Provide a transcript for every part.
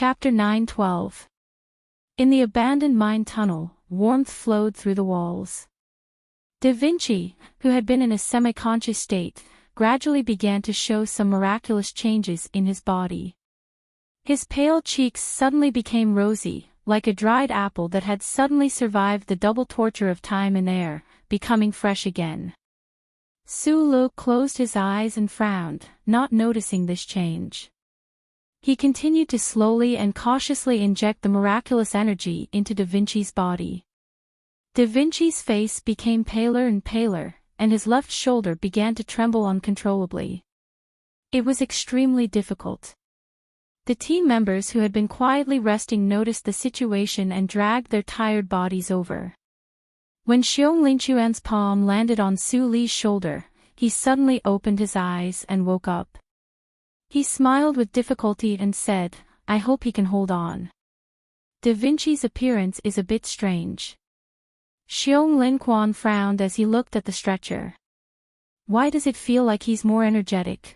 Chapter 9:12. In the abandoned mine tunnel, warmth flowed through the walls. Da Vinci, who had been in a semi-conscious state, gradually began to show some miraculous changes in his body. His pale cheeks suddenly became rosy, like a dried apple that had suddenly survived the double torture of time and air, becoming fresh again. Su Lu closed his eyes and frowned, not noticing this change. He continued to slowly and cautiously inject the miraculous energy into Da Vinci's body. Da Vinci's face became paler and paler, and his left shoulder began to tremble uncontrollably. It was extremely difficult. The team members who had been quietly resting noticed the situation and dragged their tired bodies over. When Xiong Linquan's palm landed on Su Li's shoulder, he suddenly opened his eyes and woke up. He smiled with difficulty and said, "I hope he can hold on." Da Vinci's appearance is a bit strange. Xiong Linquan frowned as he looked at the stretcher. Why does it feel like he's more energetic?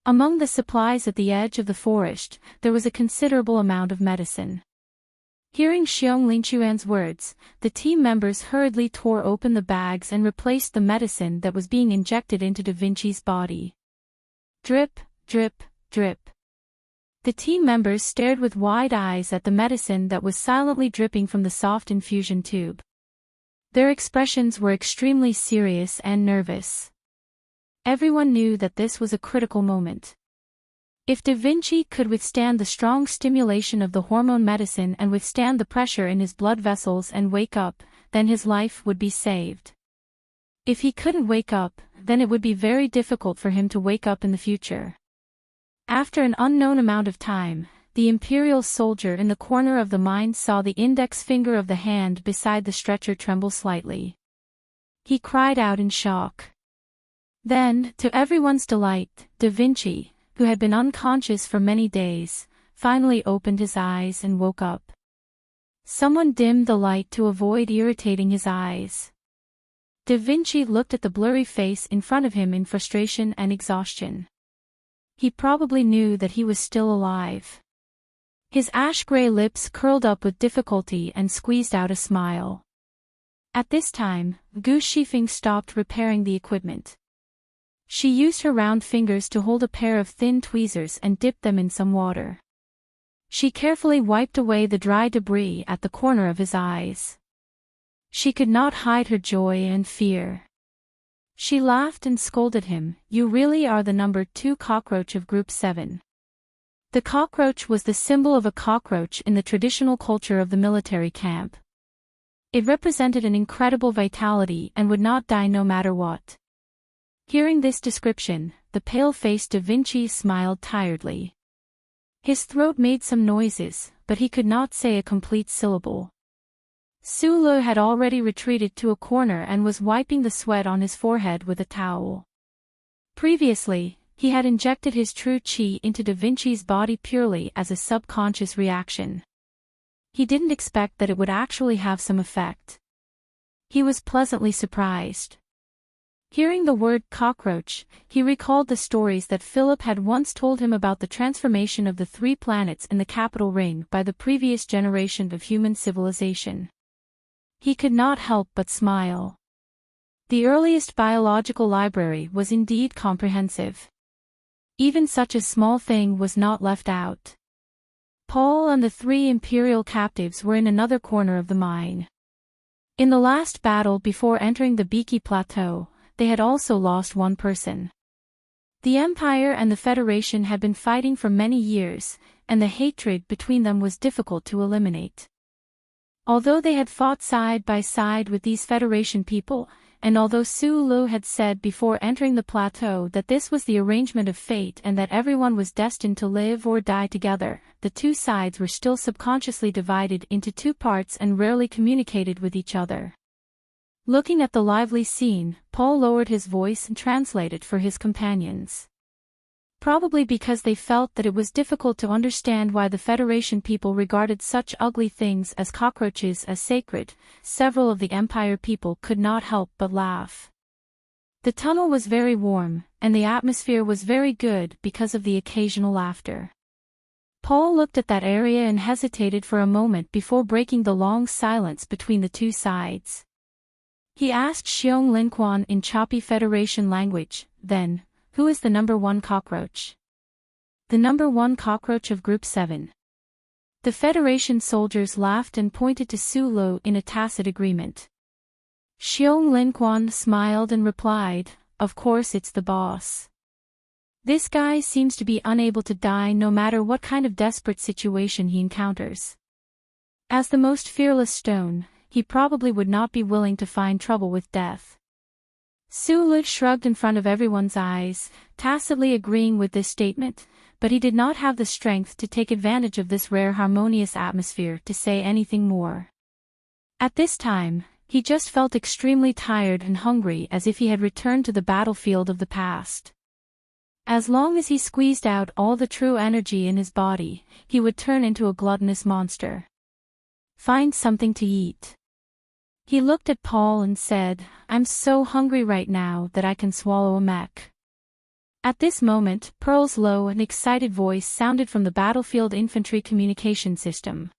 Among the supplies at the edge of the forest, there was a considerable amount of medicine. Hearing Xiong Linquan's words, the team members hurriedly tore open the bags and replaced the medicine that was being injected into Da Vinci's body. Drip, drip, drip. The team members stared with wide eyes at the medicine that was silently dripping from the soft infusion tube. Their expressions were extremely serious and nervous. Everyone knew that this was a critical moment. If Da Vinci could withstand the strong stimulation of the hormone medicine and withstand the pressure in his blood vessels and wake up, then his life would be saved. If he couldn't wake up, then it would be very difficult for him to wake up in the future. After an unknown amount of time, the Imperial soldier in the corner of the mine saw the index finger of the hand beside the stretcher tremble slightly. He cried out in shock. Then, to everyone's delight, Da Vinci, who had been unconscious for many days, finally opened his eyes and woke up. Someone dimmed the light to avoid irritating his eyes. Da Vinci looked at the blurry face in front of him in frustration and exhaustion. He probably knew that he was still alive. His ash-gray lips curled up with difficulty and squeezed out a smile. At this time, Gu Shifeng stopped repairing the equipment. She used her round fingers to hold a pair of thin tweezers and dipped them in some water. She carefully wiped away the dry debris at the corner of his eyes. She could not hide her joy and fear. She laughed and scolded him, "You really are the number 2 cockroach of Group 7. The cockroach was the symbol of a cockroach in the traditional culture of the military camp. It represented an incredible vitality and would not die no matter what. Hearing this description, the pale-faced Da Vinci smiled tiredly. His throat made some noises, but he could not say a complete syllable. Su Lu had already retreated to a corner and was wiping the sweat on his forehead with a towel. Previously, he had injected his true qi into Da Vinci's body purely as a subconscious reaction. He didn't expect that it would actually have some effect. He was pleasantly surprised. Hearing the word cockroach, he recalled the stories that Philip had once told him about the transformation of the 3 planets in the capital ring by the previous generation of human civilization. He could not help but smile. The earliest biological library was indeed comprehensive. Even such a small thing was not left out. Paul and the 3 Imperial captives were in another corner of the mine. In the last battle before entering the Biki Plateau, they had also lost one person. The Empire and the Federation had been fighting for many years, and the hatred between them was difficult to eliminate. Although they had fought side by side with these Federation people, and although Su Lu had said before entering the plateau that this was the arrangement of fate and that everyone was destined to live or die together, the 2 sides were still subconsciously divided into 2 parts and rarely communicated with each other. Looking at the lively scene, Paul lowered his voice and translated for his companions. Probably because they felt that it was difficult to understand why the Federation people regarded such ugly things as cockroaches as sacred, several of the Empire people could not help but laugh. The tunnel was very warm, and the atmosphere was very good because of the occasional laughter. Paul looked at that area and hesitated for a moment before breaking the long silence between the two sides. He asked Xiong Linquan in choppy Federation language, then, "Who is the number 1 cockroach?" "The number 1 cockroach of Group 7. The Federation soldiers laughed and pointed to Su Lo in a tacit agreement. Xiong Linquan smiled and replied, "Of course it's the boss. This guy seems to be unable to die no matter what kind of desperate situation he encounters. As the most fearless stone, he probably would not be willing to find trouble with death." Su Lo shrugged in front of everyone's eyes, tacitly agreeing with this statement, but he did not have the strength to take advantage of this rare harmonious atmosphere to say anything more. At this time, he just felt extremely tired and hungry, as if he had returned to the battlefield of the past. As long as he squeezed out all the true energy in his body, he would turn into a gluttonous monster. "Find something to eat." He looked at Paul and said, "I'm so hungry right now that I can swallow a mech." At this moment, Pearl's low and excited voice sounded from the battlefield infantry communication system.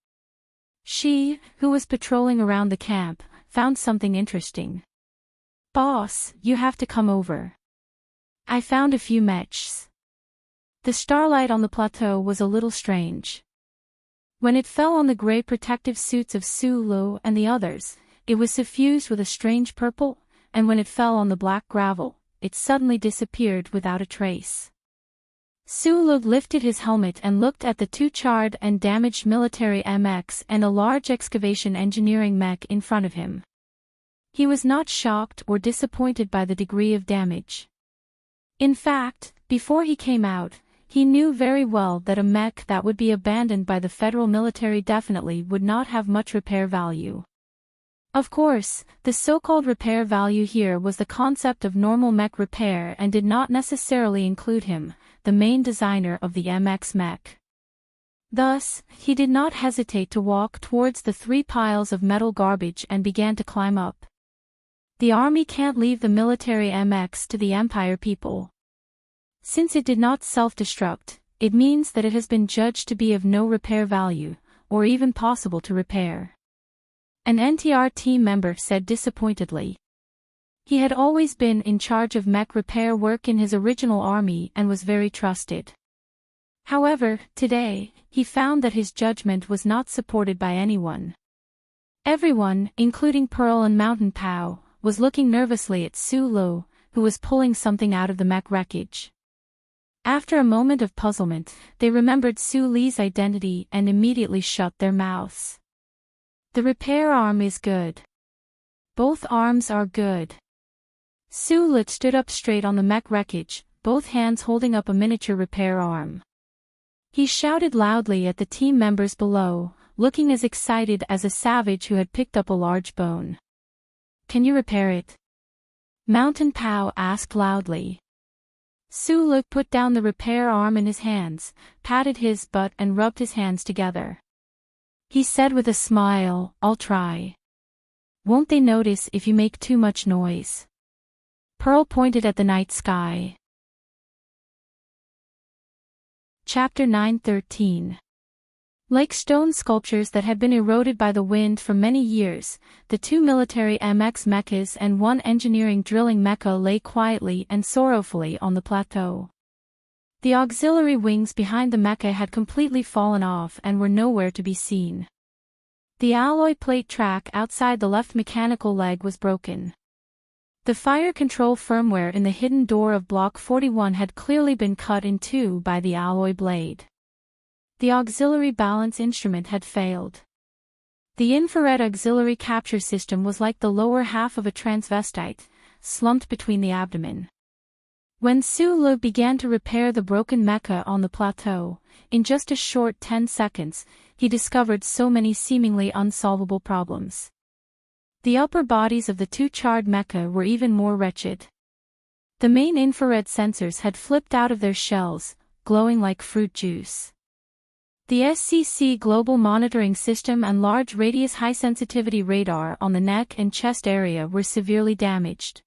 She, who was patrolling around the camp, found something interesting. "Boss, you have to come over. I found a few mechs." The starlight on the plateau was a little strange. When it fell on the gray protective suits of Su Lo and the others, it was suffused with a strange purple, and when it fell on the black gravel, it suddenly disappeared without a trace. Su Lo lifted his helmet and looked at the 2 charred and damaged military MX and a large excavation engineering mech in front of him. He was not shocked or disappointed by the degree of damage. In fact, before he came out, he knew very well that a mech that would be abandoned by the federal military definitely would not have much repair value. Of course, the so-called repair value here was the concept of normal mech repair and did not necessarily include him, the main designer of the MX mech. Thus, he did not hesitate to walk towards the 3 piles of metal garbage and began to climb up. The army can't leave the military MX to the Empire people. Since it did not self-destruct, it means that it has been judged to be of no repair value, or even possible to repair. An NTR team member said disappointedly. He had always been in charge of mech repair work in his original army and was very trusted. However, today, he found that his judgment was not supported by anyone. Everyone, including Pearl and Mountain Pow, was looking nervously at Su Lo, who was pulling something out of the mech wreckage. After a moment of puzzlement, they remembered Su Li's identity and immediately shut their mouths. "The repair arm is good. Both arms are good." Su Li stood up straight on the mech wreckage, both hands holding up a miniature repair arm. He shouted loudly at the team members below, looking as excited as a savage who had picked up a large bone. "Can you repair it?" Mountain Pow asked loudly. Su Li put down the repair arm in his hands, patted his butt and rubbed his hands together. He said with a smile, "I'll try. Won't they notice if you make too much noise?" Pearl pointed at the night sky. Chapter 9:13. Like stone sculptures that had been eroded by the wind for many years, the 2 military MX mechas and 1 engineering drilling mecha lay quietly and sorrowfully on the plateau. The auxiliary wings behind the mecha had completely fallen off and were nowhere to be seen. The alloy plate track outside the left mechanical leg was broken. The fire control firmware in the hidden door of Block 41 had clearly been cut in 2 by the alloy blade. The auxiliary balance instrument had failed. The infrared auxiliary capture system was like the lower half of a transvestite, slumped between the abdomen. When Su Lo began to repair the broken mecha on the plateau, in just a short 10 seconds, he discovered so many seemingly unsolvable problems. The upper bodies of the 2 charred mecha were even more wretched. The main infrared sensors had flipped out of their shells, glowing like fruit juice. The SCC global monitoring system and large radius high-sensitivity radar on the neck and chest area were severely damaged.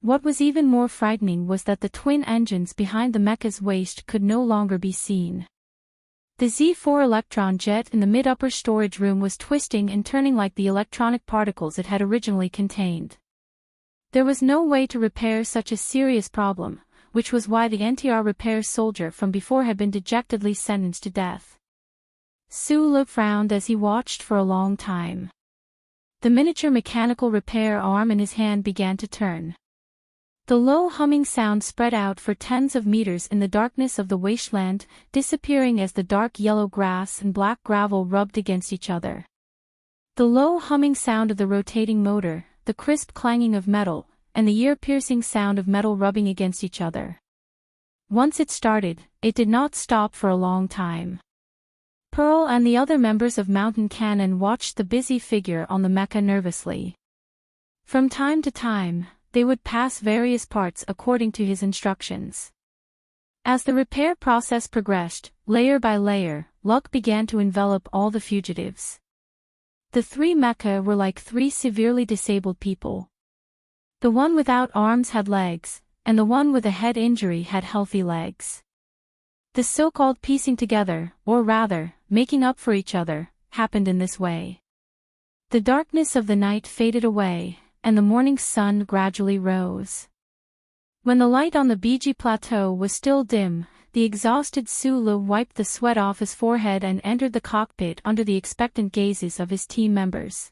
What was even more frightening was that the twin engines behind the mecha's waist could no longer be seen. The Z4 Electron jet in the mid-upper storage room was twisting and turning like the electronic particles it had originally contained. There was no way to repair such a serious problem, which was why the NTR repair soldier from before had been dejectedly sentenced to death. Su-Lu frowned as he watched for a long time. The miniature mechanical repair arm in his hand began to turn. The low humming sound spread out for tens of meters in the darkness of the wasteland, disappearing as the dark yellow grass and black gravel rubbed against each other. The low humming sound of the rotating motor, the crisp clanging of metal, and the ear-piercing sound of metal rubbing against each other. Once it started, it did not stop for a long time. Pearl and the other members of Mountain Cannon watched the busy figure on the mecha nervously. From time to time, they would pass various parts according to his instructions. As the repair process progressed, layer by layer, luck began to envelop all the fugitives. The three mecha were like three severely disabled people. The one without arms had legs, and the one with a head injury had healthy legs. The so-called piecing together, or rather, making up for each other, happened in this way. The darkness of the night faded away, and the morning sun gradually rose. When the light on the BG plateau was still dim, the exhausted Su-Lu wiped the sweat off his forehead and entered the cockpit under the expectant gazes of his team members.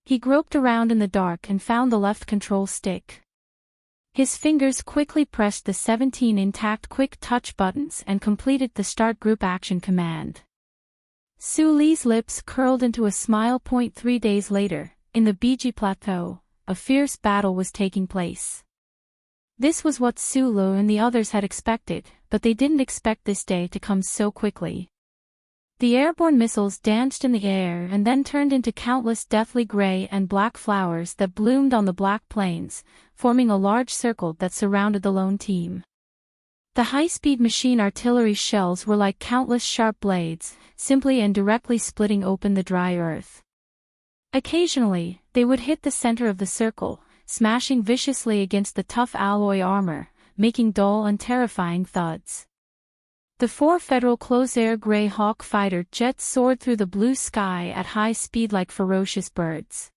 He groped around in the dark and found the left control stick. His fingers quickly pressed the 17 intact quick touch buttons and completed the start group action command. Su-Li's lips curled into a smile. 3 days later, in the BG plateau, a fierce battle was taking place. This was what Su-Lu and the others had expected, but they didn't expect this day to come so quickly. The airborne missiles danced in the air and then turned into countless deathly gray and black flowers that bloomed on the black plains, forming a large circle that surrounded the lone team. The high-speed machine artillery shells were like countless sharp blades, simply and directly splitting open the dry earth. Occasionally, they would hit the center of the circle, smashing viciously against the tough alloy armor, making dull and terrifying thuds. The 4 Federal close-air Grey Hawk fighter jets soared through the blue sky at high speed like ferocious birds.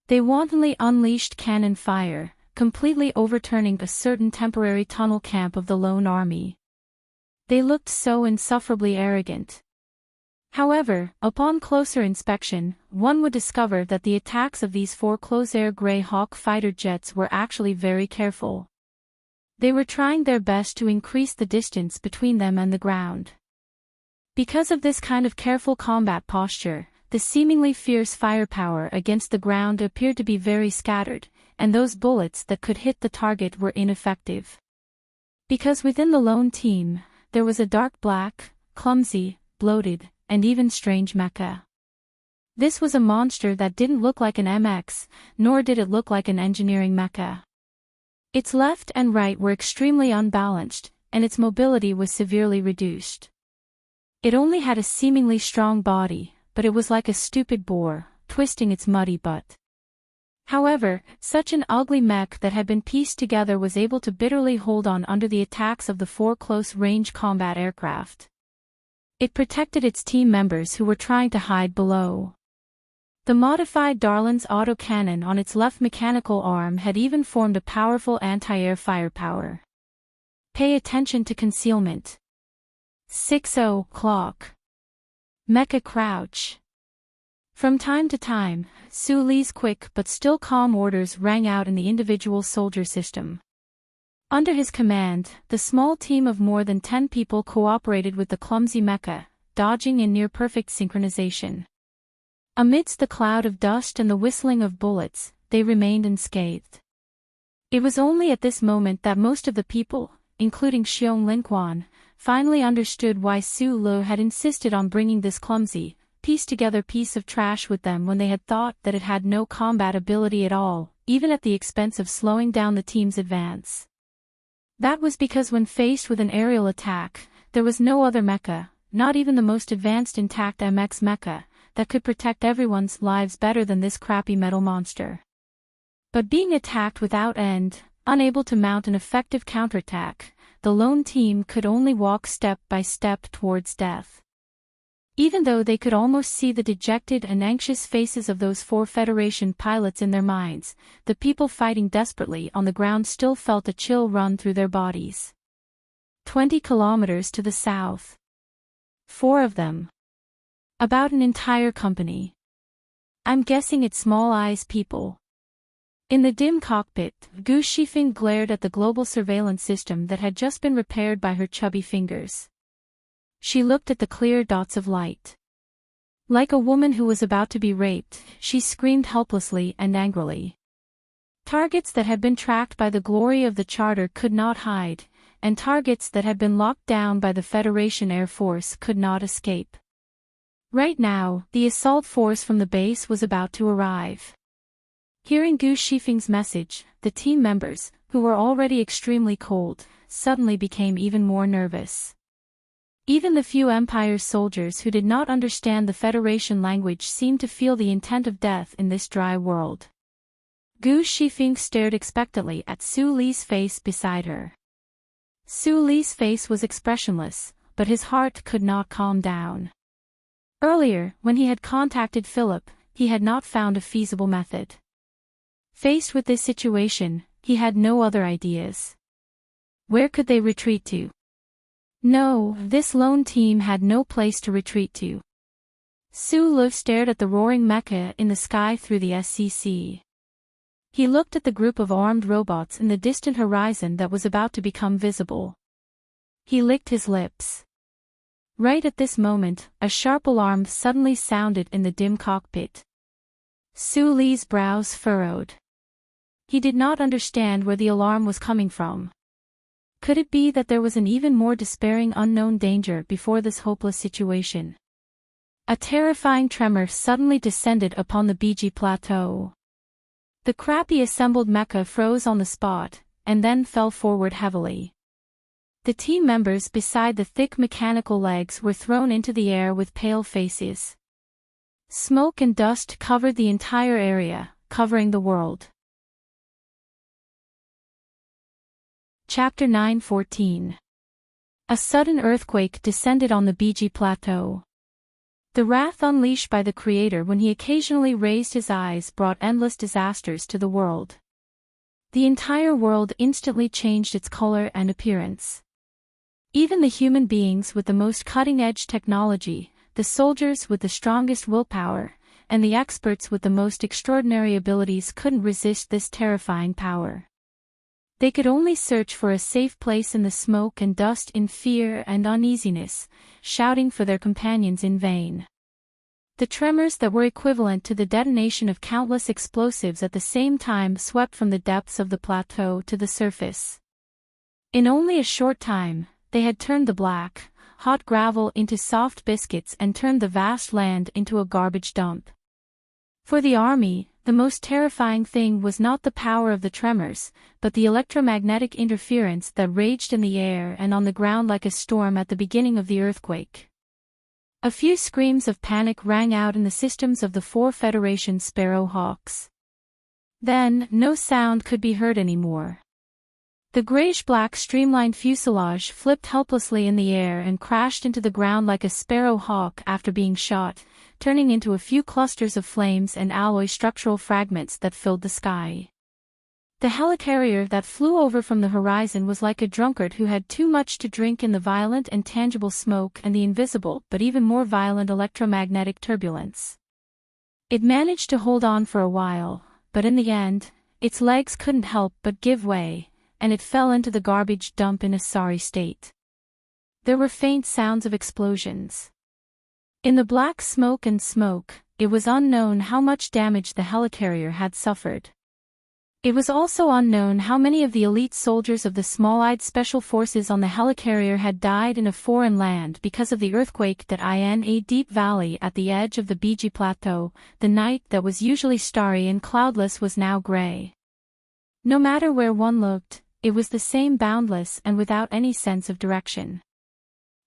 They wantonly unleashed cannon fire, completely overturning a certain temporary tunnel camp of the lone army. They looked so insufferably arrogant. However, upon closer inspection, one would discover that the attacks of these 4 close-air Grey Hawk fighter jets were actually very careful. They were trying their best to increase the distance between them and the ground. Because of this kind of careful combat posture, the seemingly fierce firepower against the ground appeared to be very scattered, and those bullets that could hit the target were ineffective. Because within the lone team, there was a dark black, clumsy, bloated, and even strange mecha. This was a monster that didn't look like an MX, nor did it look like an engineering mecha. Its left and right were extremely unbalanced, and its mobility was severely reduced. It only had a seemingly strong body, but it was like a stupid boar, twisting its muddy butt. However, such an ugly mech that had been pieced together was able to bitterly hold on under the attacks of the 4 close-range combat aircraft. It protected its team members who were trying to hide below. The modified Darlin's autocannon on its left mechanical arm had even formed a powerful anti-air firepower. Pay attention to concealment. 6:00 clock. Mecha crouch. From time to time, Su-Li's quick but still calm orders rang out in the individual soldier system. Under his command, the small team of more than 10 people cooperated with the clumsy mecha, dodging in near-perfect synchronization. Amidst the cloud of dust and the whistling of bullets, they remained unscathed. It was only at this moment that most of the people, including Xiong Linquan, finally understood why Su-Lu had insisted on bringing this clumsy, pieced-together piece of trash with them when they had thought that it had no combat ability at all, even at the expense of slowing down the team's advance. That was because when faced with an aerial attack, there was no other mecha, not even the most advanced intact MX mecha, that could protect everyone's lives better than this crappy metal monster. But being attacked without end, unable to mount an effective counterattack, the lone team could only walk step by step towards death. Even though they could almost see the dejected and anxious faces of those 4 Federation pilots in their minds, the people fighting desperately on the ground still felt a chill run through their bodies. 20 kilometers to the south. 4 of them. About an entire company. I'm guessing it's Small Eyes people. In the dim cockpit, Gu Shifeng glared at the global surveillance system that had just been repaired by her chubby fingers. She looked at the clear dots of light. Like a woman who was about to be raped, she screamed helplessly and angrily. Targets that had been tracked by the glory of the Charter could not hide, and targets that had been locked down by the Federation Air Force could not escape. Right now, the assault force from the base was about to arrive. Hearing Gu Shifeng's message, the team members, who were already extremely cold, suddenly became even more nervous. Even the few Empire's soldiers who did not understand the Federation language seemed to feel the intent of death in this dry world. Gu Shifeng stared expectantly at Su Li's face beside her. Su Li's face was expressionless, but his heart could not calm down. Earlier, when he had contacted Philip, he had not found a feasible method. Faced with this situation, he had no other ideas. Where could they retreat to? No, this lone team had no place to retreat to. Su Li stared at the roaring mecha in the sky through the SCC. He looked at the group of armed robots in the distant horizon that was about to become visible. He licked his lips. Right at this moment, a sharp alarm suddenly sounded in the dim cockpit. Su Li's brows furrowed. He did not understand where the alarm was coming from. Could it be that there was an even more despairing unknown danger before this hopeless situation? A terrifying tremor suddenly descended upon the BG plateau. The crappy assembled mecha froze on the spot, and then fell forward heavily. The team members beside the thick mechanical legs were thrown into the air with pale faces. Smoke and dust covered the entire area, covering the world. Chapter 9:14. A sudden earthquake descended on the BG plateau. The wrath unleashed by the Creator when he occasionally raised his eyes brought endless disasters to the world. The entire world instantly changed its color and appearance. Even the human beings with the most cutting-edge technology, the soldiers with the strongest willpower, and the experts with the most extraordinary abilities couldn't resist this terrifying power. They could only search for a safe place in the smoke and dust in fear and uneasiness, shouting for their companions in vain. The tremors that were equivalent to the detonation of countless explosives at the same time swept from the depths of the plateau to the surface. In only a short time, they had turned the black, hot gravel into soft biscuits and turned the vast land into a garbage dump. For the army, the most terrifying thing was not the power of the tremors, but the electromagnetic interference that raged in the air and on the ground like a storm at the beginning of the earthquake. A few screams of panic rang out in the systems of the 4 Federation Sparrow Hawks. Then, no sound could be heard anymore. The grayish-black streamlined fuselage flipped helplessly in the air and crashed into the ground like a sparrow hawk after being shot, turning into a few clusters of flames and alloy structural fragments that filled the sky. The helicarrier that flew over from the horizon was like a drunkard who had too much to drink in the violent and tangible smoke and the invisible but even more violent electromagnetic turbulence. It managed to hold on for a while, but in the end, its legs couldn't help but give way, and it fell into the garbage dump in a sorry state. There were faint sounds of explosions. In the black smoke, it was unknown how much damage the helicarrier had suffered. It was also unknown how many of the elite soldiers of the small-eyed special forces on the helicarrier had died in a foreign land because of the earthquake that in a deep valley at the edge of the BG Plateau. The night that was usually starry and cloudless was now gray. No matter where one looked, it was the same, boundless and without any sense of direction.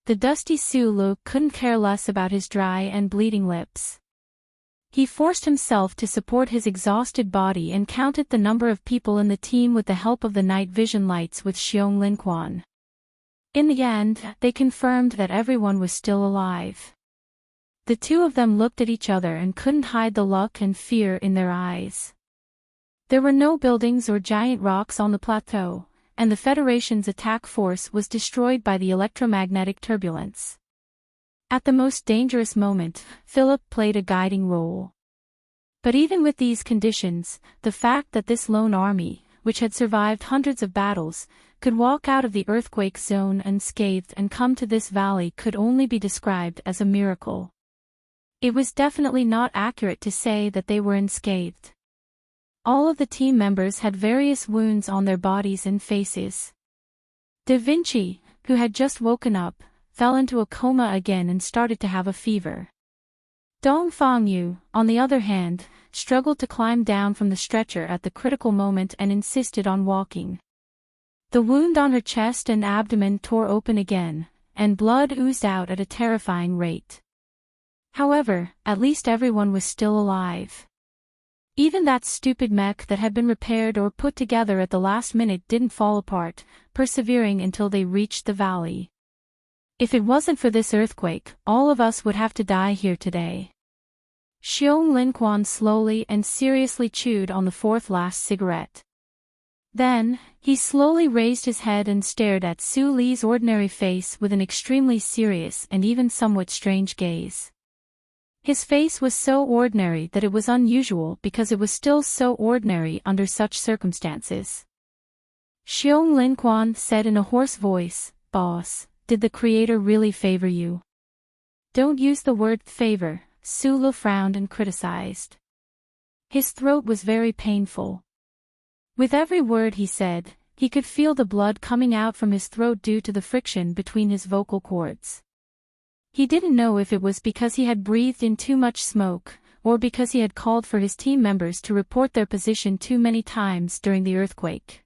The dusty Su Lu couldn't care less about his dry and bleeding lips. He forced himself to support his exhausted body and counted the number of people in the team with the help of the night vision lights with Xiong Linquan. In the end, they confirmed that everyone was still alive. The two of them looked at each other and couldn't hide the luck and fear in their eyes. There were no buildings or giant rocks on the plateau, and the Federation's attack force was destroyed by the electromagnetic turbulence. At the most dangerous moment, Philip played a guiding role. But even with these conditions, the fact that this lone army, which had survived hundreds of battles, could walk out of the earthquake zone unscathed and come to this valley could only be described as a miracle. It was definitely not accurate to say that they were unscathed. All of the team members had various wounds on their bodies and faces. Da Vinci, who had just woken up, fell into a coma again and started to have a fever. Dongfang Yu, on the other hand, struggled to climb down from the stretcher at the critical moment and insisted on walking. The wound on her chest and abdomen tore open again, and blood oozed out at a terrifying rate. However, at least everyone was still alive. Even that stupid mech that had been repaired or put together at the last minute didn't fall apart, persevering until they reached the valley. If it wasn't for this earthquake, all of us would have to die here today. Xiong Linquan slowly and seriously chewed on the fourth last cigarette. Then, he slowly raised his head and stared at Su Li's ordinary face with an extremely serious and even somewhat strange gaze. His face was so ordinary that it was unusual because it was still so ordinary under such circumstances. Xiong Linquan said in a hoarse voice, "Boss, did the Creator really favor you?" "Don't use the word favor," Su Li frowned and criticized. His throat was very painful. With every word he said, he could feel the blood coming out from his throat due to the friction between his vocal cords. He didn't know if it was because he had breathed in too much smoke, or because he had called for his team members to report their position too many times during the earthquake.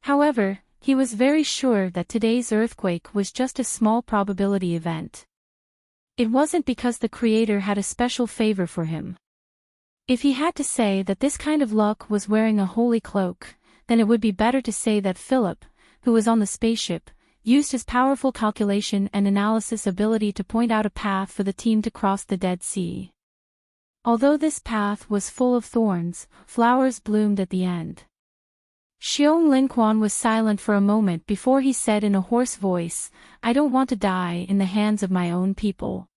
However, he was very sure that today's earthquake was just a small probability event. It wasn't because the Creator had a special favor for him. If he had to say that this kind of luck was wearing a holy cloak, then it would be better to say that Philip, who was on the spaceship, used his powerful calculation and analysis ability to point out a path for the team to cross the Dead Sea. Although this path was full of thorns, flowers bloomed at the end. Xiong Linquan was silent for a moment before he said in a hoarse voice, "I don't want to die in the hands of my own people.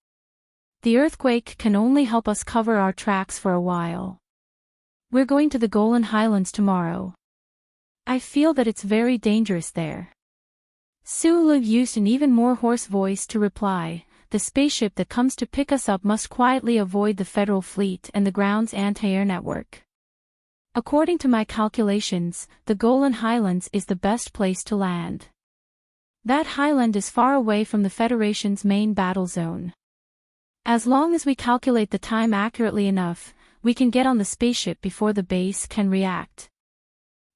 The earthquake can only help us cover our tracks for a while. We're going to the Golan Highlands tomorrow. I feel that it's very dangerous there." Su Li used an even more hoarse voice to reply, "The spaceship that comes to pick us up must quietly avoid the Federal fleet and the ground's anti-air network. According to my calculations, the Golan Highlands is the best place to land. That highland is far away from the Federation's main battle zone. As long as we calculate the time accurately enough, we can get on the spaceship before the base can react."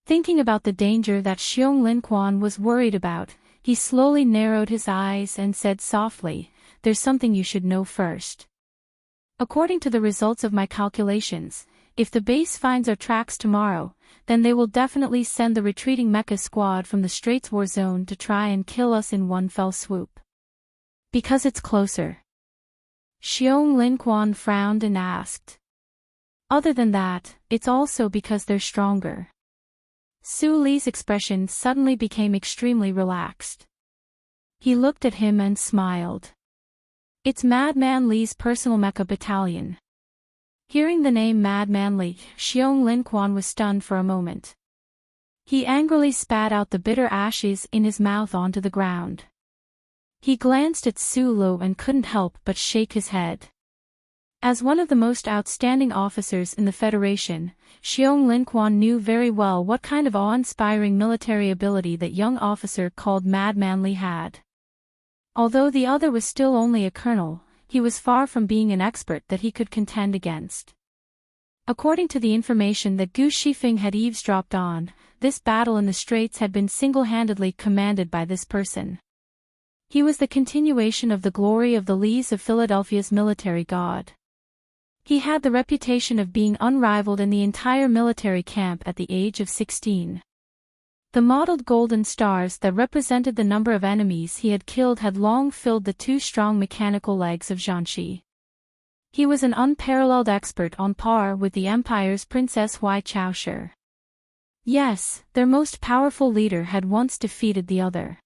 Thinking about the danger that Xiong Linquan was worried about, he slowly narrowed his eyes and said softly, "There's something you should know first. According to the results of my calculations, if the base finds our tracks tomorrow, then they will definitely send the retreating mecha squad from the Straits War Zone to try and kill us in one fell swoop. Because it's closer." Xiong Linquan frowned and asked, "Other than that, it's also because they're stronger." Su Li's expression suddenly became extremely relaxed. He looked at him and smiled. "It's Madman Li's personal mecha battalion." Hearing the name Madman Li, Xiong Linquan was stunned for a moment. He angrily spat out the bitter ashes in his mouth onto the ground. He glanced at Su Li and couldn't help but shake his head. As one of the most outstanding officers in the Federation, Xiong Linquan knew very well what kind of awe-inspiring military ability that young officer called Madman Li had. Although the other was still only a colonel, he was far from being an expert that he could contend against. According to the information that Gu Shifeng had eavesdropped on, this battle in the Straits had been single-handedly commanded by this person. He was the continuation of the glory of the Lees of Philadelphia's military god. He had the reputation of being unrivaled in the entire military camp at the age of 16. The mottled golden stars that represented the number of enemies he had killed had long filled the two strong mechanical legs of Jianxi. He was an unparalleled expert on par with the Empire's Princess Hui Chaoshi. Yes, their most powerful leader had once defeated the other.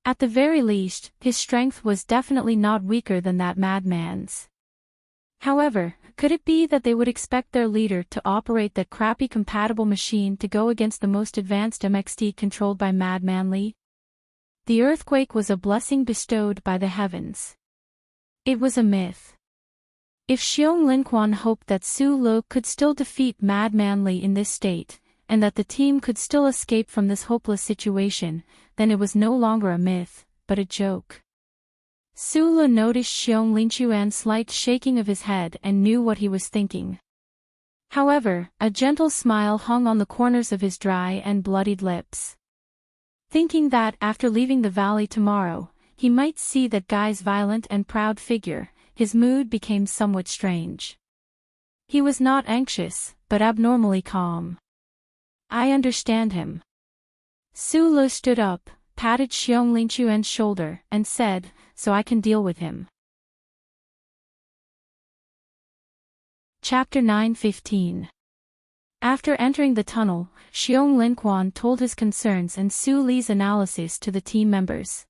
At the very least, his strength was definitely not weaker than that madman's. However, could it be that they would expect their leader to operate that crappy compatible machine to go against the most advanced MXT controlled by Madman Li? The earthquake was a blessing bestowed by the heavens. It was a myth. If Xiong Linquan hoped that Su Lu could still defeat Madman Li in this state, and that the team could still escape from this hopeless situation, then it was no longer a myth, but a joke. Su Lu noticed Xiong Linquan's slight shaking of his head and knew what he was thinking. However, a gentle smile hung on the corners of his dry and bloodied lips. Thinking that after leaving the valley tomorrow, he might see that guy's violent and proud figure, his mood became somewhat strange. He was not anxious, but abnormally calm. I understand him. Su Lu stood up, patted Xiong Linquan's shoulder, and said, so I can deal with him. Chapter 9:15. After entering the tunnel, Xiong Linquan told his concerns and Su Li's analysis to the team members.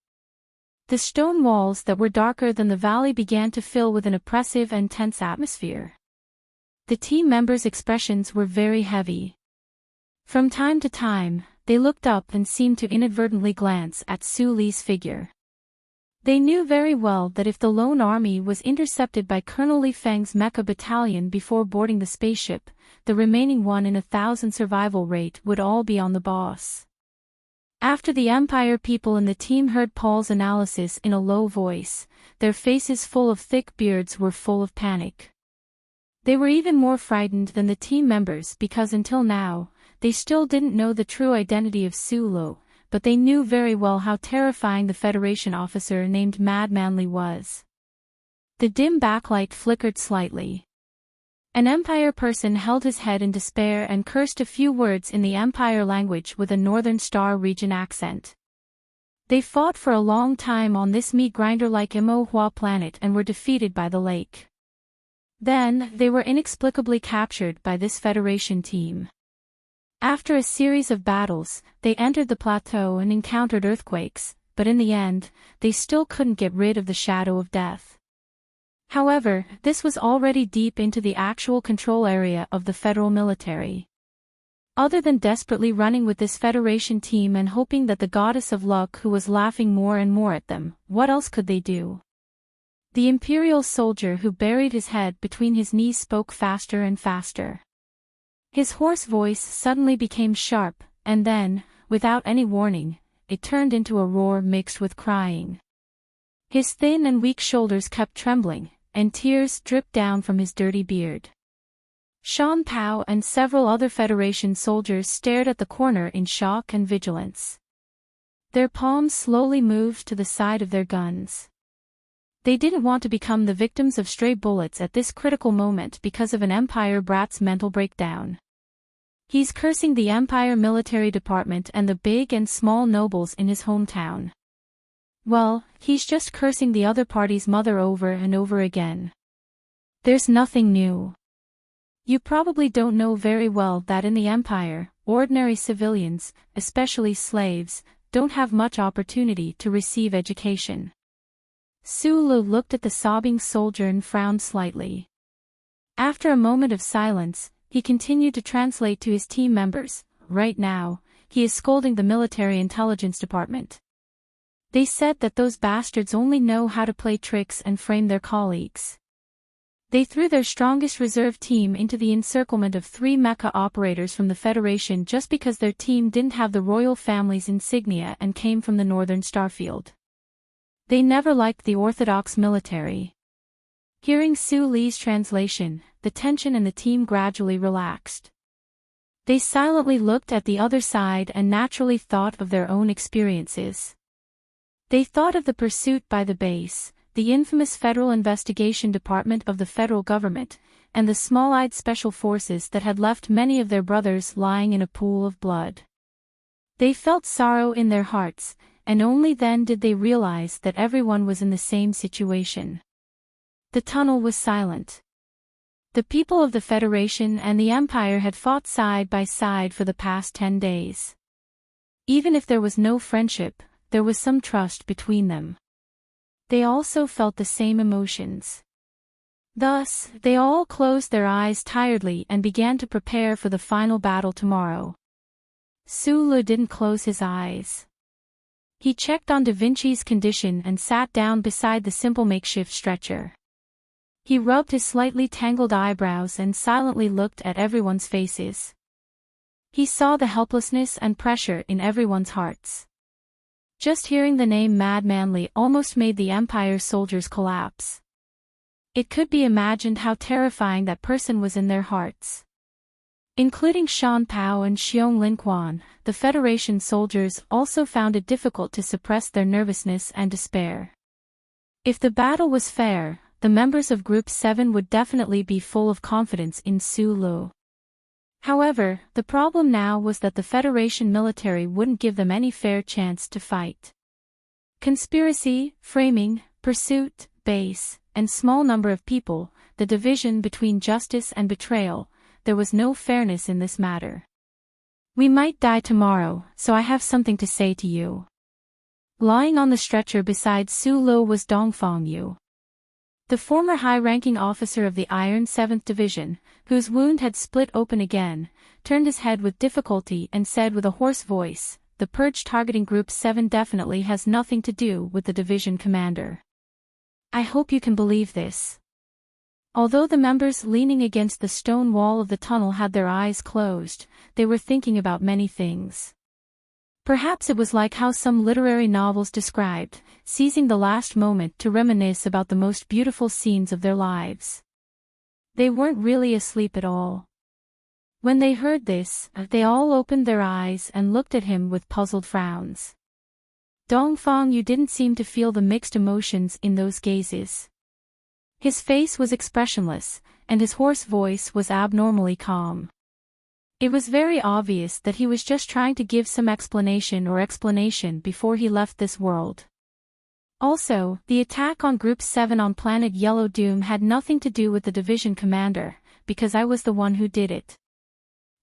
The stone walls that were darker than the valley began to fill with an oppressive and tense atmosphere. The team members' expressions were very heavy. From time to time, they looked up and seemed to inadvertently glance at Su Li's figure. They knew very well that if the lone army was intercepted by Colonel Li Feng's mecha battalion before boarding the spaceship, the remaining 1 in 1,000 survival rate would all be on the boss. After the Empire people in the team heard Paul's analysis in a low voice, their faces full of thick beards were full of panic. They were even more frightened than the team members because until now, they still didn't know the true identity of Su Lu, but they knew very well how terrifying the Federation officer named Madman Li was. The dim backlight flickered slightly. An Empire person held his head in despair and cursed a few words in the Empire language with a Northern Star region accent. They fought for a long time on this meat grinder-like Imo Hua planet and were defeated by the lake. Then, they were inexplicably captured by this Federation team. After a series of battles, they entered the plateau and encountered earthquakes, but in the end, they still couldn't get rid of the shadow of death. However, this was already deep into the actual control area of the federal military. Other than desperately running with this Federation team and hoping that the goddess of luck who was laughing more and more at them, what else could they do? The Imperial soldier who buried his head between his knees spoke faster and faster. His hoarse voice suddenly became sharp, and then, without any warning, it turned into a roar mixed with crying. His thin and weak shoulders kept trembling, and tears dripped down from his dirty beard. Shan Pao and several other Federation soldiers stared at the corner in shock and vigilance. Their palms slowly moved to the side of their guns. They didn't want to become the victims of stray bullets at this critical moment because of an Empire brat's mental breakdown. He's cursing the Empire military department and the big and small nobles in his hometown. Well, he's just cursing the other party's mother over and over again. There's nothing new. You probably don't know very well that in the Empire, ordinary civilians, especially slaves, don't have much opportunity to receive education. Su Lu looked at the sobbing soldier and frowned slightly. After a moment of silence, he continued to translate to his team members. Right now, he is scolding the military intelligence department. They said that those bastards only know how to play tricks and frame their colleagues. They threw their strongest reserve team into the encirclement of 3 mecha operators from the Federation just because their team didn't have the royal family's insignia and came from the Northern Starfield. They never liked the orthodox military. Hearing Su Li's translation, the tension in the team gradually relaxed. They silently looked at the other side and naturally thought of their own experiences. They thought of the pursuit by the base, the infamous Federal Investigation Department of the federal government, and the small-eyed special forces that had left many of their brothers lying in a pool of blood. They felt sorrow in their hearts, and only then did they realize that everyone was in the same situation. The tunnel was silent. The people of the Federation and the Empire had fought side by side for the past 10 days. Even if there was no friendship, there was some trust between them. They also felt the same emotions. Thus, they all closed their eyes tiredly and began to prepare for the final battle tomorrow. Sulu didn't close his eyes. He checked on Da Vinci's condition and sat down beside the simple makeshift stretcher. He rubbed his slightly tangled eyebrows and silently looked at everyone's faces. He saw the helplessness and pressure in everyone's hearts. Just hearing the name Mad Manly almost made the Empire soldiers collapse. It could be imagined how terrifying that person was in their hearts. Including Shan Pao and Xiong Linquan, the Federation soldiers also found it difficult to suppress their nervousness and despair. If the battle was fair, the members of Group 7 would definitely be full of confidence in Sulu. However, the problem now was that the Federation military wouldn't give them any fair chance to fight. Conspiracy, framing, pursuit, base, and small number of people, the division between justice and betrayal, there was no fairness in this matter. We might die tomorrow, so I have something to say to you. Lying on the stretcher beside Sulu was Dongfang Yu. The former high-ranking officer of the Iron 7th Division, whose wound had split open again, turned his head with difficulty and said with a hoarse voice, "The purge targeting Group 7 definitely has nothing to do with the division commander. I hope you can believe this." Although the members leaning against the stone wall of the tunnel had their eyes closed, they were thinking about many things. Perhaps it was like how some literary novels described, seizing the last moment to reminisce about the most beautiful scenes of their lives. They weren't really asleep at all. When they heard this, they all opened their eyes and looked at him with puzzled frowns. Dongfang Yu didn't seem to feel the mixed emotions in those gazes. His face was expressionless, and his hoarse voice was abnormally calm. It was very obvious that he was just trying to give some explanation before he left this world. Also, the attack on Group 7 on planet Yellow Doom had nothing to do with the division commander, because I was the one who did it.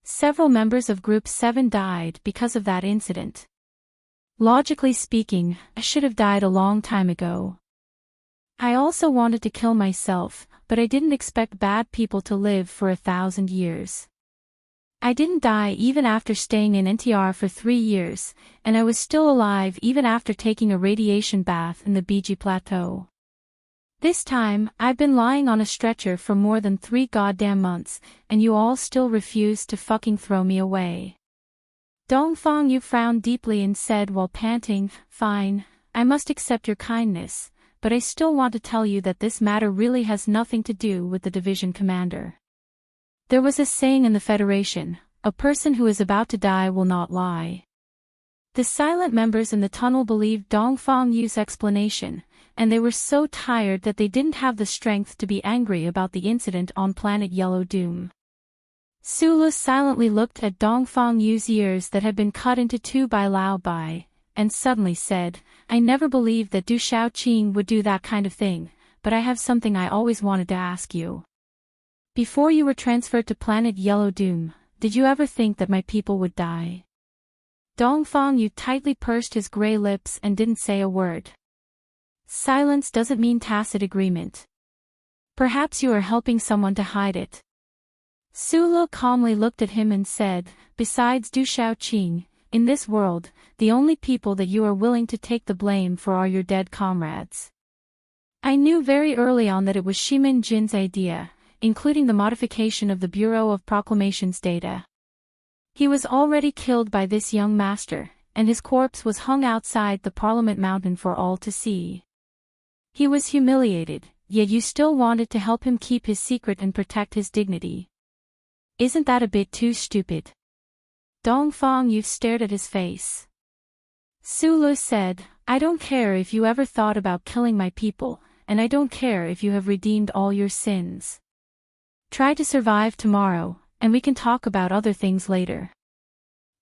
Several members of Group 7 died because of that incident. Logically speaking, I should have died a long time ago. I also wanted to kill myself, but I didn't expect bad people to live for 1,000 years. I didn't die even after staying in NTR for 3 years, and I was still alive even after taking a radiation bath in the Biji Plateau. This time, I've been lying on a stretcher for more than 3 goddamn months, and you all still refuse to fucking throw me away. Dongfang Yu frowned deeply and said while panting, "Fine, I must accept your kindness, but I still want to tell you that this matter really has nothing to do with the division commander. There was a saying in the Federation, a person who is about to die will not lie." The silent members in the tunnel believed Dongfang Yu's explanation, and they were so tired that they didn't have the strength to be angry about the incident on planet Yellow Doom. Sulu silently looked at Dongfang Yu's ears that had been cut into 2 by Lao Bai, and suddenly said, "I never believed that Du Shaoqing would do that kind of thing, but I have something I always wanted to ask you. Before you were transferred to planet Yellow Doom, did you ever think that my people would die?" Dongfang Yu tightly pursed his gray lips and didn't say a word. Silence doesn't mean tacit agreement. Perhaps you are helping someone to hide it. Sulu calmly looked at him and said, "Besides Du Shaoqing, in this world, the only people that you are willing to take the blame for are your dead comrades. I knew very early on that it was Shimin Jin's idea, including the modification of the Bureau of Proclamations data. He was already killed by this young master, and his corpse was hung outside the Parliament Mountain for all to see. He was humiliated, yet you still wanted to help him keep his secret and protect his dignity. Isn't that a bit too stupid?" Dongfang Yu stared at his face. Sulu said, "I don't care if you ever thought about killing my people, and I don't care if you have redeemed all your sins. Try to survive tomorrow, and we can talk about other things later."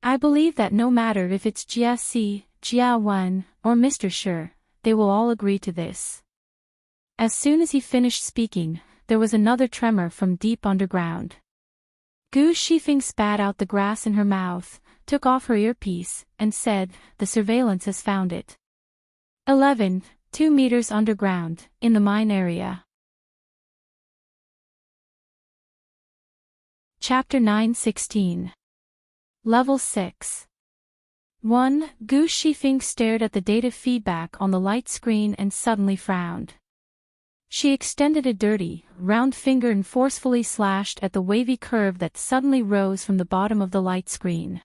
I believe that no matter if it's Jia Si, Jia Wen, or Mr. Shi, they will all agree to this." As soon as he finished speaking, there was another tremor from deep underground. Gu Shifeng spat out the grass in her mouth, took off her earpiece, and said, "The surveillance has found it. 11, 2 meters underground, in the mine area." Chapter 9:16. Level 6. 1. Gu Shifeng stared at the data feedback on the light screen and suddenly frowned. She extended a dirty, round finger and forcefully slashed at the wavy curve that suddenly rose from the bottom of the light screen.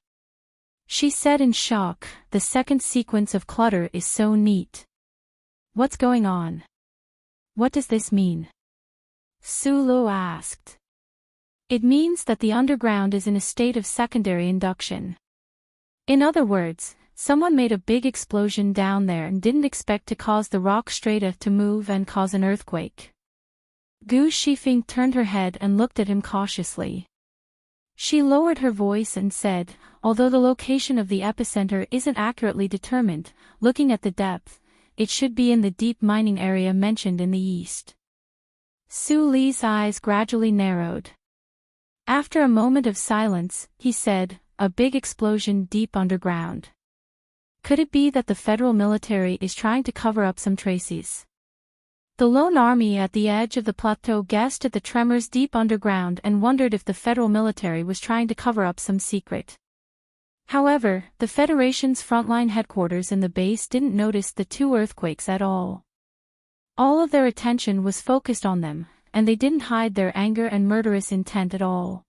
She said in shock, "The second sequence of clutter is so neat. What's going on? What does this mean?" Su Luo asked. "It means that the underground is in a state of secondary induction. In other words, someone made a big explosion down there and didn't expect to cause the rock strata to move and cause an earthquake." Gu Shifeng turned her head and looked at him cautiously. She lowered her voice and said, "Although the location of the epicenter isn't accurately determined, looking at the depth, it should be in the deep mining area mentioned in the east." Su Li's eyes gradually narrowed. After a moment of silence, he said, "A big explosion deep underground. Could it be that the federal military is trying to cover up some traces?" The lone army at the edge of the plateau guessed at the tremors deep underground and wondered if the federal military was trying to cover up some secret. However, the Federation's frontline headquarters in the base didn't notice the two earthquakes at all. All of their attention was focused on them, and they didn't hide their anger and murderous intent at all.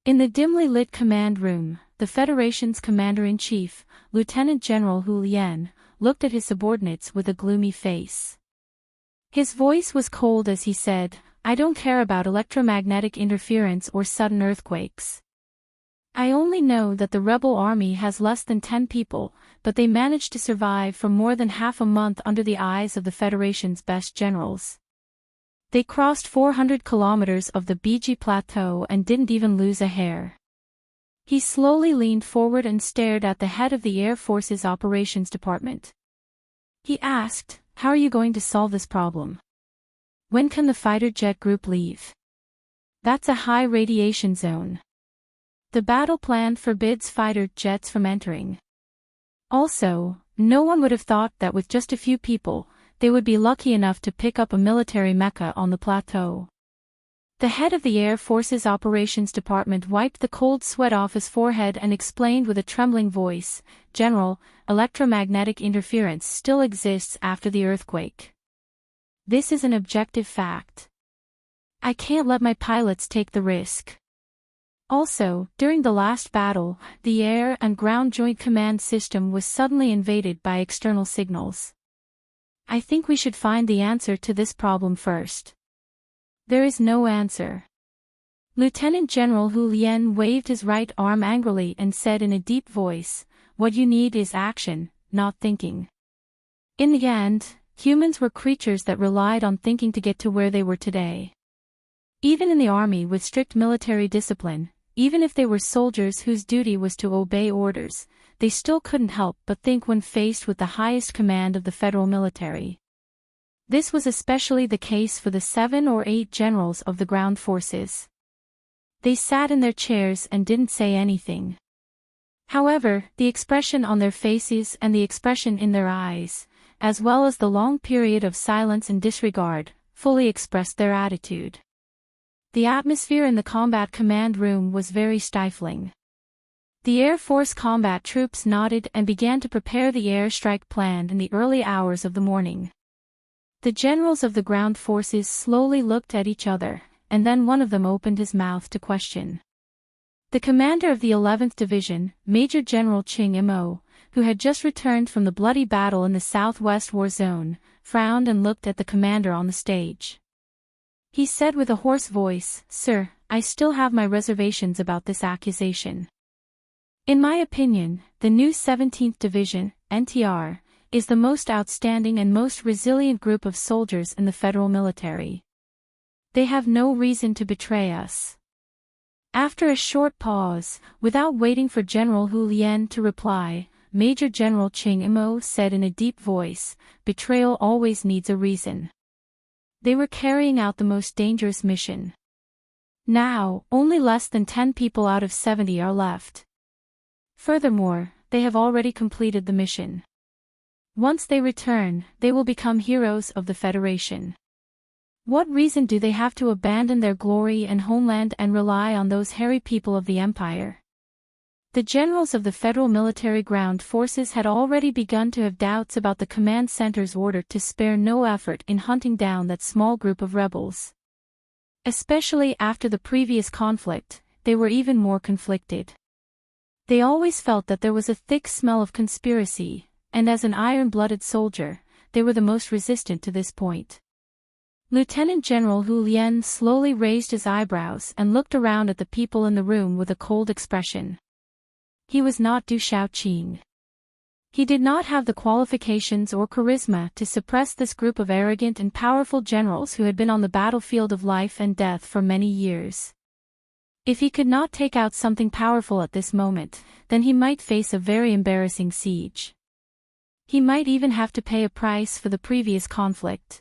In the dimly lit command room, the Federation's commander-in-chief, Lieutenant General Hu Lian, looked at his subordinates with a gloomy face. His voice was cold as he said, "I don't care about electromagnetic interference or sudden earthquakes. I only know that the rebel army has less than 10 people, but they managed to survive for more than half a month under the eyes of the Federation's best generals. They crossed 400 kilometers of the Biji Plateau and didn't even lose a hair." He slowly leaned forward and stared at the head of the Air Force's Operations Department. He asked, "How are you going to solve this problem? When can the fighter jet group leave? That's a high radiation zone. The battle plan forbids fighter jets from entering. Also, no one would have thought that with just a few people, they would be lucky enough to pick up a military mecca on the plateau." The head of the Air Force's Operations Department wiped the cold sweat off his forehead and explained with a trembling voice, "General, electromagnetic interference still exists after the earthquake. This is an objective fact. I can't let my pilots take the risk. Also, during the last battle, the Air and Ground Joint Command System was suddenly invaded by external signals. I think we should find the answer to this problem first." "There is no answer." Lieutenant General Hu Lian waved his right arm angrily and said in a deep voice, "What you need is action, not thinking. In the end, humans were creatures that relied on thinking to get to where they were today. Even in the army with strict military discipline, even if they were soldiers whose duty was to obey orders, they still couldn't help but think when faced with the highest command of the federal military. This was especially the case for the 7 or 8 generals of the ground forces. They sat in their chairs and didn't say anything. However, the expression on their faces and the expression in their eyes, as well as the long period of silence and disregard, fully expressed their attitude. The atmosphere in the combat command room was very stifling. The Air Force combat troops nodded and began to prepare the airstrike planned in the early hours of the morning. The generals of the ground forces slowly looked at each other, and then one of them opened his mouth to question. The commander of the 11th Division, Major General Ching Imo, who had just returned from the bloody battle in the Southwest War Zone, frowned and looked at the commander on the stage. He said with a hoarse voice, "Sir, I still have my reservations about this accusation. In my opinion, the new 17th Division, NTR, is the most outstanding and most resilient group of soldiers in the federal military. They have no reason to betray us. After a short pause, without waiting for General Hu Lian to reply, Major General Ching Imo said in a deep voice, "Betrayal always needs a reason." They were carrying out the most dangerous mission. Now, only less than 10 people out of 70 are left. Furthermore, they have already completed the mission. Once they return, they will become heroes of the Federation. What reason do they have to abandon their glory and homeland and rely on those hairy people of the Empire? The generals of the Federal Military Ground Forces had already begun to have doubts about the command center's order to spare no effort in hunting down that small group of rebels. Especially after the previous conflict, they were even more conflicted. They always felt that there was a thick smell of conspiracy, and as an iron-blooded soldier, they were the most resistant to this point. Lieutenant General Hu Lian slowly raised his eyebrows and looked around at the people in the room with a cold expression. He was not Du Shaoqing. He did not have the qualifications or charisma to suppress this group of arrogant and powerful generals who had been on the battlefield of life and death for many years. If he could not take out something powerful at this moment, then he might face a very embarrassing siege. He might even have to pay a price for the previous conflict.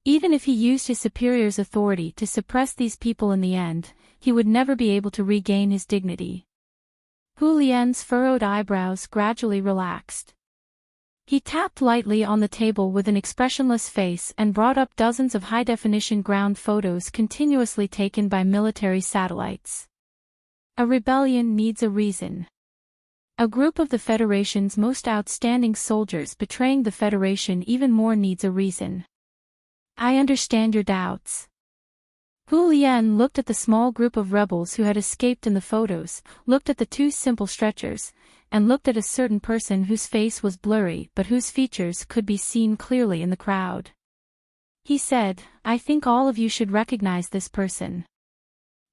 Even if he used his superior's authority to suppress these people in the end, he would never be able to regain his dignity. Hu Lian's furrowed eyebrows gradually relaxed. He tapped lightly on the table with an expressionless face and brought up dozens of high-definition ground photos continuously taken by military satellites. A rebellion needs a reason. A group of the Federation's most outstanding soldiers betraying the Federation even more needs a reason. I understand your doubts. Hu Lian looked at the small group of rebels who had escaped in the photos, looked at the two simple stretchers, and looked at a certain person whose face was blurry but whose features could be seen clearly in the crowd. He said, "I think all of you should recognize this person."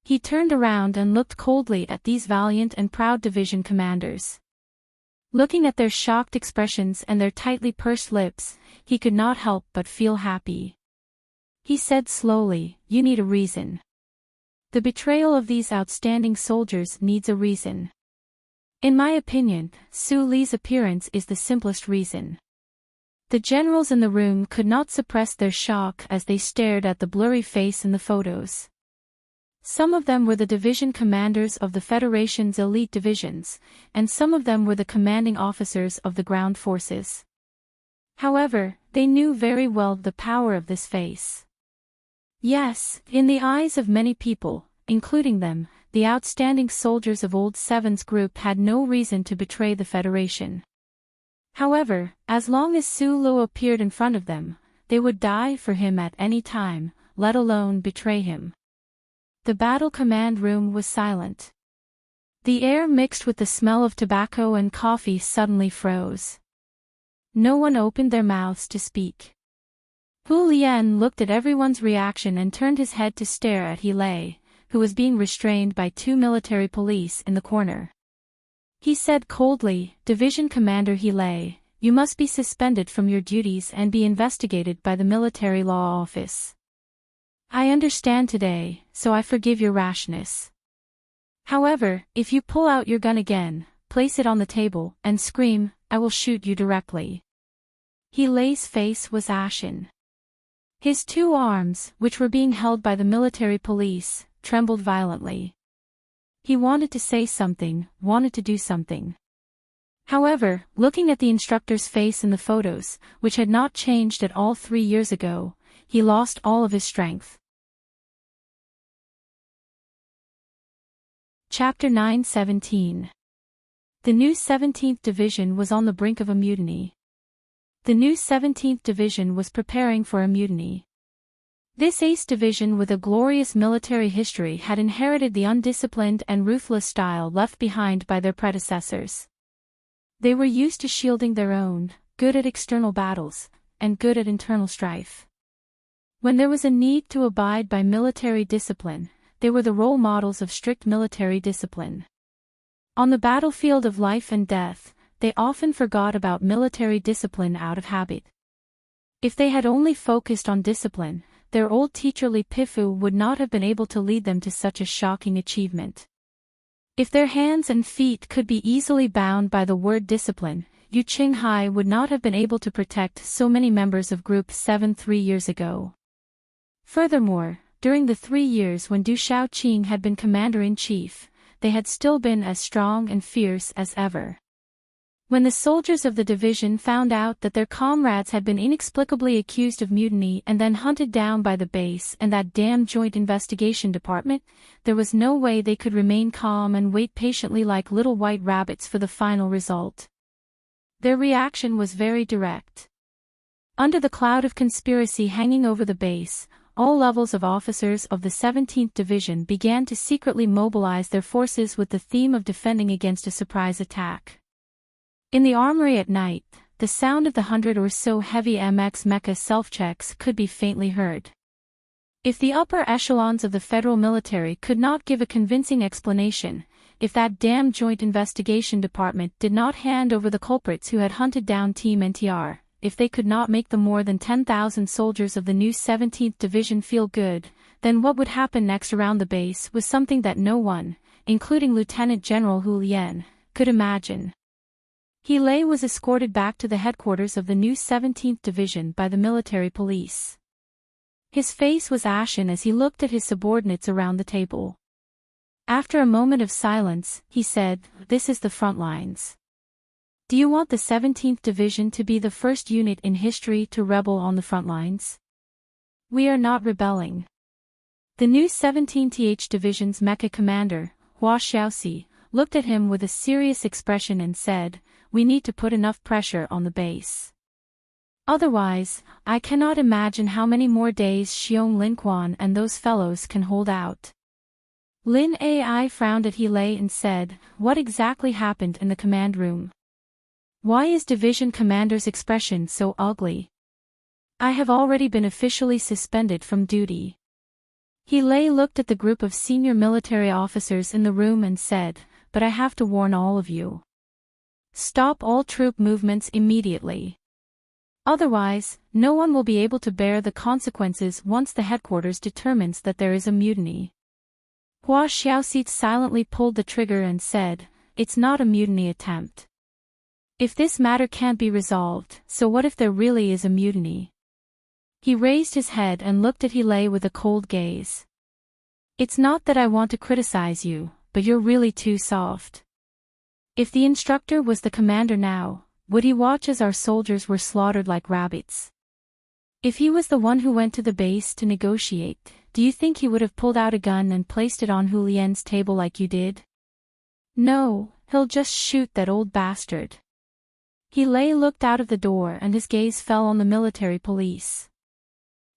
He turned around and looked coldly at these valiant and proud division commanders. Looking at their shocked expressions and their tightly pursed lips, he could not help but feel happy. He said slowly, "You need a reason. The betrayal of these outstanding soldiers needs a reason. In my opinion, Su Li's appearance is the simplest reason." The generals in the room could not suppress their shock as they stared at the blurry face in the photos. Some of them were the division commanders of the Federation's elite divisions, and some of them were the commanding officers of the ground forces. However, they knew very well the power of this face. Yes, in the eyes of many people, including them, the outstanding soldiers of Old Seven's group had no reason to betray the Federation. However, as long as Su Lu appeared in front of them, they would die for him at any time, let alone betray him. The battle command room was silent. The air mixed with the smell of tobacco and coffee suddenly froze. No one opened their mouths to speak. Hu Lian looked at everyone's reaction and turned his head to stare at He Lei, who was being restrained by two military police in the corner. He said coldly, "Division Commander He Lei, you must be suspended from your duties and be investigated by the Military Law Office. I understand today, so I forgive your rashness. However, if you pull out your gun again, place it on the table, and scream, I will shoot you directly." He Lei's face was ashen. His two arms, which were being held by the military police, trembled violently. He wanted to say something, wanted to do something. However, looking at the instructor's face in the photos, which had not changed at all 3 years ago, he lost all of his strength. Chapter 9:17. The new 17th Division was on the brink of a mutiny. The new 17th Division was preparing for a mutiny. This ace division with a glorious military history had inherited the undisciplined and ruthless style left behind by their predecessors. They were used to shielding their own, good at external battles, and good at internal strife. When there was a need to abide by military discipline, they were the role models of strict military discipline. On the battlefield of life and death, they often forgot about military discipline out of habit. If they had only focused on discipline, their old teacher Li Pifu would not have been able to lead them to such a shocking achievement. If their hands and feet could be easily bound by the word discipline, Yu Qinghai would not have been able to protect so many members of Group 7 3 years ago. Furthermore, during the 3 years when Du Shaoqing had been commander-in-chief, they had still been as strong and fierce as ever. When the soldiers of the division found out that their comrades had been inexplicably accused of mutiny and then hunted down by the base and that damn Joint Investigation Department, there was no way they could remain calm and wait patiently like little white rabbits for the final result. Their reaction was very direct. Under the cloud of conspiracy hanging over the base, all levels of officers of the 17th Division began to secretly mobilize their forces with the theme of defending against a surprise attack. In the armory at night, the sound of the 100 or so heavy MX mecha self-checks could be faintly heard. If the upper echelons of the federal military could not give a convincing explanation, if that damn Joint Investigation Department did not hand over the culprits who had hunted down Team NTR, if they could not make the more than 10,000 soldiers of the new 17th Division feel good, then what would happen next around the base was something that no one, including Lieutenant General Hu Lian, could imagine. He was escorted back to the headquarters of the new 17th Division by the military police. His face was ashen as he looked at his subordinates around the table. After a moment of silence, he said, "This is the front lines. Do you want the 17th Division to be the first unit in history to rebel on the front lines? We are not rebelling." The new 17th Division's mecha commander, Hua Xiaoxi, looked at him with a serious expression and said, "We need to put enough pressure on the base. Otherwise, I cannot imagine how many more days Xiong Linquan and those fellows can hold out." Lin Ai frowned at He and said, "What exactly happened in the command room? Why is division commander's expression so ugly? I have already been officially suspended from duty." He looked at the group of senior military officers in the room and said, "But I have to warn all of you. Stop all troop movements immediately. Otherwise, no one will be able to bear the consequences once the headquarters determines that there is a mutiny." Hua Xiaoxi silently pulled the trigger and said, "It's not a mutiny attempt. If this matter can't be resolved, so what if there really is a mutiny?" He raised his head and looked at He with a cold gaze. "It's not that I want to criticize you, but you're really too soft. If the instructor was the commander now, would he watch as our soldiers were slaughtered like rabbits? If he was the one who went to the base to negotiate, do you think he would have pulled out a gun and placed it on Hu Lian's table like you did? No, he'll just shoot that old bastard." He looked out of the door and his gaze fell on the military police.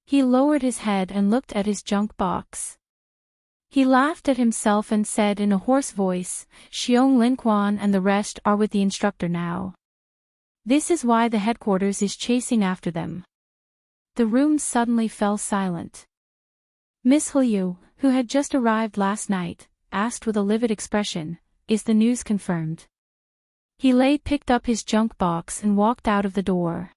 He lowered his head and looked at his junk box. He laughed at himself and said in a hoarse voice, "Xiong Linquan and the rest are with the instructor now. This is why the headquarters is chasing after them." The room suddenly fell silent. Miss Liu, who had just arrived last night, asked with a livid expression, "Is the news confirmed?" He picked up his junk box and walked out of the door.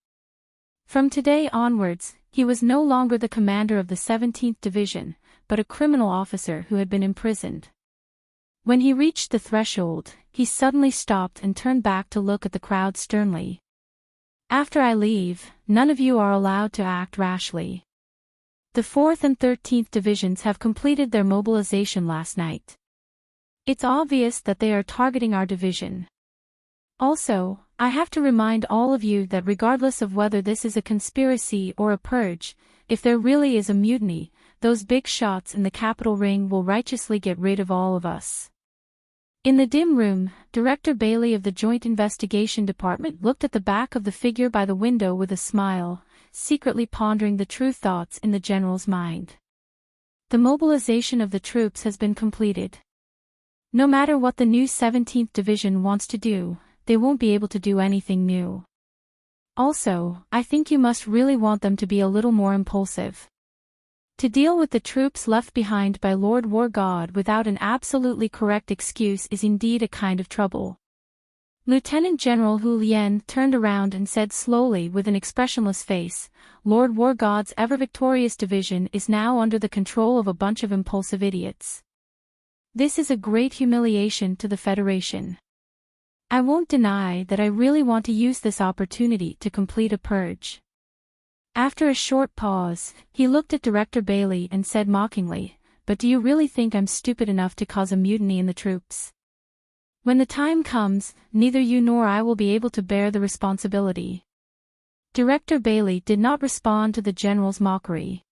From today onwards, he was no longer the commander of the 17th Division, but a criminal officer who had been imprisoned. When he reached the threshold, he suddenly stopped and turned back to look at the crowd sternly. "After I leave, none of you are allowed to act rashly. The 4th and 13th Divisions have completed their mobilization last night. It's obvious that they are targeting our division. Also, I have to remind all of you that regardless of whether this is a conspiracy or a purge, if there really is a mutiny, those big shots in the Capitol ring will righteously get rid of all of us." In the dim room, Director Bailey of the Joint Investigation Department looked at the back of the figure by the window with a smile, secretly pondering the true thoughts in the general's mind. The mobilization of the troops has been completed. No matter what the new 17th Division wants to do, they won't be able to do anything new. Also, I think you must really want them to be a little more impulsive. To deal with the troops left behind by Lord War God without an absolutely correct excuse is indeed a kind of trouble. Lieutenant General Hu Lien turned around and said slowly with an expressionless face, Lord War God's ever-victorious division is now under the control of a bunch of impulsive idiots. This is a great humiliation to the Federation. I won't deny that I really want to use this opportunity to complete a purge. After a short pause, he looked at Director Bailey and said mockingly, but do you really think I'm stupid enough to cause a mutiny in the troops? When the time comes, neither you nor I will be able to bear the responsibility. Director Bailey did not respond to the general's mockery.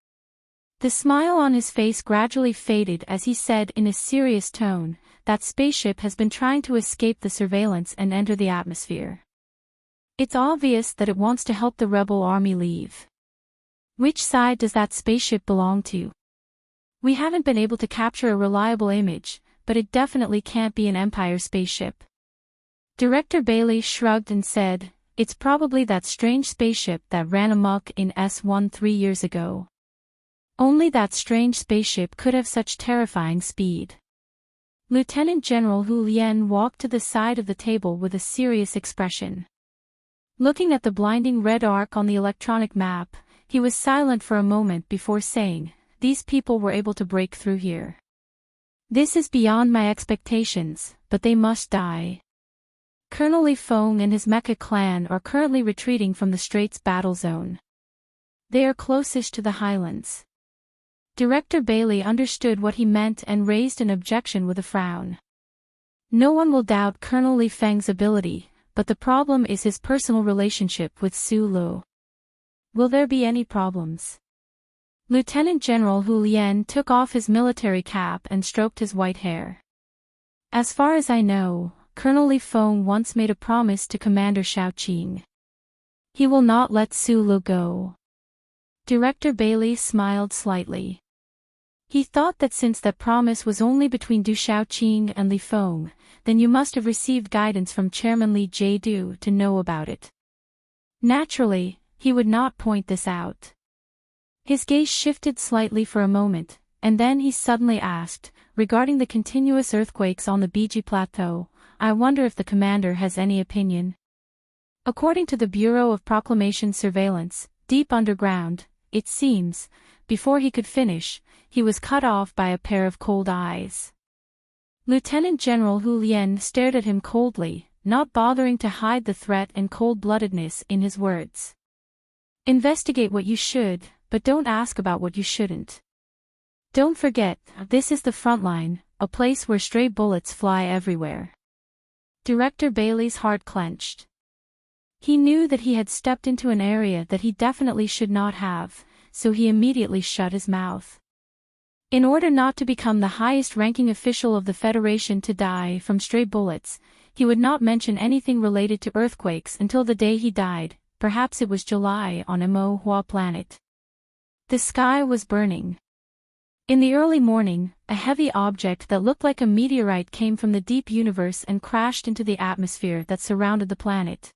The smile on his face gradually faded as he said in a serious tone, that spaceship has been trying to escape the surveillance and enter the atmosphere. It's obvious that it wants to help the rebel army leave. Which side does that spaceship belong to? We haven't been able to capture a reliable image, but it definitely can't be an Empire spaceship. Director Bailey shrugged and said, it's probably that strange spaceship that ran amok in S1 3 years ago. Only that strange spaceship could have such terrifying speed. Lieutenant General Hu Lien walked to the side of the table with a serious expression. Looking at the blinding red arc on the electronic map, he was silent for a moment before saying, these people were able to break through here. This is beyond my expectations, but they must die. Colonel Li Feng and his Mecha clan are currently retreating from the Straits battle zone. They are closest to the highlands. Director Bailey understood what he meant and raised an objection with a frown. No one will doubt Colonel Li Feng's ability, but the problem is his personal relationship with Su Lu. Will there be any problems? Lieutenant General Hu Lien took off his military cap and stroked his white hair. As far as I know, Colonel Li Feng once made a promise to Commander Shao Qing. He will not let Su Lu go. Director Bailey smiled slightly. He thought that since that promise was only between Du Shaoqing and Li Feng, then you must have received guidance from Chairman Li Jiedu to know about it. Naturally, he would not point this out. His gaze shifted slightly for a moment, and then he suddenly asked, regarding the continuous earthquakes on the Biji Plateau, I wonder if the commander has any opinion. According to the Bureau of Proclamation Surveillance, deep underground, it seems, before he could finish, he was cut off by a pair of cold eyes. Lieutenant General Hu Lien stared at him coldly, not bothering to hide the threat and cold-bloodedness in his words. Investigate what you should, but don't ask about what you shouldn't. Don't forget, this is the front line, a place where stray bullets fly everywhere. Director Bailey's heart clenched. He knew that he had stepped into an area that he definitely should not have, so he immediately shut his mouth. In order not to become the highest-ranking official of the Federation to die from stray bullets, he would not mention anything related to earthquakes until the day he died, perhaps it was July on Mo Hua planet. The sky was burning. In the early morning, a heavy object that looked like a meteorite came from the deep universe and crashed into the atmosphere that surrounded the planet.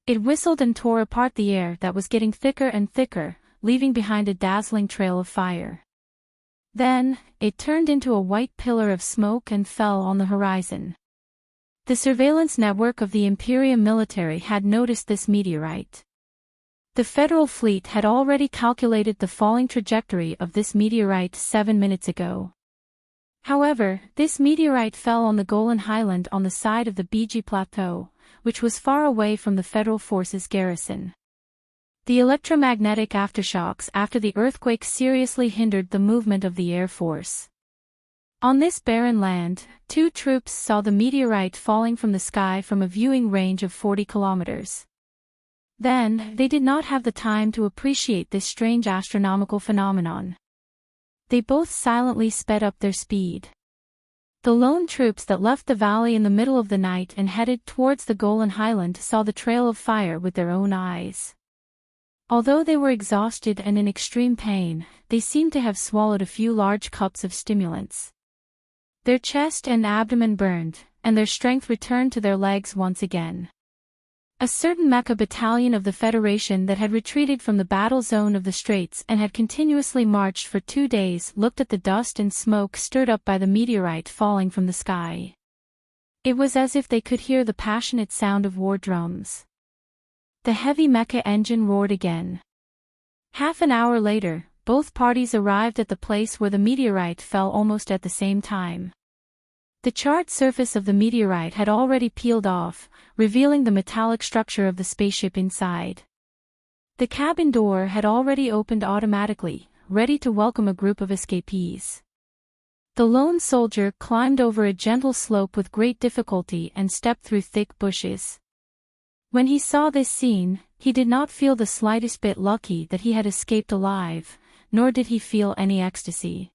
It whistled and tore apart the air that was getting thicker and thicker, leaving behind a dazzling trail of fire. Then, it turned into a white pillar of smoke and fell on the horizon. The surveillance network of the Imperium military had noticed this meteorite. The Federal fleet had already calculated the falling trajectory of this meteorite 7 minutes ago. However, this meteorite fell on the Golan Highland on the side of the Biji Plateau, which was far away from the Federal forces' garrison. The electromagnetic aftershocks after the earthquake seriously hindered the movement of the Air Force. On this barren land, 2 troops saw the meteorite falling from the sky from a viewing range of 40 kilometers. Then, they did not have the time to appreciate this strange astronomical phenomenon. They both silently sped up their speed. The lone troops that left the valley in the middle of the night and headed towards the Golan Highland saw the trail of fire with their own eyes. Although they were exhausted and in extreme pain, they seemed to have swallowed a few large cups of stimulants. Their chest and abdomen burned, and their strength returned to their legs once again. A certain Mecha battalion of the Federation that had retreated from the battle zone of the Straits and had continuously marched for 2 days looked at the dust and smoke stirred up by the meteorite falling from the sky. It was as if they could hear the passionate sound of war drums. The heavy mecha engine roared again. Half an hour later, both parties arrived at the place where the meteorite fell almost at the same time. The charred surface of the meteorite had already peeled off, revealing the metallic structure of the spaceship inside. The cabin door had already opened automatically, ready to welcome a group of escapees. The lone soldier climbed over a gentle slope with great difficulty and stepped through thick bushes. When he saw this scene, he did not feel the slightest bit lucky that he had escaped alive, nor did he feel any ecstasy.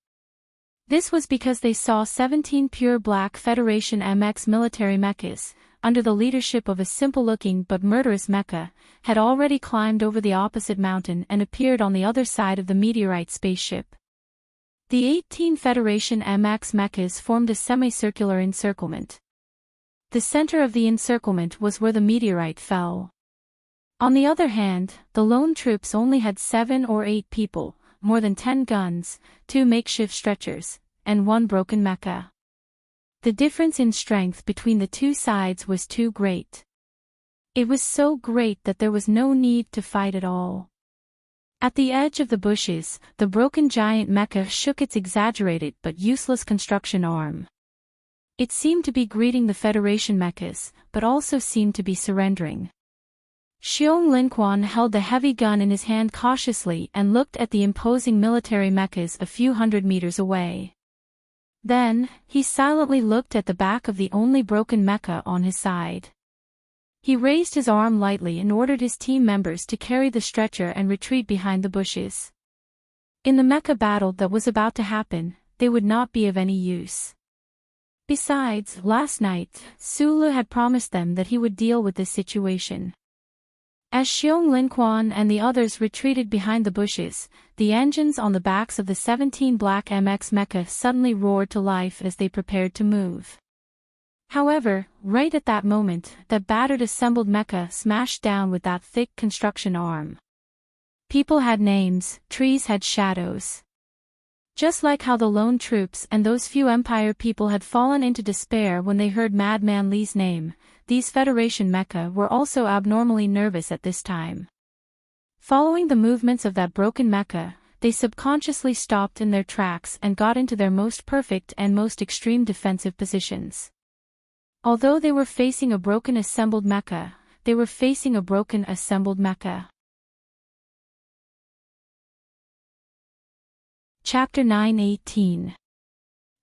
This was because they saw 17 pure black Federation MX military mechas, under the leadership of a simple-looking but murderous mecha, had already climbed over the opposite mountain and appeared on the other side of the meteorite spaceship. The 18 Federation MX mechas formed a semicircular encirclement. The center of the encirclement was where the meteorite fell. On the other hand, the lone troops only had 7 or 8 people, more than 10 guns, 2 makeshift stretchers, and 1 broken mecha. The difference in strength between the two sides was too great. It was so great that there was no need to fight at all. At the edge of the bushes, the broken giant mecha shook its exaggerated but useless construction arm. It seemed to be greeting the Federation mechas, but also seemed to be surrendering. Xiong Linquan held the heavy gun in his hand cautiously and looked at the imposing military mechas a few hundred meters away. Then, he silently looked at the back of the only broken mecha on his side. He raised his arm lightly and ordered his team members to carry the stretcher and retreat behind the bushes. In the mecha battle that was about to happen, they would not be of any use. Besides, last night, Sulu had promised them that he would deal with this situation. As Xiong Linquan and the others retreated behind the bushes, the engines on the backs of the 17 black MX mecha suddenly roared to life as they prepared to move. However, right at that moment, that battered assembled mecha smashed down with that thick construction arm. People had names, trees had shadows. Just like how the lone troops and those few Empire people had fallen into despair when they heard Madman Li's name, these Federation mecha were also abnormally nervous at this time. Following the movements of that broken mecha, they subconsciously stopped in their tracks and got into their most perfect and most extreme defensive positions. Although they were facing a broken assembled mecha, they were facing a broken assembled mecha. Chapter 9:18.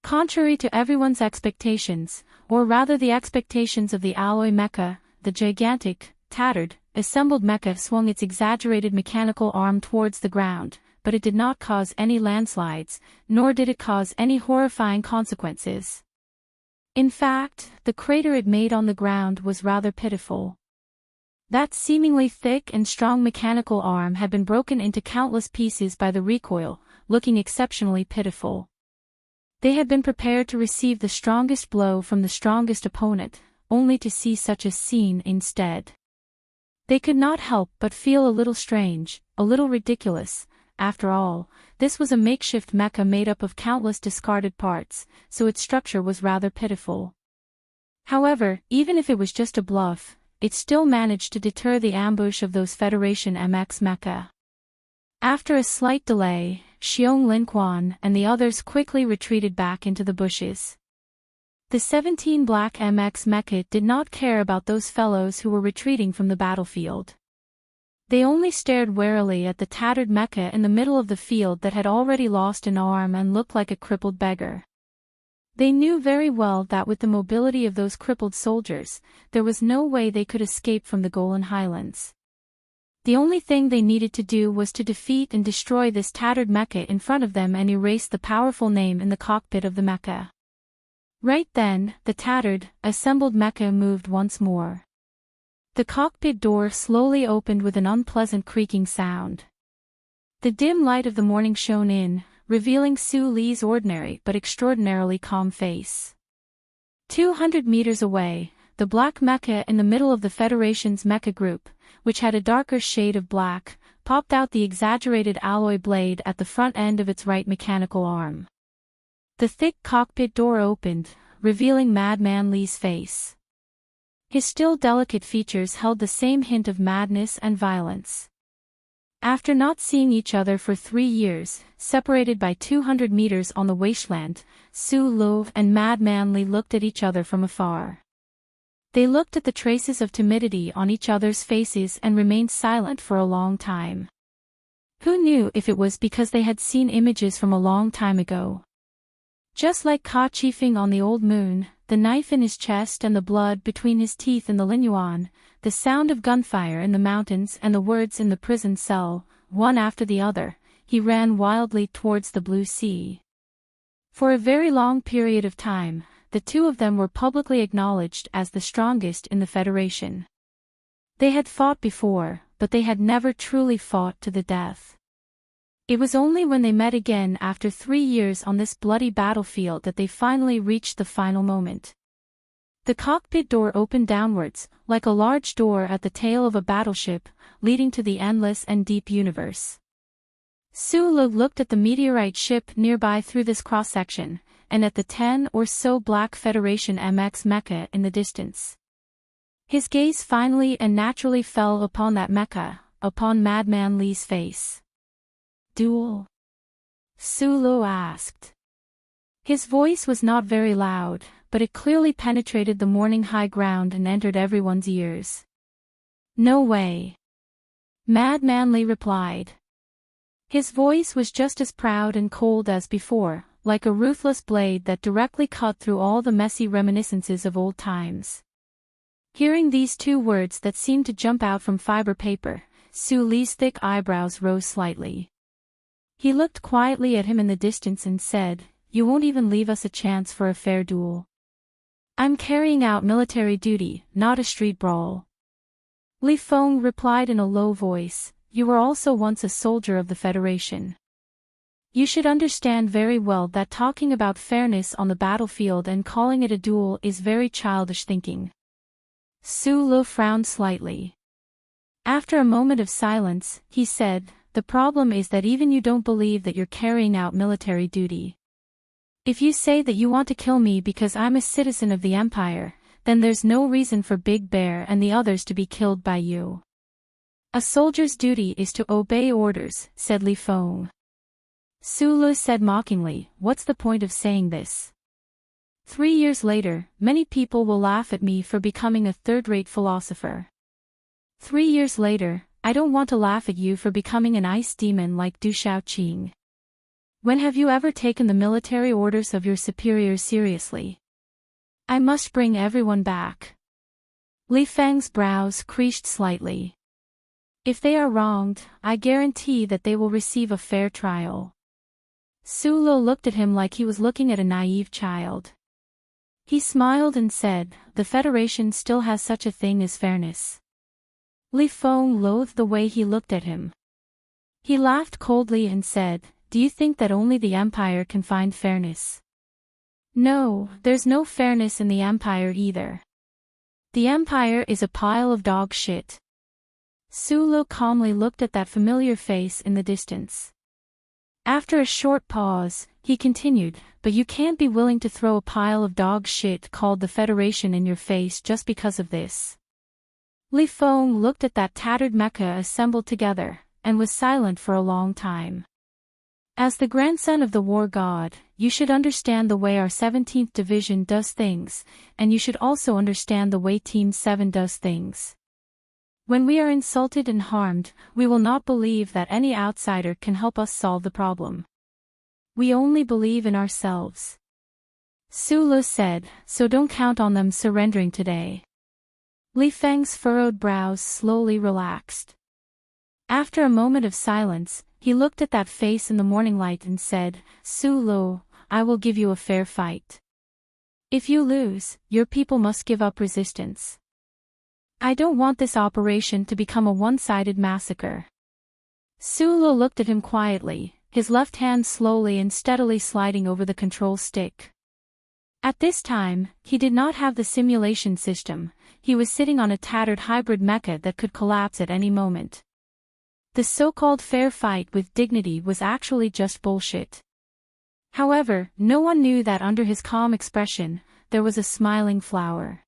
Contrary to everyone's expectations, or rather the expectations of the alloy mecha, the gigantic, tattered, assembled mecha swung its exaggerated mechanical arm towards the ground, but it did not cause any landslides, nor did it cause any horrifying consequences. In fact, the crater it made on the ground was rather pitiful. That seemingly thick and strong mechanical arm had been broken into countless pieces by the recoil, looking exceptionally pitiful. They had been prepared to receive the strongest blow from the strongest opponent, only to see such a scene instead. They could not help but feel a little strange, a little ridiculous. After all, this was a makeshift mecha made up of countless discarded parts, so its structure was rather pitiful. However, even if it was just a bluff, it still managed to deter the ambush of those Federation MX mecha. After a slight delay, Xiong Linquan and the others quickly retreated back into the bushes. The 17 black MX mecha did not care about those fellows who were retreating from the battlefield. They only stared warily at the tattered mecha in the middle of the field that had already lost an arm and looked like a crippled beggar. They knew very well that with the mobility of those crippled soldiers, there was no way they could escape from the Golan Highlands. The only thing they needed to do was to defeat and destroy this tattered mecha in front of them and erase the powerful name in the cockpit of the mecha. Right then, the tattered, assembled mecha moved once more. The cockpit door slowly opened with an unpleasant creaking sound. The dim light of the morning shone in, revealing Su Li's ordinary but extraordinarily calm face. 200 meters away, the black mecha in the middle of the Federation's mecha group, which had a darker shade of black, popped out the exaggerated alloy blade at the front end of its right mechanical arm. The thick cockpit door opened, revealing Madman Li's face. His still delicate features held the same hint of madness and violence. After not seeing each other for 3 years, separated by 200 meters on the wasteland, Su Lo and Madman Li looked at each other from afar. They looked at the traces of timidity on each other's faces and remained silent for a long time. Who knew if it was because they had seen images from a long time ago? Just like Ka Chifeng on the old moon, the knife in his chest and the blood between his teeth in the Linyuan, the sound of gunfire in the mountains and the words in the prison cell, one after the other, he ran wildly towards the blue sea. For a very long period of time, the two of them were publicly acknowledged as the strongest in the Federation. They had fought before, but they had never truly fought to the death. It was only when they met again after 3 years on this bloody battlefield that they finally reached the final moment. The cockpit door opened downwards, like a large door at the tail of a battleship, leading to the endless and deep universe. Su Lo looked at the meteorite ship nearby through this cross-section, and at the 10 or so Black Federation MX mecha in the distance. His gaze finally and naturally fell upon that mecha, upon Madman Li's face. "Duel?" Su Lo asked. His voice was not very loud, but it clearly penetrated the morning high ground and entered everyone's ears. "No way," Madman Li replied. His voice was just as proud and cold as before, like a ruthless blade that directly cut through all the messy reminiscences of old times. Hearing these 2 words that seemed to jump out from fiber paper, Su Li's thick eyebrows rose slightly. He looked quietly at him in the distance and said, "You won't even leave us a chance for a fair duel." "I'm carrying out military duty, not a street brawl." Li Feng replied in a low voice, "You were also once a soldier of the Federation. You should understand very well that talking about fairness on the battlefield and calling it a duel is very childish thinking." Su Lo frowned slightly. After a moment of silence, he said, "The problem is that even you don't believe that you're carrying out military duty. If you say that you want to kill me because I'm a citizen of the Empire, then there's no reason for Big Bear and the others to be killed by you." "A soldier's duty is to obey orders," said Li Feng. Su Lo said mockingly, "What's the point of saying this? 3 years later, many people will laugh at me for becoming a third-rate philosopher. 3 years later, I don't want to laugh at you for becoming an ice demon like Du Shaoqing. When have you ever taken the military orders of your superiors seriously? I must bring everyone back." Li Feng's brows creased slightly. "If they are wronged, I guarantee that they will receive a fair trial." Su Lo looked at him like he was looking at a naive child. He smiled and said, "The Federation still has such a thing as fairness." Li Feng loathed the way he looked at him. He laughed coldly and said, "Do you think that only the Empire can find fairness? No, there's no fairness in the Empire either. The Empire is a pile of dog shit." Su Lo calmly looked at that familiar face in the distance. After a short pause, he continued, "But you can't be willing to throw a pile of dog shit called the Federation in your face just because of this." Li Feng looked at that tattered mecha assembled together, and was silent for a long time. "As the grandson of the war god, you should understand the way our 17th Division does things, and you should also understand the way Team 7 does things. When we are insulted and harmed, we will not believe that any outsider can help us solve the problem. We only believe in ourselves." Su Lo said, "So don't count on them surrendering today." Li Feng's furrowed brows slowly relaxed. After a moment of silence, he looked at that face in the morning light and said, "Su Lo, I will give you a fair fight. If you lose, your people must give up resistance. I don't want this operation to become a one-sided massacre." Su Lo looked at him quietly, his left hand slowly and steadily sliding over the control stick. At this time, he did not have the simulation system, he was sitting on a tattered hybrid mecha that could collapse at any moment. The so-called fair fight with dignity was actually just bullshit. However, no one knew that under his calm expression, there was a smiling flower.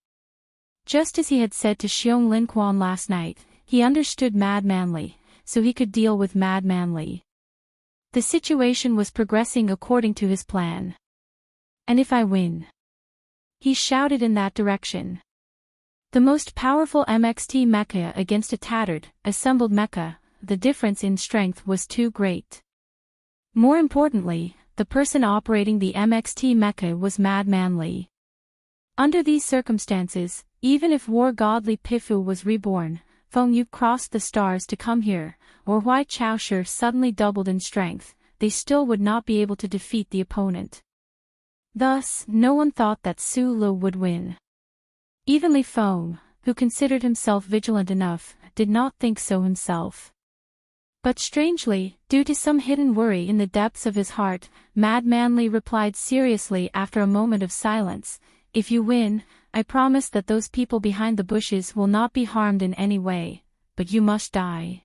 Just as he had said to Xiong Lin Quan last night, he understood Mad Manly, so he could deal with Mad Manly. The situation was progressing according to his plan. And if I win? He shouted in that direction. The most powerful MXT mecha against a tattered, assembled mecha, the difference in strength was too great. More importantly, the person operating the MXT mecha was Mad Manly. Under these circumstances, even if War Godly Pifu was reborn, Feng Yu crossed the stars to come here, or Hui Chaoshi suddenly doubled in strength, they still would not be able to defeat the opponent. Thus, no one thought that Su Lu would win. Even Li Feng, who considered himself vigilant enough, did not think so himself. But strangely, due to some hidden worry in the depths of his heart, Mad Manly replied seriously after a moment of silence, "If you win, I promise that those people behind the bushes will not be harmed in any way, but you must die."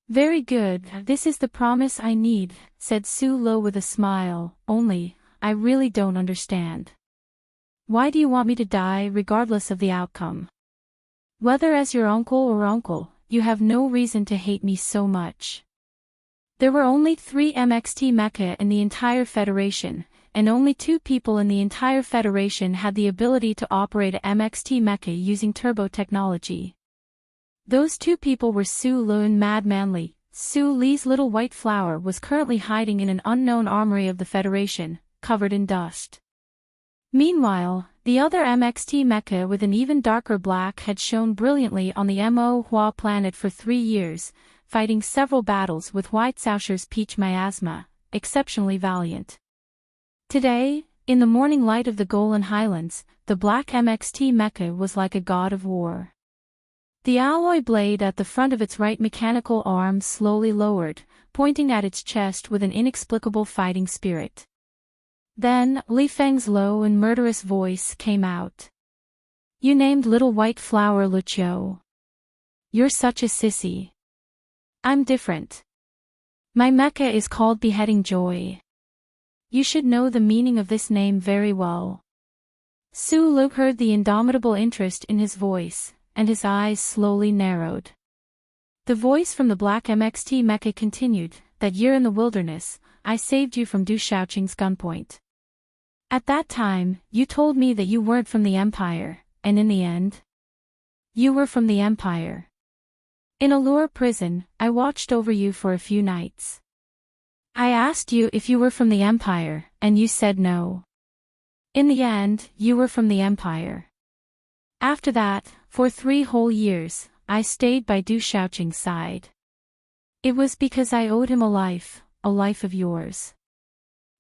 "Very good, this is the promise I need," said Su Lu with a smile, "only, I really don't understand. Why do you want me to die regardless of the outcome? Whether as your uncle or uncle, you have no reason to hate me so much." There were only 3 MXT mecha in the entire Federation, and only 2 people in the entire Federation had the ability to operate a MXT mecha using turbo technology. Those 2 people were Su Lu and Mad Manly. Su Li's little white flower was currently hiding in an unknown armory of the Federation, covered in dust. Meanwhile, the other MXT mecha with an even darker black had shone brilliantly on the Mo Hua planet for 3 years, fighting several battles with White Caoshir's Peach Miasma, exceptionally valiant. Today, in the morning light of the Golan Highlands, the black MXT mecha was like a god of war. The alloy blade at the front of its right mechanical arm slowly lowered, pointing at its chest with an inexplicable fighting spirit. Then, Li Feng's low and murderous voice came out. "You named Little White Flower Luqiu. You're such a sissy. I'm different. My mecha is called Beheading Joy. You should know the meaning of this name very well." Su Lu heard the indomitable interest in his voice, and his eyes slowly narrowed. The voice from the black MXT mecha continued, "That year in the wilderness, I saved you from Du Shaoqing's gunpoint. At that time, you told me that you weren't from the Empire, and in the end, you were from the Empire. In Allure prison, I watched over you for a few nights. I asked you if you were from the Empire, and you said no. In the end, you were from the Empire. After that, for 3 whole years, I stayed by Du Shaoqing's side. It was because I owed him a life of yours.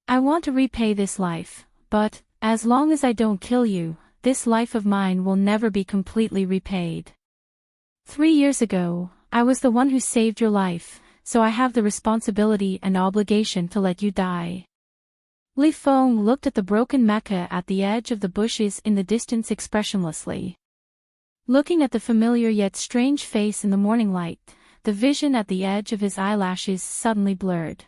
I want to repay this life, but, as long as I don't kill you, this life of mine will never be completely repaid. 3 years ago, I was the one who saved your life, so I have the responsibility and obligation to let you die." Li Feng looked at the broken mecha at the edge of the bushes in the distance expressionlessly. Looking at the familiar yet strange face in the morning light, the vision at the edge of his eyelashes suddenly blurred.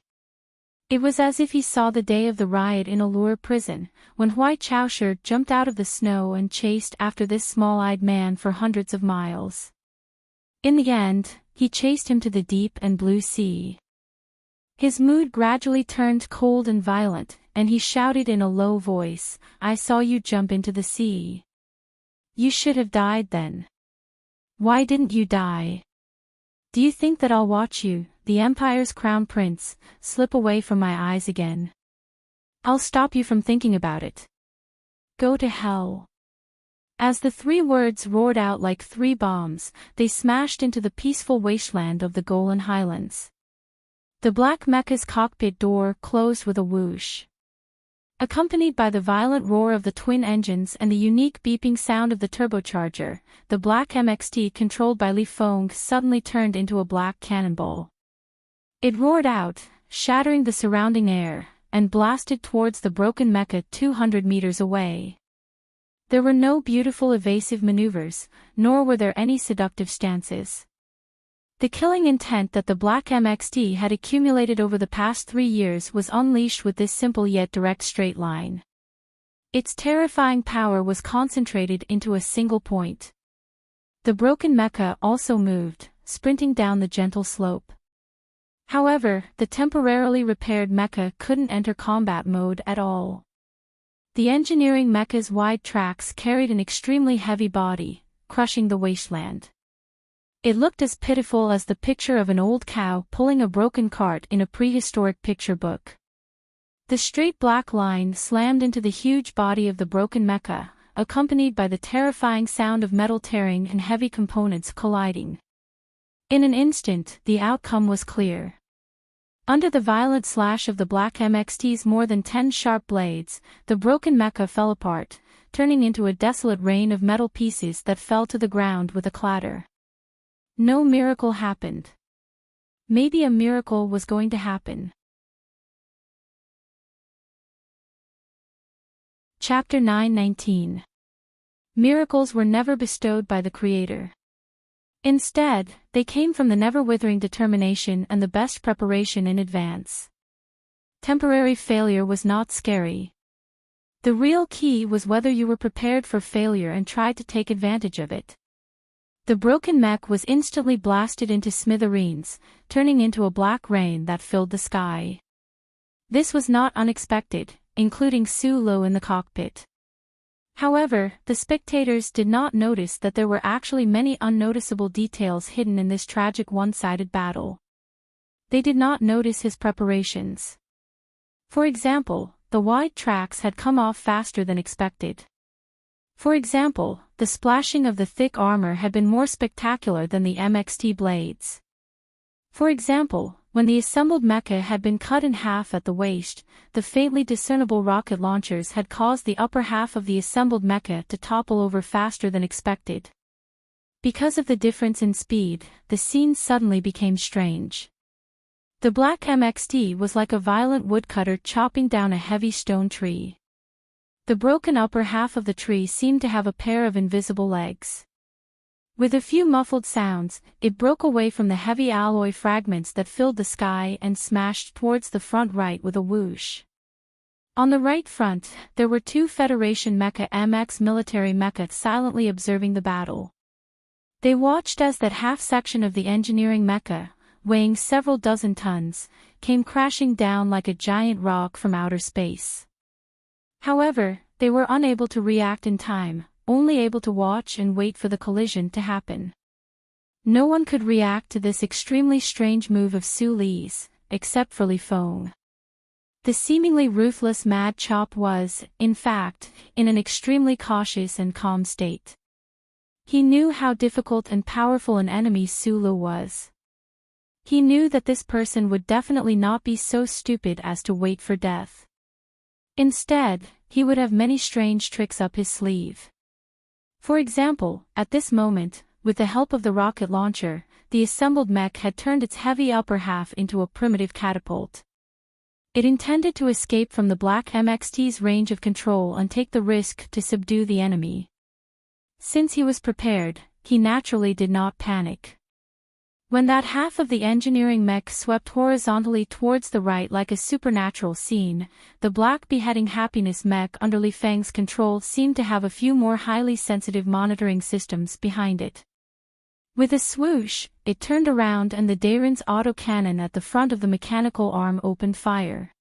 It was as if he saw the day of the riot in Allure prison, when Hui Chaoshi jumped out of the snow and chased after this small-eyed man for hundreds of miles. In the end, he chased him to the deep and blue sea. His mood gradually turned cold and violent, and he shouted in a low voice, "I saw you jump into the sea. You should have died then. Why didn't you die? Do you think that I'll watch you, the Empire's crown prince, slip away from my eyes again? I'll stop you from thinking about it. Go to hell." As the 3 words roared out like 3 bombs, they smashed into the peaceful wasteland of the Golan Highlands. The black mecha's cockpit door closed with a whoosh. Accompanied by the violent roar of the twin engines and the unique beeping sound of the turbocharger, the black MXT controlled by Li Feng suddenly turned into a black cannonball. It roared out, shattering the surrounding air, and blasted towards the broken mecha 200 meters away. There were no beautiful evasive maneuvers, nor were there any seductive stances. The killing intent that the black MXT had accumulated over the past 3 years was unleashed with this simple yet direct straight line. Its terrifying power was concentrated into a single point. The broken mecha also moved, sprinting down the gentle slope. However, the temporarily repaired mecha couldn't enter combat mode at all. The engineering mecha's wide tracks carried an extremely heavy body, crushing the wasteland. It looked as pitiful as the picture of an old cow pulling a broken cart in a prehistoric picture book. The straight black line slammed into the huge body of the broken mecha, accompanied by the terrifying sound of metal tearing and heavy components colliding. In an instant, the outcome was clear. Under the violent slash of the black MXT's more than 10 sharp blades, the broken mecha fell apart, turning into a desolate rain of metal pieces that fell to the ground with a clatter. No miracle happened. Maybe a miracle was going to happen. Chapter 9:19. Miracles were never bestowed by the Creator. Instead, they came from the never-withering determination and the best preparation in advance. Temporary failure was not scary. The real key was whether you were prepared for failure and tried to take advantage of it. The broken mech was instantly blasted into smithereens, turning into a black rain that filled the sky. This was not unexpected, including Su Lo in the cockpit. However, the spectators did not notice that there were actually many unnoticeable details hidden in this tragic one-sided battle. They did not notice his preparations. For example, the wide tracks had come off faster than expected. For example, the splashing of the thick armor had been more spectacular than the MXT blades. For example, when the assembled mecha had been cut in half at the waist, the faintly discernible rocket launchers had caused the upper half of the assembled mecha to topple over faster than expected. Because of the difference in speed, the scene suddenly became strange. The black MXT was like a violent woodcutter chopping down a heavy stone tree. The broken upper half of the tree seemed to have a pair of invisible legs. With a few muffled sounds, it broke away from the heavy alloy fragments that filled the sky and smashed towards the front right with a whoosh. On the right front, there were two Federation Mecha MX military mecha silently observing the battle. They watched as that half-section of the engineering mecha, weighing several dozen tons, came crashing down like a giant rock from outer space. However, they were unable to react in time, only able to watch and wait for the collision to happen. No one could react to this extremely strange move of Su Li's, except for Li Feng. The seemingly ruthless Mad Chop was, in fact, in an extremely cautious and calm state. He knew how difficult and powerful an enemy Su Lo was. He knew that this person would definitely not be so stupid as to wait for death. Instead, he would have many strange tricks up his sleeve. For example, at this moment, with the help of the rocket launcher, the assembled mech had turned its heavy upper half into a primitive catapult. It intended to escape from the black MXT's range of control and take the risk to subdue the enemy. Since he was prepared, he naturally did not panic. When that half of the engineering mech swept horizontally towards the right like a supernatural scene, the black beheading happiness mech under Li Feng's control seemed to have a few more highly sensitive monitoring systems behind it. With a swoosh, it turned around and the Dairon's autocannon at the front of the mechanical arm opened fire.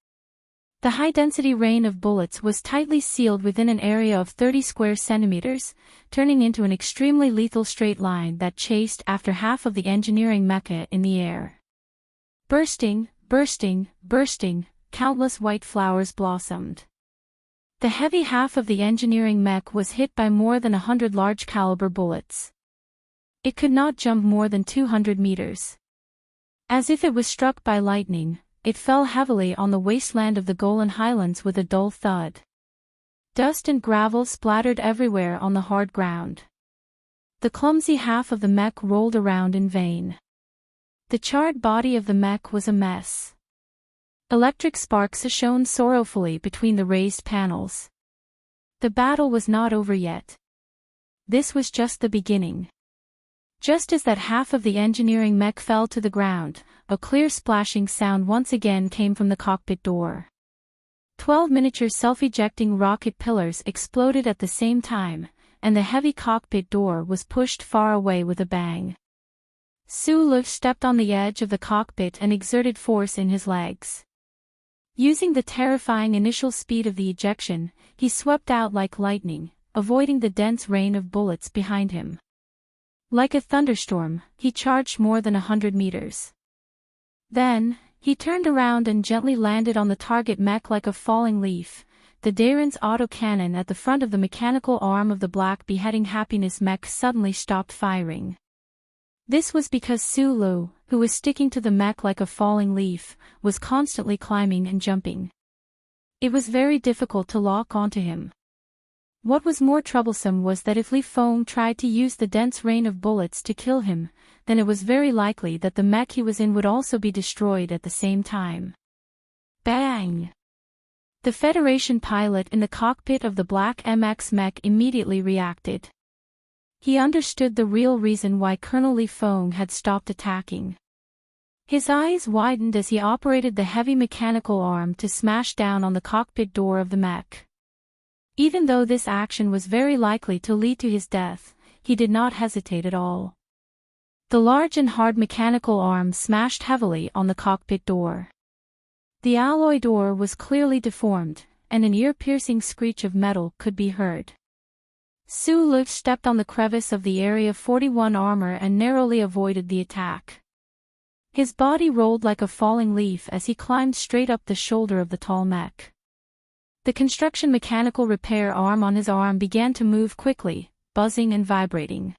The high-density rain of bullets was tightly sealed within an area of 30 square centimeters, turning into an extremely lethal straight line that chased after half of the engineering mecha in the air. Bursting, bursting, bursting, countless white flowers blossomed. The heavy half of the engineering mech was hit by more than 100 large-caliber bullets. It could not jump more than 200 meters. As if it was struck by lightning, it fell heavily on the wasteland of the Golan Highlands with a dull thud. Dust and gravel splattered everywhere on the hard ground. The clumsy half of the mech rolled around in vain. The charred body of the mech was a mess. Electric sparks shone sorrowfully between the raised panels. The battle was not over yet. This was just the beginning. Just as that half of the engineering mech fell to the ground, a clear splashing sound once again came from the cockpit door. 12 miniature self-ejecting rocket pillars exploded at the same time, and the heavy cockpit door was pushed far away with a bang. Sulu stepped on the edge of the cockpit and exerted force in his legs. Using the terrifying initial speed of the ejection, he swept out like lightning, avoiding the dense rain of bullets behind him. Like a thunderstorm, he charged more than 100 meters. Then, he turned around and gently landed on the target mech like a falling leaf. The Darren's autocannon at the front of the mechanical arm of the Black Beheading Happiness mech suddenly stopped firing. This was because Sulu, who was sticking to the mech like a falling leaf, was constantly climbing and jumping. It was very difficult to lock onto him. What was more troublesome was that if Li Feng tried to use the dense rain of bullets to kill him, then it was very likely that the mech he was in would also be destroyed at the same time. Bang! The Federation pilot in the cockpit of the Black MX mech immediately reacted. He understood the real reason why Colonel Li Feng had stopped attacking. His eyes widened as he operated the heavy mechanical arm to smash down on the cockpit door of the mech. Even though this action was very likely to lead to his death, he did not hesitate at all. The large and hard mechanical arm smashed heavily on the cockpit door. The alloy door was clearly deformed, and an ear-piercing screech of metal could be heard. Sulu stepped on the crevice of the Area 41 armor and narrowly avoided the attack. His body rolled like a falling leaf as he climbed straight up the shoulder of the tall mech. The construction mechanical repair arm on his arm began to move quickly, buzzing and vibrating.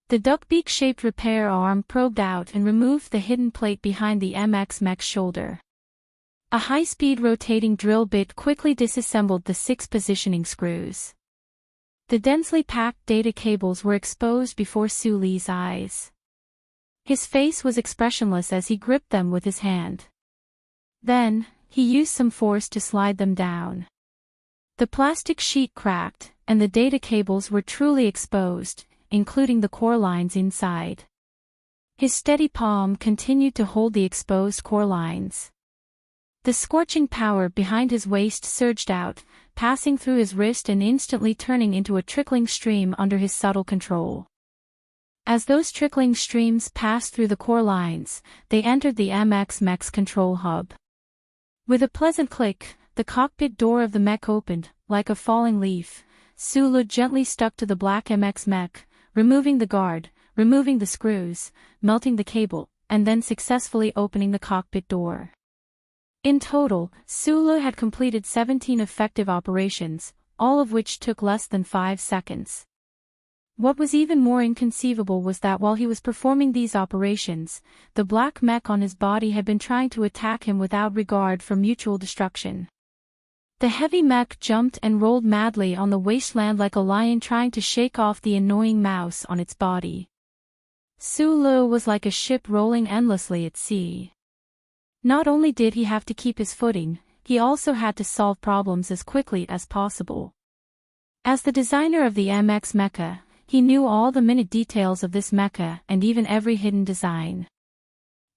The duckbeak-shaped repair arm probed out and removed the hidden plate behind the MX mech's shoulder. A high-speed rotating drill bit quickly disassembled the 6 positioning screws. The densely packed data cables were exposed before Su Li's eyes. His face was expressionless as he gripped them with his hand. Then, he used some force to slide them down. The plastic sheet cracked, and the data cables were truly exposed, including the core lines inside. His steady palm continued to hold the exposed core lines. The scorching power behind his waist surged out, passing through his wrist and instantly turning into a trickling stream under his subtle control. As those trickling streams passed through the core lines, they entered the MX mech's control hub. With a pleasant click, the cockpit door of the mech opened, like a falling leaf. Sulu gently stuck to the Black MX mech, removing the guard, removing the screws, melting the cable, and then successfully opening the cockpit door. In total, Sulu had completed 17 effective operations, all of which took less than 5 seconds. What was even more inconceivable was that while he was performing these operations, the black mech on his body had been trying to attack him without regard for mutual destruction. The heavy mech jumped and rolled madly on the wasteland like a lion trying to shake off the annoying mouse on its body. Sulu was like a ship rolling endlessly at sea. Not only did he have to keep his footing, he also had to solve problems as quickly as possible. As the designer of the MX mecha, he knew all the minute details of this mecha and even every hidden design.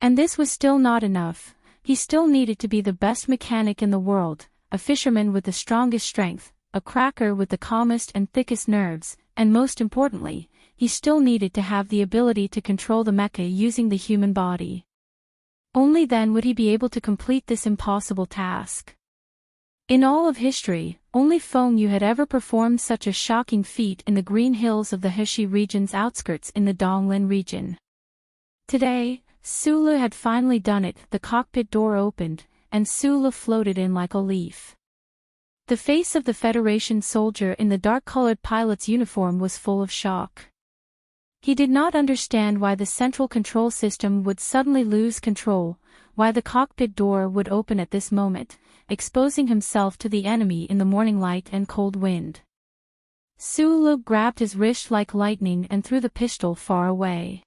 And this was still not enough. He still needed to be the best mechanic in the world, a fisherman with the strongest strength, a cracker with the calmest and thickest nerves, and most importantly, he still needed to have the ability to control the mecha using the human body. Only then would he be able to complete this impossible task. In all of history, only Feng Yu had ever performed such a shocking feat in the green hills of the Heshi region's outskirts in the Donglin region. Today, Sulu had finally done it. The cockpit door opened, and Sulu floated in like a leaf. The face of the Federation soldier in the dark-colored pilot's uniform was full of shock. He did not understand why the central control system would suddenly lose control, why the cockpit door would open at this moment, exposing himself to the enemy in the morning light and cold wind. Sulu grabbed his wrist like lightning and threw the pistol far away.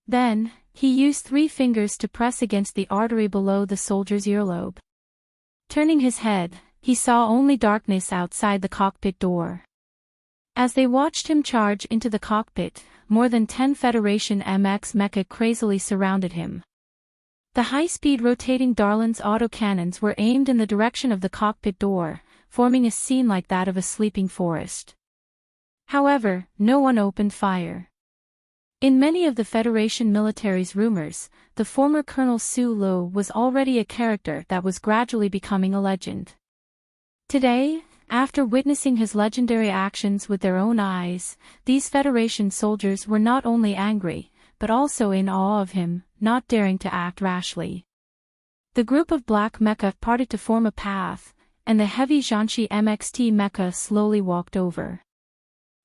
Then, he used 3 fingers to press against the artery below the soldier's earlobe. Turning his head, he saw only darkness outside the cockpit door. As they watched him charge into the cockpit, more than 10 Federation MX mecha crazily surrounded him. The high-speed rotating Darlin's autocannons were aimed in the direction of the cockpit door, forming a scene like that of a sleeping forest. However, no one opened fire. In many of the Federation military's rumors, the former Colonel Su Lo was already a character that was gradually becoming a legend. Today, after witnessing his legendary actions with their own eyes, these Federation soldiers were not only angry, but also in awe of him, not daring to act rashly. The group of black mecha parted to form a path, and the heavy Jiangxi MXT mecha slowly walked over.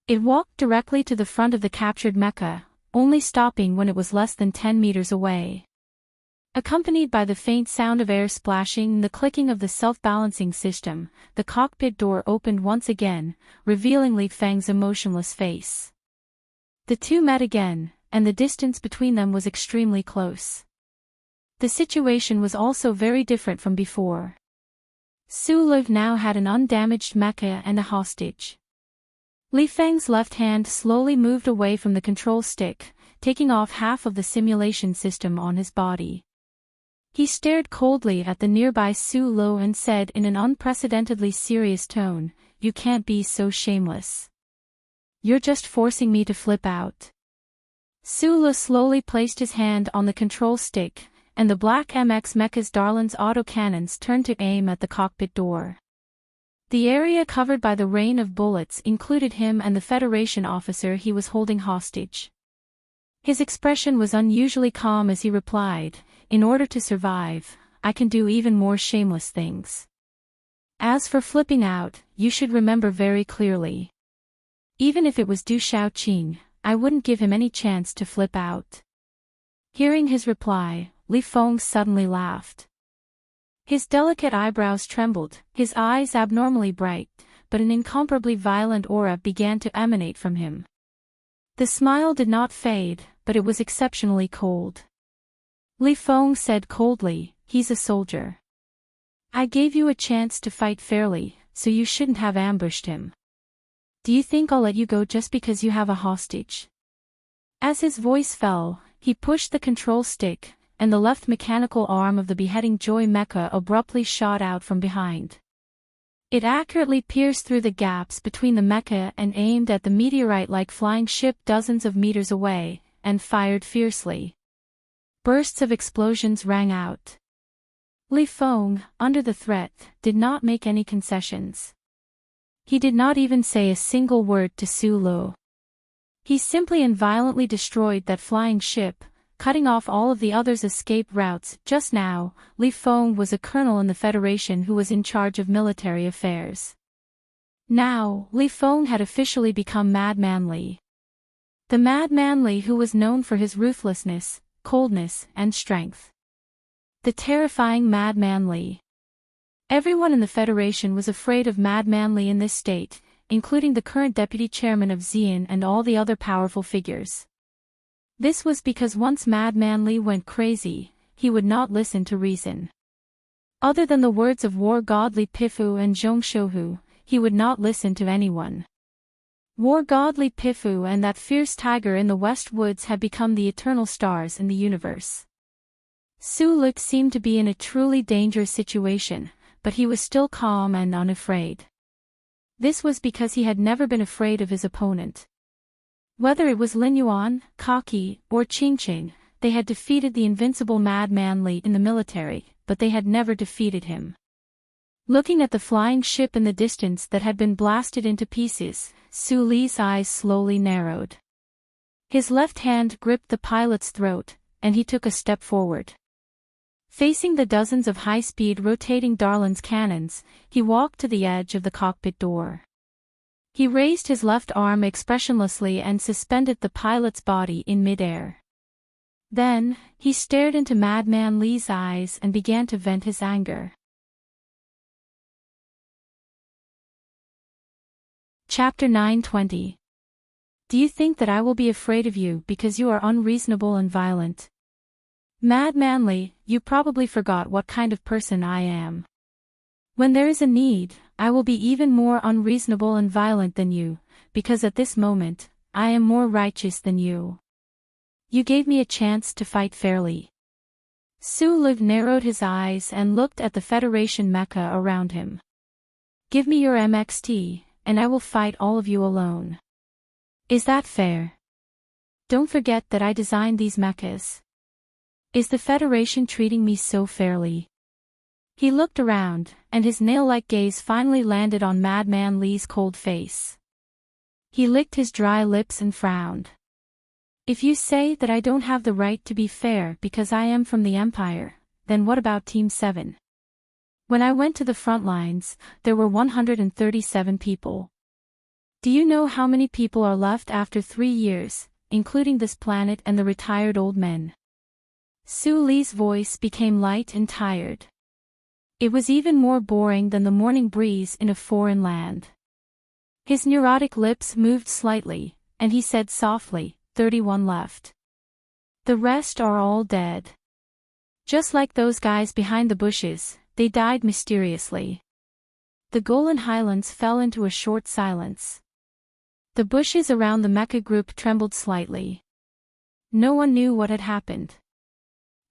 It walked directly to the front of the captured mecha, only stopping when it was less than 10 meters away. Accompanied by the faint sound of air splashing and the clicking of the self-balancing system, the cockpit door opened once again, revealing Li Feng's emotionless face. The two met again, and the distance between them was extremely close. The situation was also very different from before. Su Liv now had an undamaged mecha and a hostage. Li Feng's left hand slowly moved away from the control stick, taking off half of the simulation system on his body. He stared coldly at the nearby Su Lo and said in an unprecedentedly serious tone, "You can't be so shameless. You're just forcing me to flip out." Su Lo slowly placed his hand on the control stick, and the black MX mecha's Darlin's autocannons turned to aim at the cockpit door. The area covered by the rain of bullets included him and the Federation officer he was holding hostage. His expression was unusually calm as he replied, "In order to survive, I can do even more shameless things. As for flipping out, you should remember very clearly. Even if it was Du Shaoqing, I wouldn't give him any chance to flip out." Hearing his reply, Li Feng suddenly laughed. His delicate eyebrows trembled, his eyes abnormally bright, but an incomparably violent aura began to emanate from him. The smile did not fade, but it was exceptionally cold. Li Feng said coldly, "He's a soldier. I gave you a chance to fight fairly, so you shouldn't have ambushed him. Do you think I'll let you go just because you have a hostage?" As his voice fell, he pushed the control stick, and the left mechanical arm of the beheading Joy mecha abruptly shot out from behind. It accurately pierced through the gaps between the mecha and aimed at the meteorite-like flying ship dozens of meters away, and fired fiercely. Bursts of explosions rang out. Li Feng, under the threat, did not make any concessions. He did not even say a single word to Su Lo. He simply and violently destroyed that flying ship, cutting off all of the others' escape routes. Just now, Li Feng was a colonel in the Federation who was in charge of military affairs. Now, Li Feng had officially become Madman Li. The Madman Li who was known for his ruthlessness, coldness, and strength. The terrifying Madman Li. Everyone in the Federation was afraid of Madman Li in this state, including the current deputy chairman of Xian and all the other powerful figures. This was because once Madman Li went crazy, he would not listen to reason. Other than the words of war god Li Pifu and Zhong Shouhu, he would not listen to anyone. War god Li Pifu and that fierce tiger in the West Woods had become the eternal stars in the universe. Su Luk seemed to be in a truly dangerous situation, but he was still calm and unafraid. This was because he had never been afraid of his opponent. Whether it was Lin Yuan, Kaki, or Qingqing, they had defeated the invincible Madman Li in the military, but they had never defeated him. Looking at the flying ship in the distance that had been blasted into pieces, Su Li's eyes slowly narrowed. His left hand gripped the pilot's throat, and he took a step forward. Facing the dozens of high-speed rotating Darlin's cannons, he walked to the edge of the cockpit door. He raised his left arm expressionlessly and suspended the pilot's body in midair. Then, he stared into Madman Li's eyes and began to vent his anger. Chapter 920. Do you think that I will be afraid of you because you are unreasonable and violent? Madman Li, you probably forgot what kind of person I am. When there is a need, I will be even more unreasonable and violent than you, because at this moment, I am more righteous than you. You gave me a chance to fight fairly. Su-Lu narrowed his eyes and looked at the Federation mecha around him. Give me your MXT, and I will fight all of you alone. Is that fair? Don't forget that I designed these mechas. Is the Federation treating me so fairly? He looked around, and his nail-like gaze finally landed on Madman Li's cold face. He licked his dry lips and frowned. If you say that I don't have the right to be fair because I am from the Empire, then what about Team 7? When I went to the front lines, there were 137 people. Do you know how many people are left after 3 years, including this planet and the retired old men? Su-Li's voice became light and tired. It was even more boring than the morning breeze in a foreign land. His neurotic lips moved slightly, and he said softly, 31 left. The rest are all dead. Just like those guys behind the bushes, they died mysteriously. The Golan Highlands fell into a short silence. The bushes around the mecha group trembled slightly. No one knew what had happened.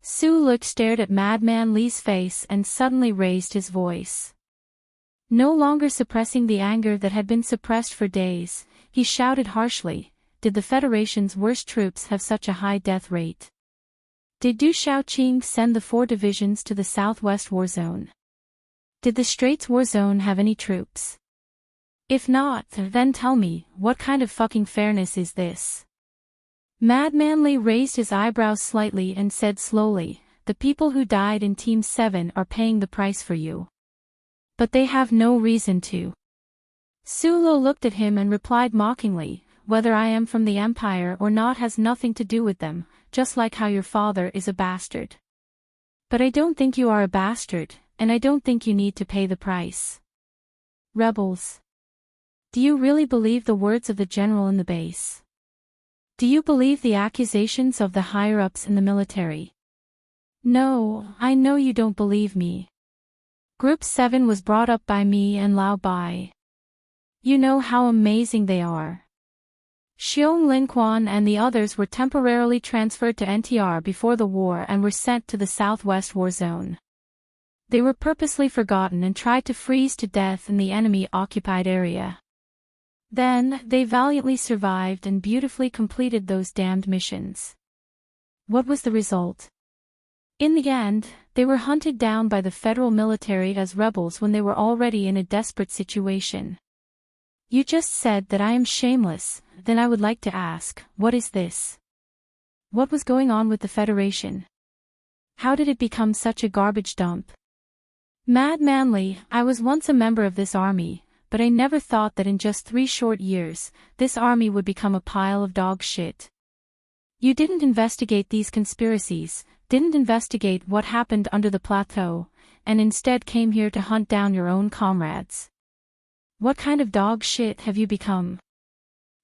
Su-Lu stared at Madman Li's face and suddenly raised his voice. No longer suppressing the anger that had been suppressed for days, he shouted harshly, did the Federation's worst troops have such a high death rate? Did Du Shaoqing send the 4 divisions to the Southwest War Zone? Did the Straits War Zone have any troops? If not, then tell me, what kind of fucking fairness is this? Madman Li raised his eyebrows slightly and said slowly, the people who died in Team 7 are paying the price for you. But they have no reason to. Su-Lu looked at him and replied mockingly, whether I am from the Empire or not has nothing to do with them, just like how your father is a bastard. But I don't think you are a bastard, and I don't think you need to pay the price. Rebels. Do you really believe the words of the general in the base? Do you believe the accusations of the higher-ups in the military? No, I know you don't believe me. Group 7 was brought up by me and Lao Bai. You know how amazing they are. Xiong Linquan and the others were temporarily transferred to NTR before the war and were sent to the Southwest War Zone. They were purposely forgotten and tried to freeze to death in the enemy-occupied area. Then, they valiantly survived and beautifully completed those damned missions. What was the result? In the end, they were hunted down by the federal military as rebels when they were already in a desperate situation. You just said that I am shameless, then I would like to ask, what is this? What was going on with the Federation? How did it become such a garbage dump? Madman Li, I was once a member of this army, but I never thought that in just 3 short years, this army would become a pile of dog shit. You didn't investigate these conspiracies, didn't investigate what happened under the plateau, and instead came here to hunt down your own comrades. What kind of dog shit have you become?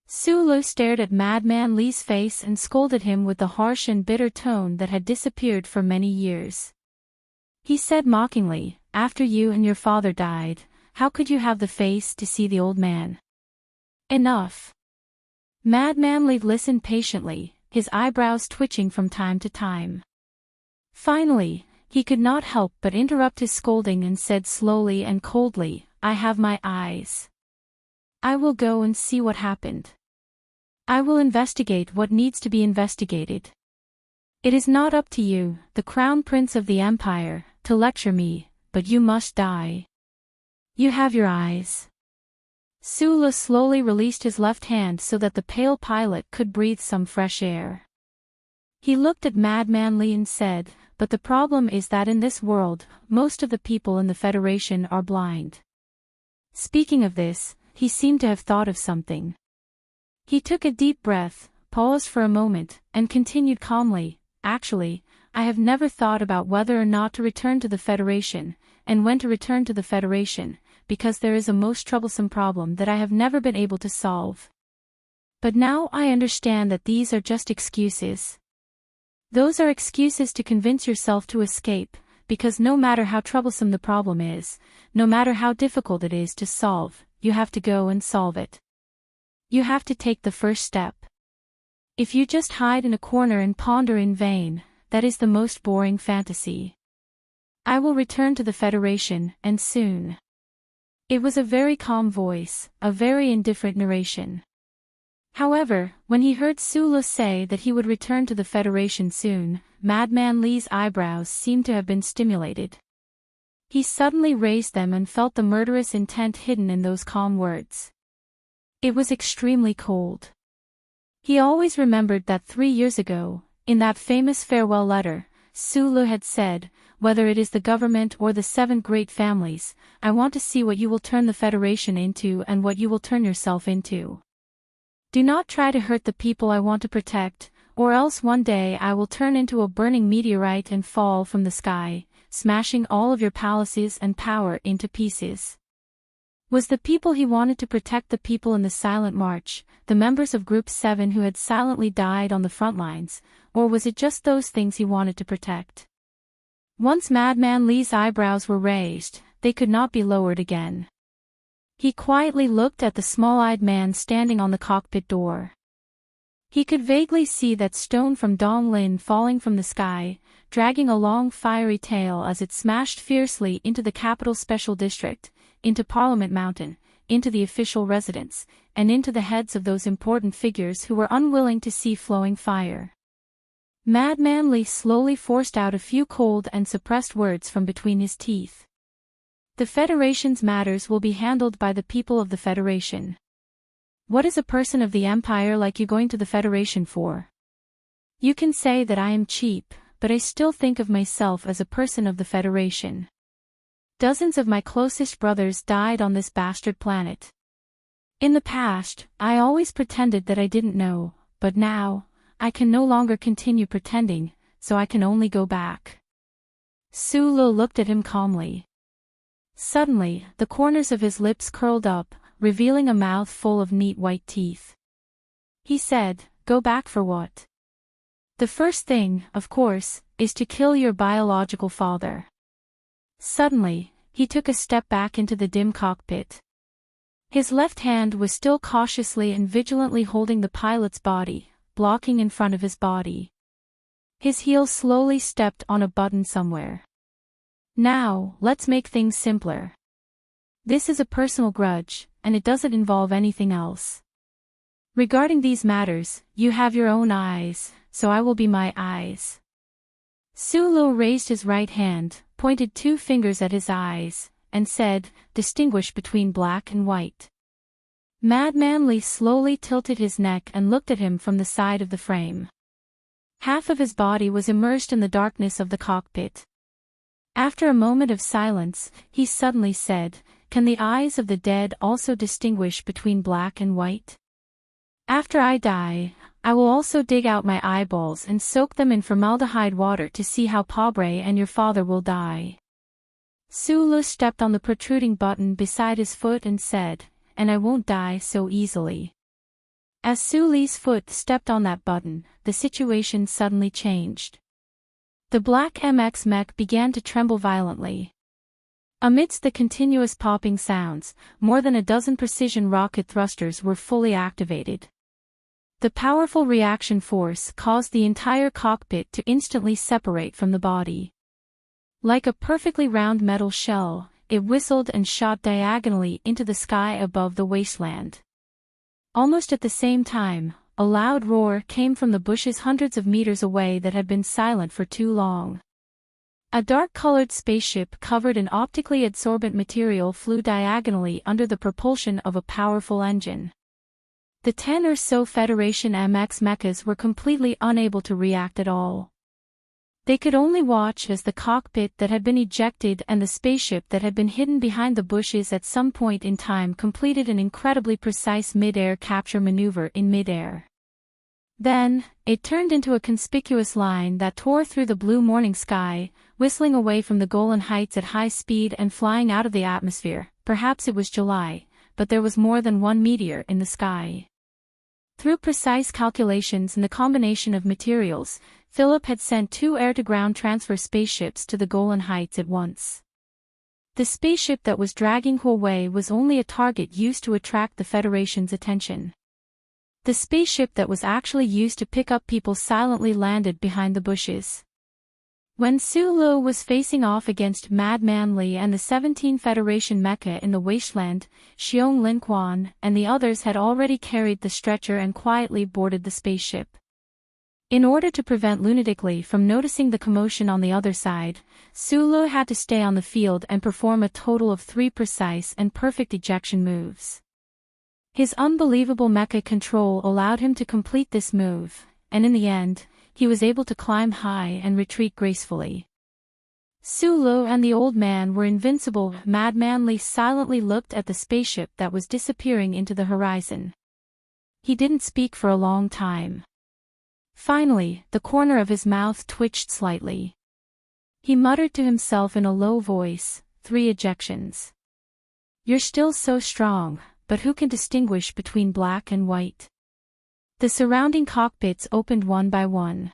Su-Lu stared at Madman Li's face and scolded him with the harsh and bitter tone that had disappeared for many years. He said mockingly, after you and your father died, how could you have the face to see the old man? Enough. Madman Li listened patiently, his eyebrows twitching from time to time. Finally, he could not help but interrupt his scolding and said slowly and coldly, I have my eyes. I will go and see what happened. I will investigate what needs to be investigated. It is not up to you, the Crown Prince of the Empire, to lecture me, but you must die. You have your eyes. Su-Lu slowly released his left hand so that the pale pilot could breathe some fresh air. He looked at Madman Li and said, but the problem is that in this world, most of the people in the Federation are blind. Speaking of this, he seemed to have thought of something. He took a deep breath, paused for a moment, and continued calmly, actually, I have never thought about whether or not to return to the Federation, and when to return to the Federation, because there is a most troublesome problem that I have never been able to solve. But now I understand that these are just excuses. Those are excuses to convince yourself to escape, because no matter how troublesome the problem is, no matter how difficult it is to solve, you have to go and solve it. You have to take the first step. If you just hide in a corner and ponder in vain, that is the most boring fantasy. I will return to the Federation, and soon. It was a very calm voice, a very indifferent narration. However, when he heard Sulu say that he would return to the Federation soon, Madman Li's eyebrows seemed to have been stimulated. He suddenly raised them and felt the murderous intent hidden in those calm words. It was extremely cold. He always remembered that 3 years ago, in that famous farewell letter, Sulu had said, "Whether it is the government or the 7 great families, I want to see what you will turn the Federation into and what you will turn yourself into. Do not try to hurt the people I want to protect, or else one day I will turn into a burning meteorite and fall from the sky, smashing all of your palaces and power into pieces." Was the people he wanted to protect the people in the silent march, the members of Group 7 who had silently died on the front lines, or was it just those things he wanted to protect? Once Madman Li's eyebrows were raised, they could not be lowered again. He quietly looked at the small-eyed man standing on the cockpit door. He could vaguely see that stone from Dong Lin falling from the sky, dragging a long fiery tail as it smashed fiercely into the capital special district, into Parliament Mountain, into the official residence, and into the heads of those important figures who were unwilling to see flowing fire. Madman Li slowly forced out a few cold and suppressed words from between his teeth. The Federation's matters will be handled by the people of the Federation. What is a person of the Empire like you going to the Federation for? You can say that I am cheap, but I still think of myself as a person of the Federation. Dozens of my closest brothers died on this bastard planet. In the past, I always pretended that I didn't know, but now, I can no longer continue pretending, so I can only go back. Sulu looked at him calmly. Suddenly, the corners of his lips curled up, revealing a mouth full of neat white teeth. He said, "Go back for what?" "The first thing, of course, is to kill your biological father." Suddenly, he took a step back into the dim cockpit. His left hand was still cautiously and vigilantly holding the pilot's body, blocking in front of his body. His heel slowly stepped on a button somewhere. "Now, let's make things simpler. This is a personal grudge, and it doesn't involve anything else. Regarding these matters, you have your own eyes, so I will be my eyes." Sulu raised his right hand, pointed 2 fingers at his eyes, and said, "Distinguish between black and white." Madman Li slowly tilted his neck and looked at him from the side of the frame. Half of his body was immersed in the darkness of the cockpit. After a moment of silence, he suddenly said, "Can the eyes of the dead also distinguish between black and white? After I die, I will also dig out my eyeballs and soak them in formaldehyde water to see how Pabre and your father will die." Sulu stepped on the protruding button beside his foot and said, "And I won't die so easily." As Suli's foot stepped on that button, the situation suddenly changed. The black MX mech began to tremble violently. Amidst the continuous popping sounds, more than a dozen precision rocket thrusters were fully activated. The powerful reaction force caused the entire cockpit to instantly separate from the body. Like a perfectly round metal shell, it whistled and shot diagonally into the sky above the wasteland. Almost at the same time, a loud roar came from the bushes hundreds of meters away that had been silent for too long. A dark-colored spaceship covered in optically absorbent material flew diagonally under the propulsion of a powerful engine. The 10 or so Federation MX mechas were completely unable to react at all. They could only watch as the cockpit that had been ejected and the spaceship that had been hidden behind the bushes at some point in time completed an incredibly precise mid-air capture maneuver in mid-air. Then, it turned into a conspicuous line that tore through the blue morning sky, whistling away from the Golan Heights at high speed and flying out of the atmosphere. Perhaps it was July, but there was more than one meteor in the sky. Through precise calculations and the combination of materials, Philip had sent 2 air-to-ground transfer spaceships to the Golan Heights at once. The spaceship that was dragging Huawei was only a target used to attract the Federation's attention. The spaceship that was actually used to pick up people silently landed behind the bushes. When Su Lo was facing off against Madman Li and the 17 Federation mecha in the wasteland, Xiong Lin Quan and the others had already carried the stretcher and quietly boarded the spaceship. In order to prevent Lunatic Li from noticing the commotion on the other side, Su Lo had to stay on the field and perform a total of 3 precise and perfect ejection moves. His unbelievable mecha control allowed him to complete this move, and in the end, he was able to climb high and retreat gracefully. Su Lo and the old man were invincible. Madman Li silently looked at the spaceship that was disappearing into the horizon. He didn't speak for a long time. Finally, the corner of his mouth twitched slightly. He muttered to himself in a low voice, 3 ejections. You're still so strong, but who can distinguish between black and white? The surrounding cockpits opened one by one.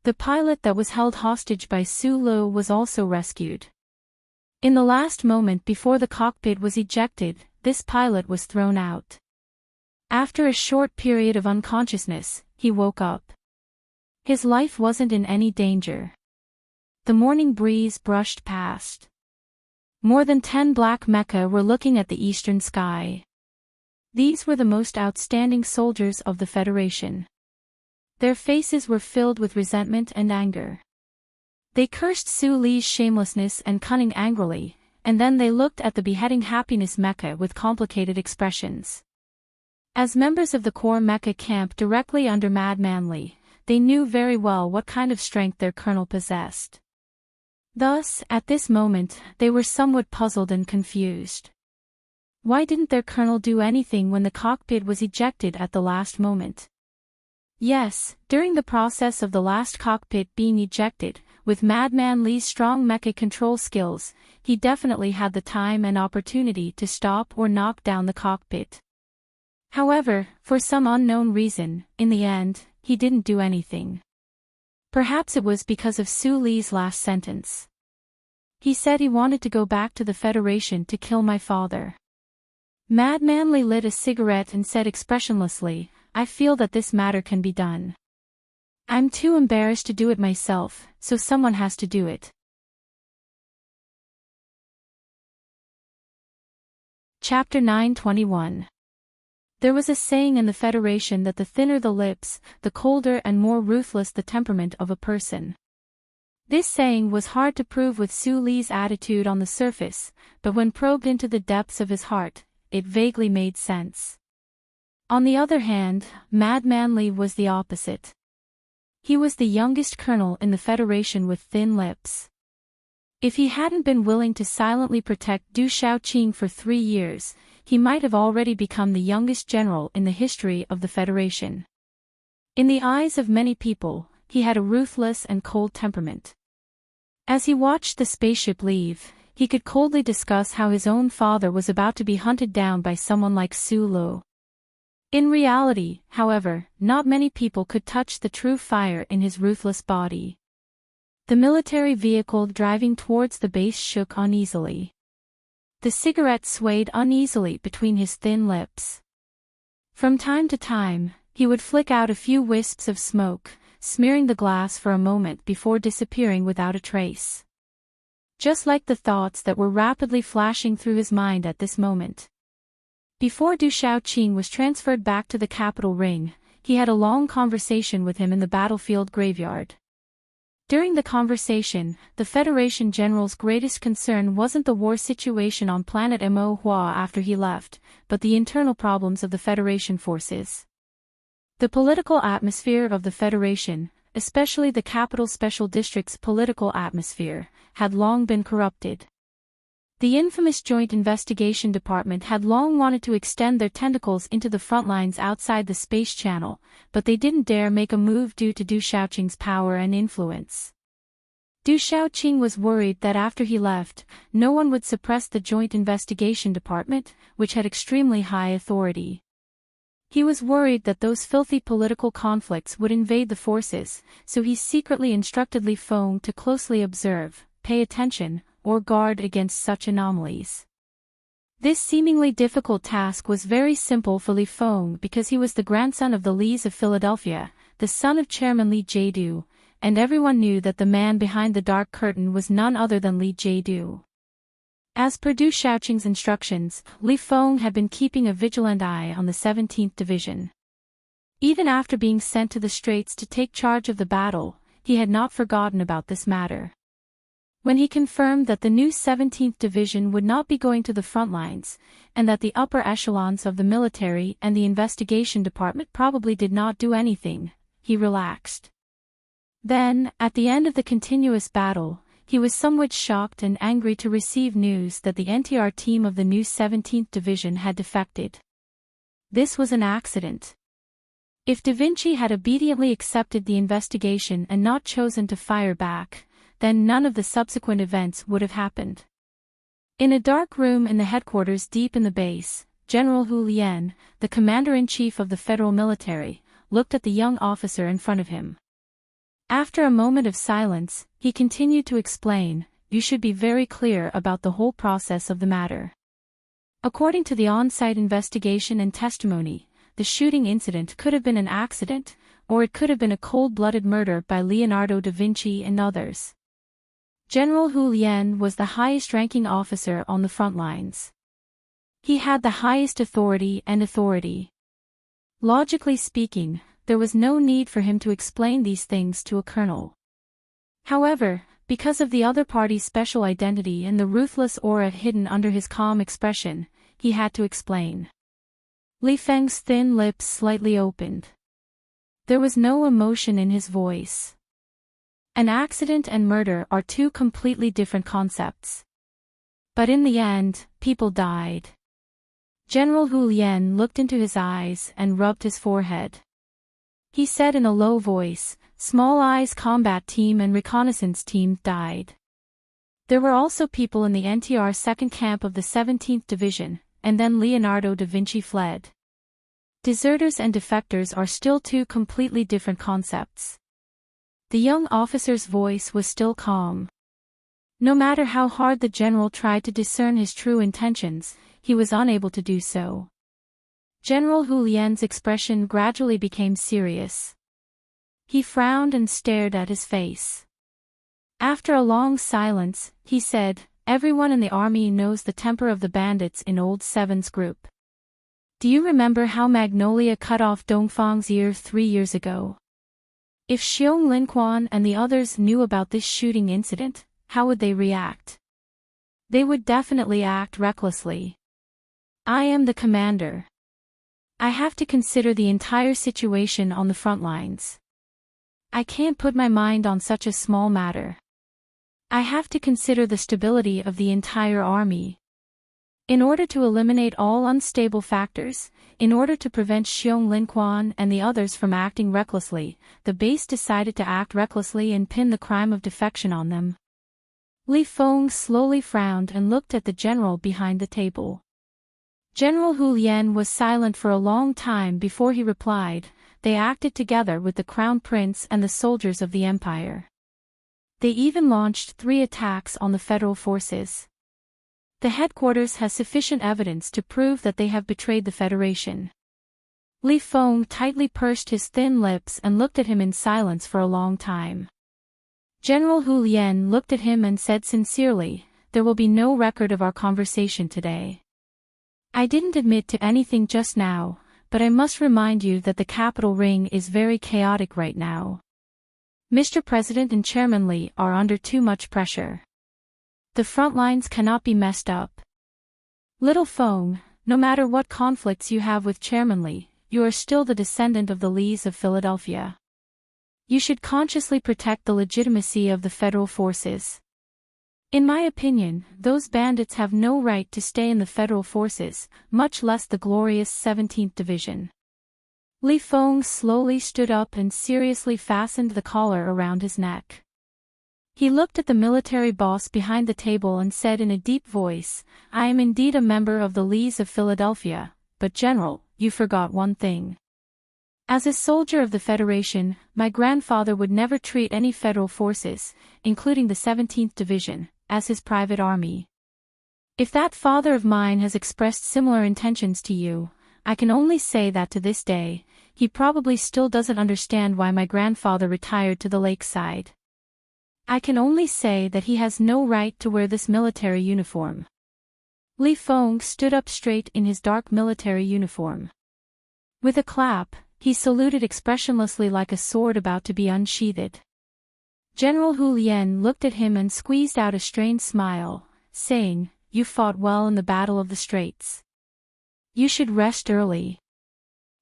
The pilot that was held hostage by Su Lo was also rescued. In the last moment before the cockpit was ejected, this pilot was thrown out. After a short period of unconsciousness, he woke up. His life wasn't in any danger. The morning breeze brushed past. More than 10 black mecha were looking at the eastern sky. These were the most outstanding soldiers of the Federation. Their faces were filled with resentment and anger. They cursed Su Li's shamelessness and cunning angrily, and then they looked at the beheading happiness mecha with complicated expressions. As members of the core mecha camp directly under Madman Li, they knew very well what kind of strength their colonel possessed. Thus, at this moment, they were somewhat puzzled and confused. Why didn't their colonel do anything when the cockpit was ejected at the last moment? Yes, during the process of the last cockpit being ejected, with Madman Li's strong mecha control skills, he definitely had the time and opportunity to stop or knock down the cockpit. However, for some unknown reason, in the end, he didn't do anything. Perhaps it was because of Su Li's last sentence. He said he wanted to go back to the Federation to kill my father. Madman Li lit a cigarette and said expressionlessly, I feel that this matter can be done. I'm too embarrassed to do it myself, so someone has to do it. Chapter 921. There was a saying in the Federation that the thinner the lips, the colder and more ruthless the temperament of a person. This saying was hard to prove with Su Li's attitude on the surface, but when probed into the depths of his heart, it vaguely made sense. On the other hand, Madman Li was the opposite. He was the youngest colonel in the Federation with thin lips. If he hadn't been willing to silently protect Du Shaoqing for 3 years, he might have already become the youngest general in the history of the Federation. In the eyes of many people, he had a ruthless and cold temperament. As he watched the spaceship leave, he could coldly discuss how his own father was about to be hunted down by someone like Su Lo. In reality, however, not many people could touch the true fire in his ruthless body. The military vehicle driving towards the base shook uneasily. The cigarette swayed uneasily between his thin lips. From time to time, he would flick out a few wisps of smoke, smearing the glass for a moment before disappearing without a trace. Just like the thoughts that were rapidly flashing through his mind at this moment. Before Du Shaoqing was transferred back to the capital ring, he had a long conversation with him in the battlefield graveyard. During the conversation, the Federation General's greatest concern wasn't the war situation on planet Mo Hua after he left, but the internal problems of the Federation forces. The political atmosphere of the Federation, especially the capital special district's political atmosphere, had long been corrupted. The infamous Joint Investigation Department had long wanted to extend their tentacles into the front lines outside the space channel, but they didn't dare make a move due to Du Shaoqing's power and influence. Du Shaoqing was worried that after he left, no one would suppress the Joint Investigation Department, which had extremely high authority. He was worried that those filthy political conflicts would invade the forces, so he secretly instructed Li Feng to closely observe, pay attention, or guard against such anomalies. This seemingly difficult task was very simple for Li Feng because he was the grandson of the Lis of Philadelphia, the son of Chairman Li Jiedu, and everyone knew that the man behind the dark curtain was none other than Li Jiedu. As per Du Shaoqing's instructions, Li Feng had been keeping a vigilant eye on the 17th Division. Even after being sent to the Straits to take charge of the battle, he had not forgotten about this matter. When he confirmed that the new 17th Division would not be going to the front lines, and that the upper echelons of the military and the investigation department probably did not do anything, he relaxed. Then, at the end of the continuous battle, he was somewhat shocked and angry to receive news that the NTR team of the new 17th Division had defected. This was an accident. If Da Vinci had obediently accepted the investigation and not chosen to fire back, then none of the subsequent events would have happened. In a dark room in the headquarters deep in the base, General Hu Lian, the commander-in-chief of the federal military, looked at the young officer in front of him. After a moment of silence, he continued to explain, "You should be very clear about the whole process of the matter. According to the on-site investigation and testimony, the shooting incident could have been an accident, or it could have been a cold-blooded murder by Leonardo da Vinci and others." General Hu Lian was the highest-ranking officer on the front lines. He had the highest authority. Logically speaking, there was no need for him to explain these things to a colonel. However, because of the other party's special identity and the ruthless aura hidden under his calm expression, he had to explain. Li Feng's thin lips slightly opened. There was no emotion in his voice. An accident and murder are two completely different concepts. But in the end, people died. General Hu Lian looked into his eyes and rubbed his forehead. He said in a low voice, "Small Eyes combat team and reconnaissance team died. There were also people in the NTR second camp of the 17th Division, and then Leonardo da Vinci fled. Deserters and defectors are still two completely different concepts." The young officer's voice was still calm. No matter how hard the general tried to discern his true intentions, he was unable to do so. General Hu Lian's expression gradually became serious. He frowned and stared at his face. After a long silence, he said, "Everyone in the army knows the temper of the bandits in Old Seven's group. Do you remember how Magnolia cut off Dongfang's ear 3 years ago? If Xiong Linquan and the others knew about this shooting incident, how would they react? They would definitely act recklessly. I am the commander. I have to consider the entire situation on the front lines. I can't put my mind on such a small matter. I have to consider the stability of the entire army. In order to eliminate all unstable factors, in order to prevent Xiong Linquan and the others from acting recklessly, the base decided to act recklessly and pin the crime of defection on them." Li Feng slowly frowned and looked at the general behind the table. General Hu Lian was silent for a long time before he replied, "They acted together with the Crown Prince and the soldiers of the Empire. They even launched 3 attacks on the federal forces. The headquarters has sufficient evidence to prove that they have betrayed the Federation." Li Feng tightly pursed his thin lips and looked at him in silence for a long time. General Hu Lian looked at him and said sincerely, "There will be no record of our conversation today. I didn't admit to anything just now, but I must remind you that the capital ring is very chaotic right now. Mr. President and Chairman Li are under too much pressure. The front lines cannot be messed up. Little Feng, no matter what conflicts you have with Chairman Li, you are still the descendant of the Lees of Philadelphia. You should consciously protect the legitimacy of the federal forces. In my opinion, those bandits have no right to stay in the federal forces, much less the glorious 17th Division." Li Feng slowly stood up and seriously fastened the collar around his neck. He looked at the military boss behind the table and said in a deep voice, "I am indeed a member of the Lees of Philadelphia, but General, you forgot one thing. As a soldier of the Federation, my grandfather would never treat any federal forces, including the 17th Division, as his private army. If that father of mine has expressed similar intentions to you, I can only say that to this day, he probably still doesn't understand why my grandfather retired to the lakeside. I can only say that he has no right to wear this military uniform. Li Feng stood up straight in his dark military uniform. With a clap, he saluted expressionlessly like a sword about to be unsheathed. General Hu Lian looked at him and squeezed out a strained smile, saying, "You fought well in the Battle of the Straits. You should rest early.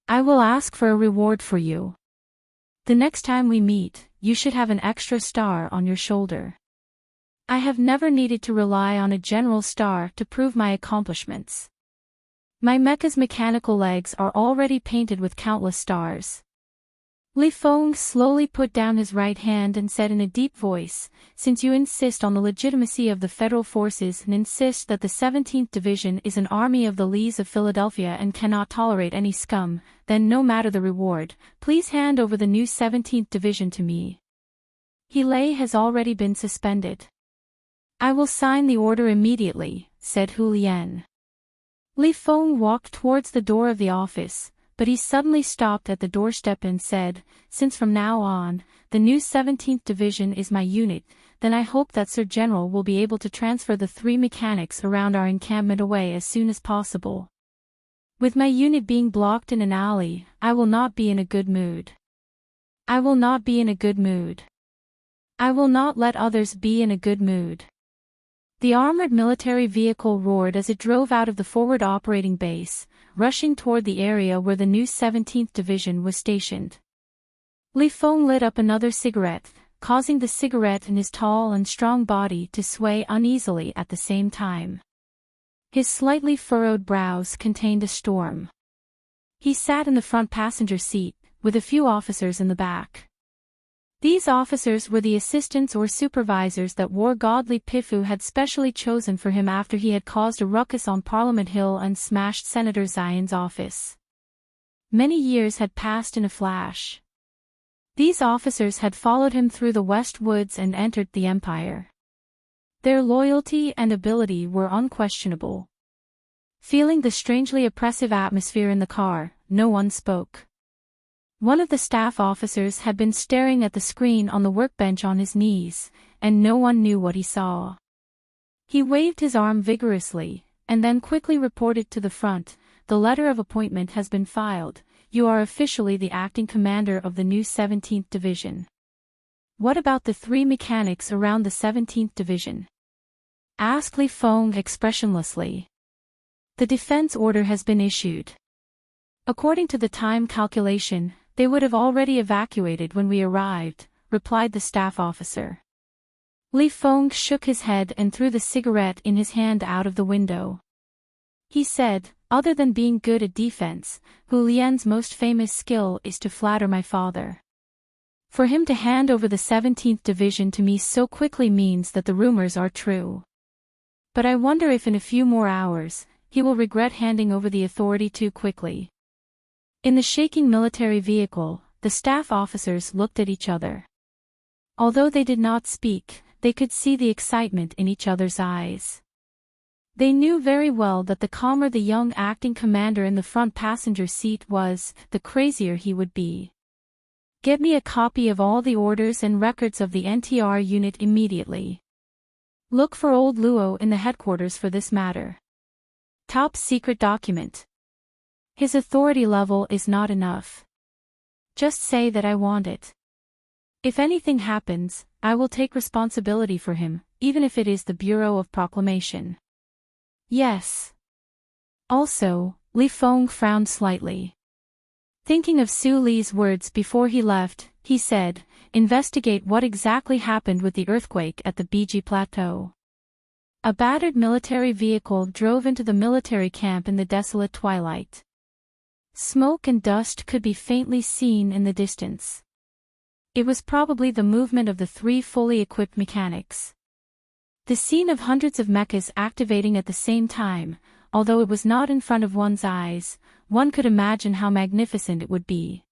I will ask for a reward for you. The next time we meet, you should have an extra star on your shoulder. I have never needed to rely on a general star to prove my accomplishments. My mecha's mechanical legs are already painted with countless stars." Li Feng slowly put down his right hand and said in a deep voice, "Since you insist on the legitimacy of the federal forces and insist that the 17th Division is an army of the Lees of Philadelphia and cannot tolerate any scum, then no matter the reward, please hand over the new 17th Division to me. Healy has already been suspended." "I will sign the order immediately," said Hu Lian. Li Feng walked towards the door of the office, but he suddenly stopped at the doorstep and said, "Since from now on, the new 17th Division is my unit, then I hope that Sir General will be able to transfer the 3 mechanics around our encampment away as soon as possible. With my unit being blocked in an alley, I will not be in a good mood. I will not be in a good mood. I will not let others be in a good mood." The armored military vehicle roared as it drove out of the forward operating base, rushing toward the area where the new 17th Division was stationed. Li Feng lit up another cigarette, causing the cigarette in his tall and strong body to sway uneasily at the same time. His slightly furrowed brows contained a storm. He sat in the front passenger seat, with a few officers in the back. These officers were the assistants or supervisors that War Godly Pifu had specially chosen for him after he had caused a ruckus on Parliament Hill and smashed Senator Zion's office. Many years had passed in a flash. These officers had followed him through the West Woods and entered the Empire. Their loyalty and ability were unquestionable. Feeling the strangely oppressive atmosphere in the car, no one spoke. One of the staff officers had been staring at the screen on the workbench on his knees, and no one knew what he saw. He waved his arm vigorously, and then quickly reported to the front, "The letter of appointment has been filed. You are officially the acting commander of the new 17th Division." "What about the 3 mechanics around the 17th Division?" asked Li Feng expressionlessly. "The defense order has been issued. According to the time calculation, they would have already evacuated when we arrived," replied the staff officer. Li Feng shook his head and threw the cigarette in his hand out of the window. He said, "Other than being good at defense, Hu Lian's most famous skill is to flatter my father. For him to hand over the 17th Division to me so quickly means that the rumors are true. But I wonder if in a few more hours, he will regret handing over the authority too quickly." In the shaking military vehicle, the staff officers looked at each other. Although they did not speak, they could see the excitement in each other's eyes. They knew very well that the calmer the young acting commander in the front passenger seat was, the crazier he would be. "Get me a copy of all the orders and records of the NTR unit immediately. Look for old Luo in the headquarters for this matter. Top secret document. His authority level is not enough. Just say that I want it. If anything happens, I will take responsibility for him, even if it is the Bureau of Proclamation." "Yes." Also, Li Feng frowned slightly. Thinking of Su Li's words before he left, he said, "Investigate what exactly happened with the earthquake at the Biji Plateau." A battered military vehicle drove into the military camp in the desolate twilight. Smoke and dust could be faintly seen in the distance. It was probably the movement of the 3 fully equipped mechanics. The scene of hundreds of mechas activating at the same time, although it was not in front of one's eyes, one could imagine how magnificent it would be.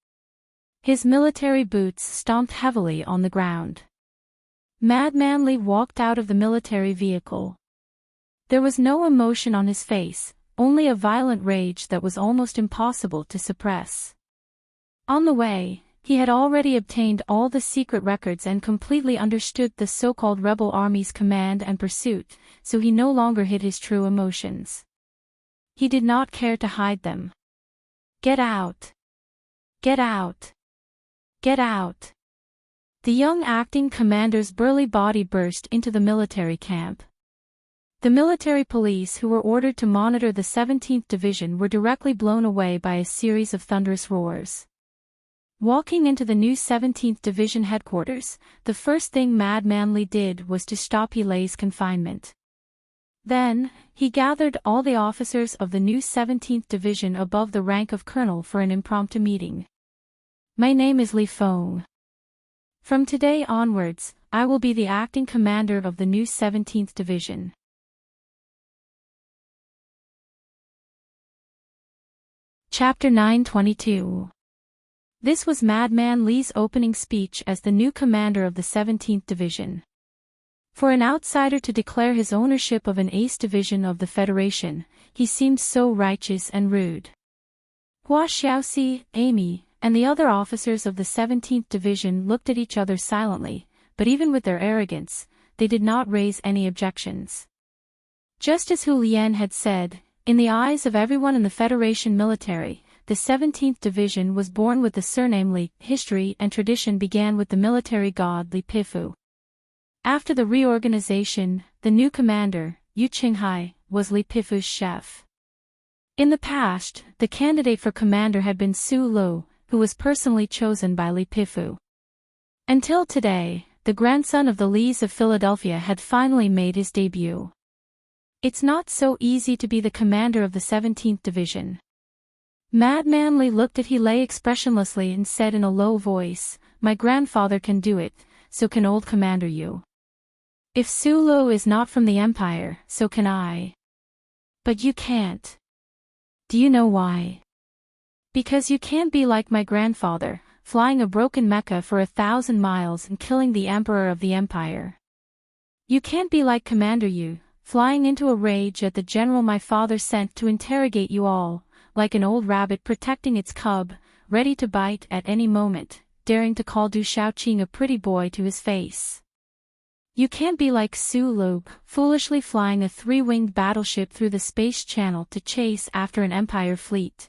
His military boots stomped heavily on the ground. Madman Li walked out of the military vehicle. There was no emotion on his face, only a violent rage that was almost impossible to suppress. On the way, he had already obtained all the secret records and completely understood the so-called rebel army's command and pursuit, so he no longer hid his true emotions. He did not care to hide them. "Get out! Get out! Get out!" The young acting commander's burly body burst into the military camp. The military police who were ordered to monitor the 17th Division were directly blown away by a series of thunderous roars. Walking into the new 17th Division headquarters, the first thing Madman Li did was to stop Helay's confinement. Then, he gathered all the officers of the new 17th Division above the rank of colonel for an impromptu meeting. "My name is Li Feng. From today onwards, I will be the acting commander of the new 17th Division." Chapter 922. This was Madman Li's opening speech as the new commander of the 17th Division. For an outsider to declare his ownership of an ace division of the Federation, he seemed so righteous and rude. Hua Xiaoxi, Amy, and the other officers of the 17th Division looked at each other silently, but even with their arrogance, they did not raise any objections. Just as Hu Lian had said, in the eyes of everyone in the Federation military, the 17th Division was born with the surname Li. History and tradition began with the military god Li Pifu. After the reorganization, the new commander, Yu Qinghai, was Li Pifu's chef. In the past, the candidate for commander had been Su Lu, who was personally chosen by Li Pifu. Until today, the grandson of the Lis of Philadelphia had finally made his debut. It's not so easy to be the commander of the 17th Division. Madman Li looked at Helay expressionlessly and said in a low voice, "My grandfather can do it, so can old Commander Yu. If Su Lu is not from the Empire, so can I. But you can't. Do you know why? Because you can't be like my grandfather, flying a broken mecha for 1,000 miles and killing the Emperor of the Empire. You can't be like Commander Yu, flying into a rage at the general my father sent to interrogate you all, like an old rabbit protecting its cub, ready to bite at any moment, daring to call Du Shaoqing a pretty boy to his face. You can't be like Su Lu, foolishly flying a 3-winged battleship through the space channel to chase after an Empire fleet.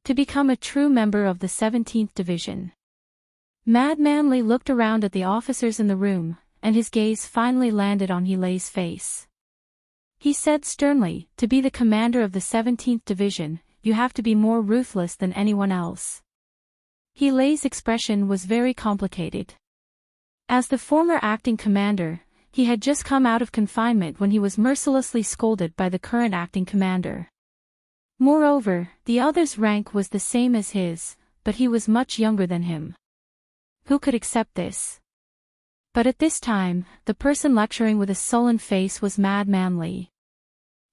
To become a true member of the 17th Division." Madman Li looked around at the officers in the room, and his gaze finally landed on Helay's face. He said sternly, "To be the commander of the 17th Division, you have to be more ruthless than anyone else." Helay's expression was very complicated. As the former acting commander, he had just come out of confinement when he was mercilessly scolded by the current acting commander. Moreover, the other's rank was the same as his, but he was much younger than him. Who could accept this? But at this time, the person lecturing with a sullen face was Madman Li.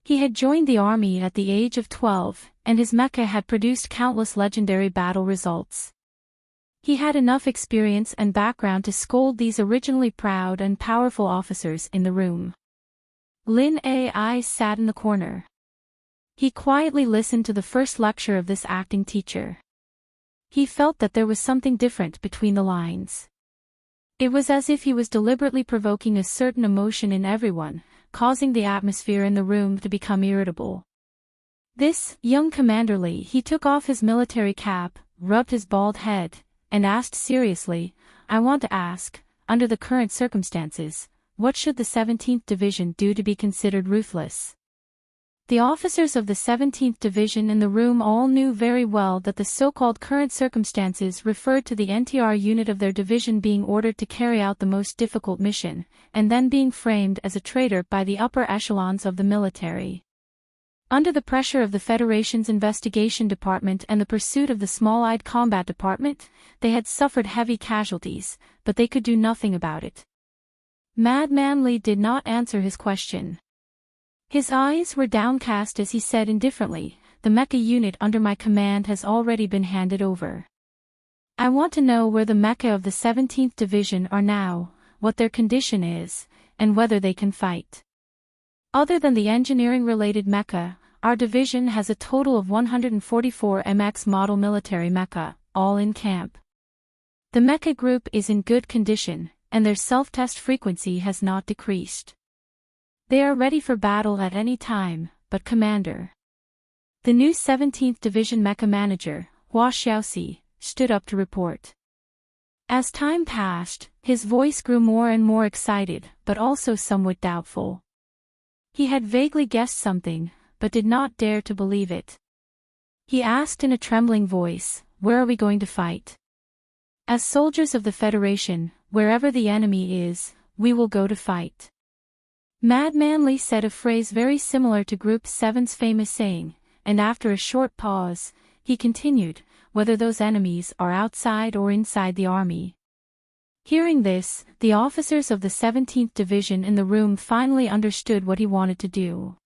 He had joined the army at the age of 12, and his mecha had produced countless legendary battle results. He had enough experience and background to scold these originally proud and powerful officers in the room. Lin Ai sat in the corner. He quietly listened to the first lecture of this acting teacher. He felt that there was something different between the lines. It was as if he was deliberately provoking a certain emotion in everyone, causing the atmosphere in the room to become irritable. This young Commander Li, he took off his military cap, rubbed his bald head, and asked seriously, "I want to ask, under the current circumstances, what should the 17th Division do to be considered ruthless?" The officers of the 17th Division in the room all knew very well that the so-called current circumstances referred to the NTR unit of their division being ordered to carry out the most difficult mission, and then being framed as a traitor by the upper echelons of the military. Under the pressure of the Federation's investigation department and the pursuit of the small-eyed combat department, they had suffered heavy casualties, but they could do nothing about it. Madman Li did not answer his question. His eyes were downcast as he said indifferently, "The mecha unit under my command has already been handed over. I want to know where the mecha of the 17th Division are now, what their condition is, and whether they can fight. Other than the engineering-related mecha, our division has a total of 144 MX model military mecha, all in camp. The mecha group is in good condition, and their self-test frequency has not decreased. They are ready for battle at any time, but Commander. The new 17th Division Mecha Manager, Hua Xiaoxi, stood up to report. As time passed, his voice grew more and more excited, but also somewhat doubtful. He had vaguely guessed something, but did not dare to believe it. He asked in a trembling voice, "Where are we going to fight?" "As soldiers of the Federation, wherever the enemy is, we will go to fight." Madman Li said a phrase very similar to Group 7's famous saying, and after a short pause, he continued, "Whether those enemies are outside or inside the army." Hearing this, the officers of the 17th Division in the room finally understood what he wanted to do.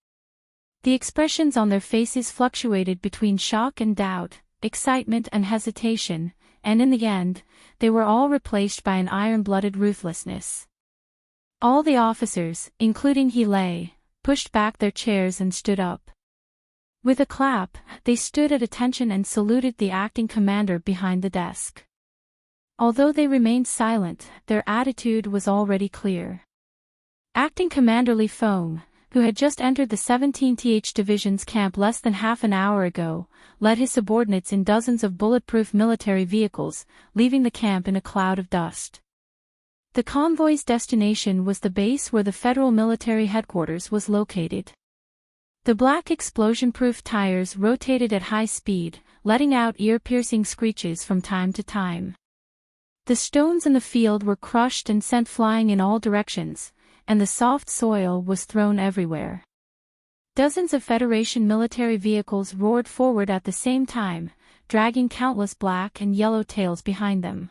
The expressions on their faces fluctuated between shock and doubt, excitement and hesitation, and in the end, they were all replaced by an iron-blooded ruthlessness. All the officers, including He Lei, pushed back their chairs and stood up. With a clap, they stood at attention and saluted the acting commander behind the desk. Although they remained silent, their attitude was already clear. Acting Commander Li Feng, who had just entered the 17th Division's camp less than half an hour ago, led his subordinates in dozens of bulletproof military vehicles, leaving the camp in a cloud of dust. The convoy's destination was the base where the Federal Military Headquarters was located. The black explosion-proof tires rotated at high speed, letting out ear-piercing screeches from time to time. The stones in the field were crushed and sent flying in all directions, and the soft soil was thrown everywhere. Dozens of Federation military vehicles roared forward at the same time, dragging countless black and yellow tails behind them.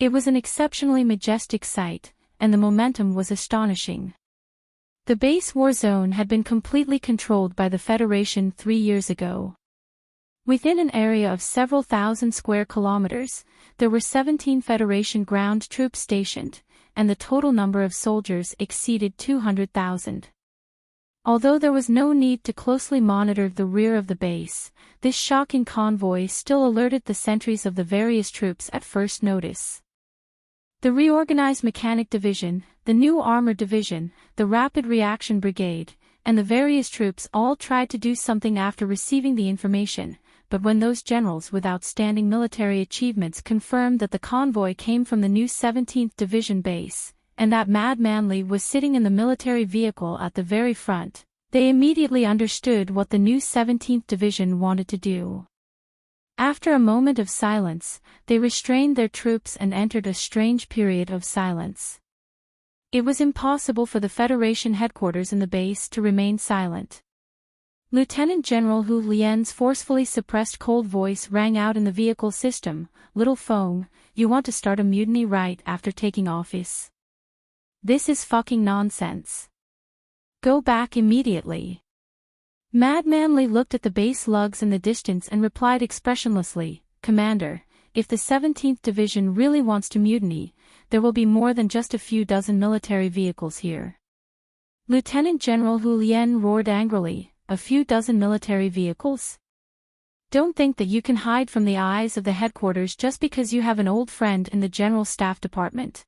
It was an exceptionally majestic sight, and the momentum was astonishing. The base war zone had been completely controlled by the Federation 3 years ago. Within an area of several thousand square kilometers, there were 17 Federation ground troops stationed, and the total number of soldiers exceeded 200,000. Although there was no need to closely monitor the rear of the base, this shocking convoy still alerted the sentries of the various troops at first notice. The reorganized Mechanic Division, the new Armor Division, the Rapid Reaction Brigade, and the various troops all tried to do something after receiving the information, but when those generals with outstanding military achievements confirmed that the convoy came from the new 17th Division base, and that Madman Li was sitting in the military vehicle at the very front, they immediately understood what the new 17th Division wanted to do. After a moment of silence, they restrained their troops and entered a strange period of silence. It was impossible for the Federation headquarters in the base to remain silent. Lieutenant General Hu Lian's forcefully suppressed cold voice rang out in the vehicle system, "Little Feng, you want to start a mutiny right after taking office? This is fucking nonsense. Go back immediately." Madman Li looked at the base lugs in the distance and replied expressionlessly, "Commander, if the 17th Division really wants to mutiny, there will be more than just a few dozen military vehicles here." Lieutenant General Hu Lian roared angrily, "A few dozen military vehicles? Don't think that you can hide from the eyes of the headquarters just because you have an old friend in the General Staff Department.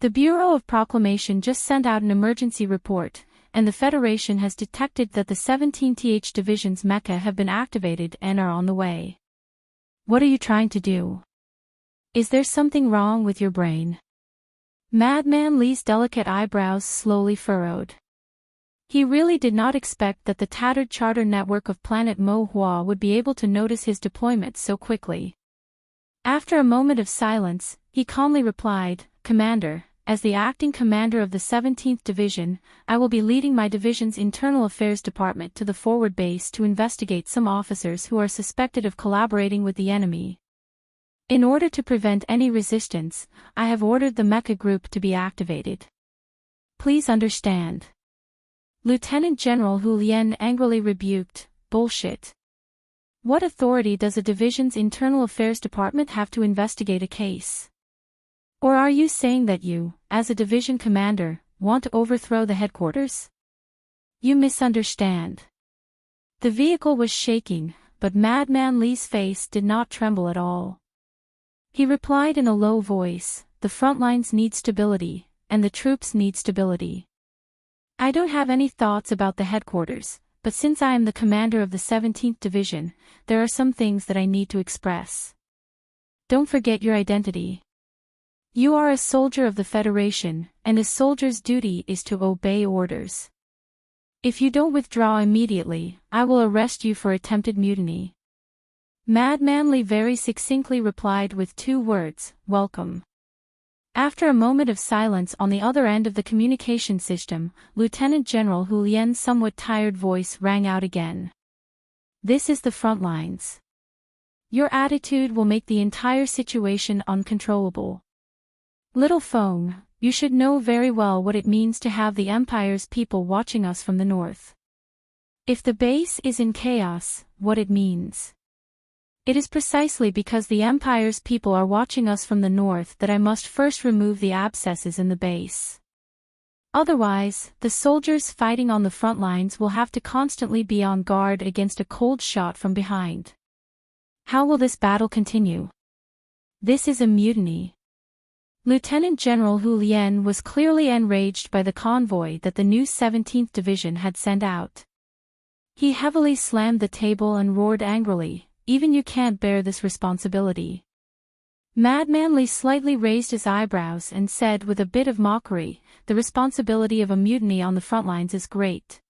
The Bureau of Proclamation just sent out an emergency report, and the Federation has detected that the 17th Division's mecha have been activated and are on the way. What are you trying to do? Is there something wrong with your brain?" Madman Li's delicate eyebrows slowly furrowed. He really did not expect that the tattered charter network of planet Mo Hua would be able to notice his deployment so quickly. After a moment of silence, he calmly replied, "Commander, as the acting commander of the 17th Division, I will be leading my division's Internal Affairs Department to the forward base to investigate some officers who are suspected of collaborating with the enemy. In order to prevent any resistance, I have ordered the mecha group to be activated. Please understand." Lieutenant General Hu Lian angrily rebuked, "Bullshit. What authority does a division's Internal Affairs Department have to investigate a case? Or are you saying that you, as a division commander, want to overthrow the headquarters? You misunderstand." The vehicle was shaking, but Madman Li's face did not tremble at all. He replied in a low voice, "The front lines need stability, and the troops need stability. I don't have any thoughts about the headquarters, but since I am the commander of the 17th Division, there are some things that I need to express. Don't forget your identity. You are a soldier of the Federation, and a soldier's duty is to obey orders. If you don't withdraw immediately, I will arrest you for attempted mutiny." Madman Li very succinctly replied with 2 words, "Welcome." After a moment of silence on the other end of the communication system, Lieutenant General Hu Lian's somewhat tired voice rang out again. "This is the front lines. Your attitude will make the entire situation uncontrollable. Little Feng, you should know very well what it means to have the Empire's people watching us from the north. If the base is in chaos, what it means. It is precisely because the Empire's people are watching us from the north that I must first remove the abscesses in the base. Otherwise, the soldiers fighting on the front lines will have to constantly be on guard against a cold shot from behind. How will this battle continue? This is a mutiny." Lieutenant General Hu Lian was clearly enraged by the convoy that the new 17th Division had sent out. He heavily slammed the table and roared angrily, "Even you can't bear this responsibility." Madman Li slightly raised his eyebrows and said with a bit of mockery, "The responsibility of a mutiny on the front lines is great.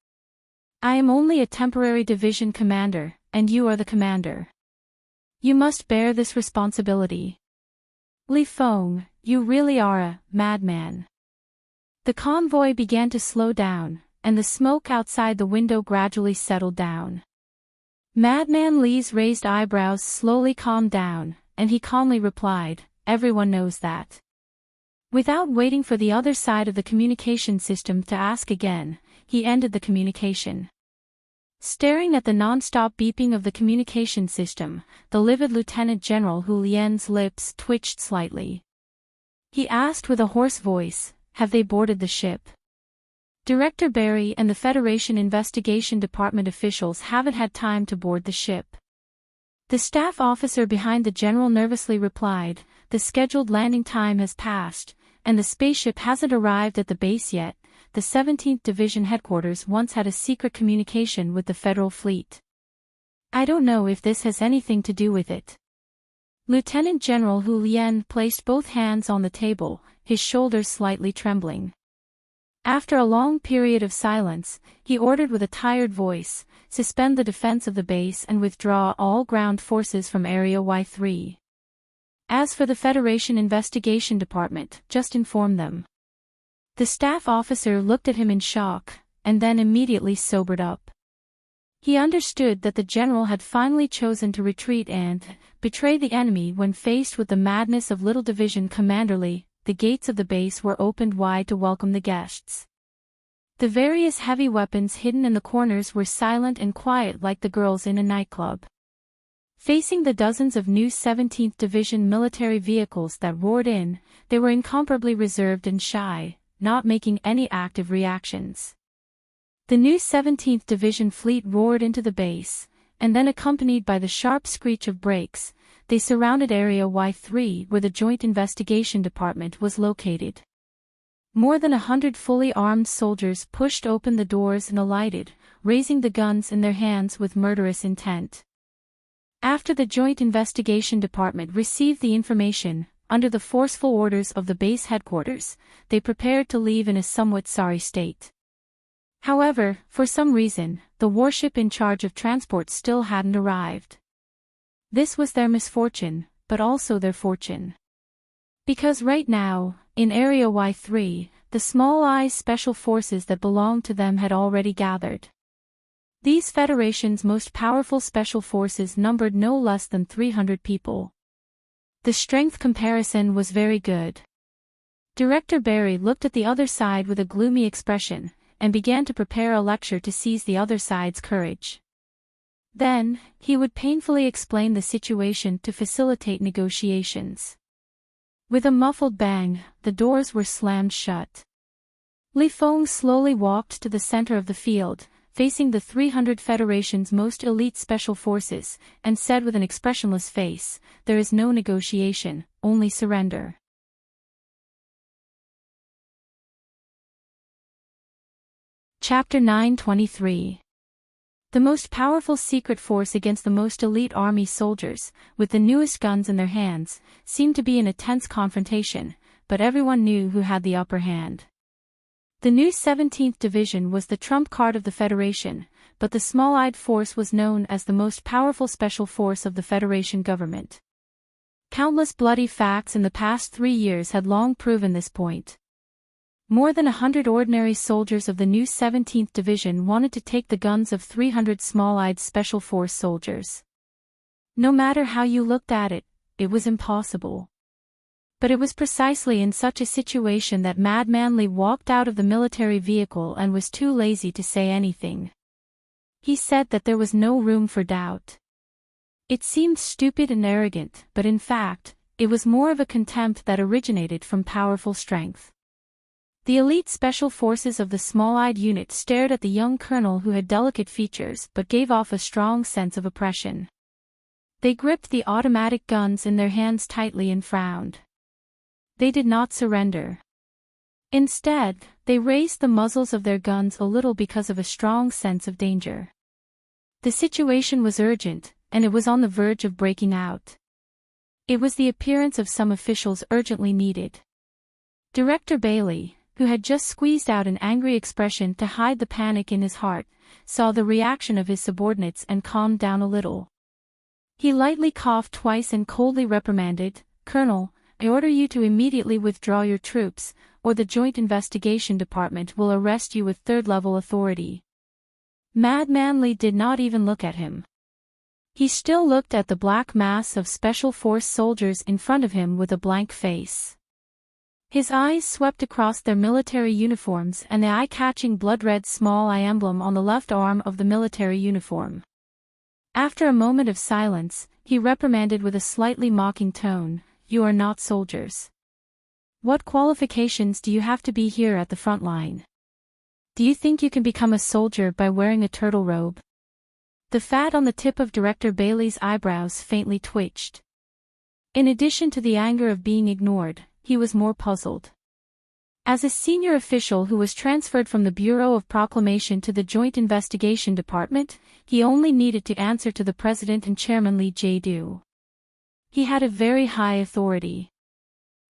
I am only a temporary division commander, and you are the commander. You must bear this responsibility. Li Feng, you really are a madman." The convoy began to slow down, and the smoke outside the window gradually settled down. Madman Li's raised eyebrows slowly calmed down, and he calmly replied, "Everyone knows that." Without waiting for the other side of the communication system to ask again, he ended the communication. Staring at the non-stop beeping of the communication system, the livid Lieutenant General Hu Lian's lips twitched slightly. He asked with a hoarse voice, "Have they boarded the ship?" Director Barry and the Federation Investigation Department officials haven't had time to board the ship. The staff officer behind the general nervously replied, "The scheduled landing time has passed, and the spaceship hasn't arrived at the base yet. The 17th Division headquarters once had a secret communication with the Federal Fleet. I don't know if this has anything to do with it." Lieutenant General Hu Lian placed both hands on the table, his shoulders slightly trembling. After a long period of silence, he ordered with a tired voice, "Suspend the defense of the base and withdraw all ground forces from Area Y3. As for the Federation Investigation Department, just inform them." The staff officer looked at him in shock, and then immediately sobered up. He understood that the general had finally chosen to retreat and betray the enemy when faced with the madness of Little Division Commander Li. The gates of the base were opened wide to welcome the guests. The various heavy weapons hidden in the corners were silent and quiet like the girls in a nightclub. Facing the dozens of new 17th Division military vehicles that roared in, they were incomparably reserved and shy, not making any active reactions. The new 17th Division fleet roared into the base, and then accompanied by the sharp screech of brakes, they surrounded Area Y3 where the Joint Investigation Department was located. More than 100 fully armed soldiers pushed open the doors and alighted, raising the guns in their hands with murderous intent. After the Joint Investigation Department received the information, under the forceful orders of the base headquarters, they prepared to leave in a somewhat sorry state. However, for some reason, the warship in charge of transport still hadn't arrived. This was their misfortune, but also their fortune. Because right now, in Area Y3, the Small Eyes special forces that belonged to them had already gathered. These Federation's most powerful special forces numbered no less than 300 people. The strength comparison was very good. Director Barry looked at the other side with a gloomy expression, and began to prepare a lecture to seize the other side's courage. Then, he would painfully explain the situation to facilitate negotiations. With a muffled bang, the doors were slammed shut. Li Feng slowly walked to the center of the field, facing the 300 Federation's most elite special forces, and said with an expressionless face, "There is no negotiation, only surrender." Chapter 923. The most powerful secret force against the most elite army soldiers, with the newest guns in their hands, seemed to be in a tense confrontation, but everyone knew who had the upper hand. The new 17th Division was the trump card of the Federation, but the small-eyed force was known as the most powerful special force of the Federation government. Countless bloody facts in the past 3 years had long proven this point. More than 100 ordinary soldiers of the new 17th Division wanted to take the guns of 300 small-eyed Special Force soldiers. No matter how you looked at it, it was impossible. But it was precisely in such a situation that Mad Manly walked out of the military vehicle and was too lazy to say anything. He said that there was no room for doubt. It seemed stupid and arrogant, but in fact, it was more of a contempt that originated from powerful strength. The elite special forces of the small-eyed unit stared at the young colonel who had delicate features but gave off a strong sense of oppression. They gripped the automatic guns in their hands tightly and frowned. They did not surrender. Instead, they raised the muzzles of their guns a little because of a strong sense of danger. The situation was urgent, and it was on the verge of breaking out. It was the appearance of some officials urgently needed. Director Bailey, who had just squeezed out an angry expression to hide the panic in his heart, saw the reaction of his subordinates and calmed down a little. He lightly coughed twice and coldly reprimanded, "Colonel, I order you to immediately withdraw your troops, or the Joint Investigation Department will arrest you with third-level authority." Mad Manly did not even look at him. He still looked at the black mass of Special Force soldiers in front of him with a blank face. His eyes swept across their military uniforms and the eye-catching blood-red small I emblem on the left arm of the military uniform. After a moment of silence, he reprimanded with a slightly mocking tone, "You are not soldiers. What qualifications do you have to be here at the front line? Do you think you can become a soldier by wearing a turtle robe?" The fat on the tip of Director Bailey's eyebrows faintly twitched. In addition to the anger of being ignored, he was more puzzled. As a senior official who was transferred from the Bureau of Proclamation to the Joint Investigation Department, he only needed to answer to the President and Chairman Lee Jae-do. He had a very high authority.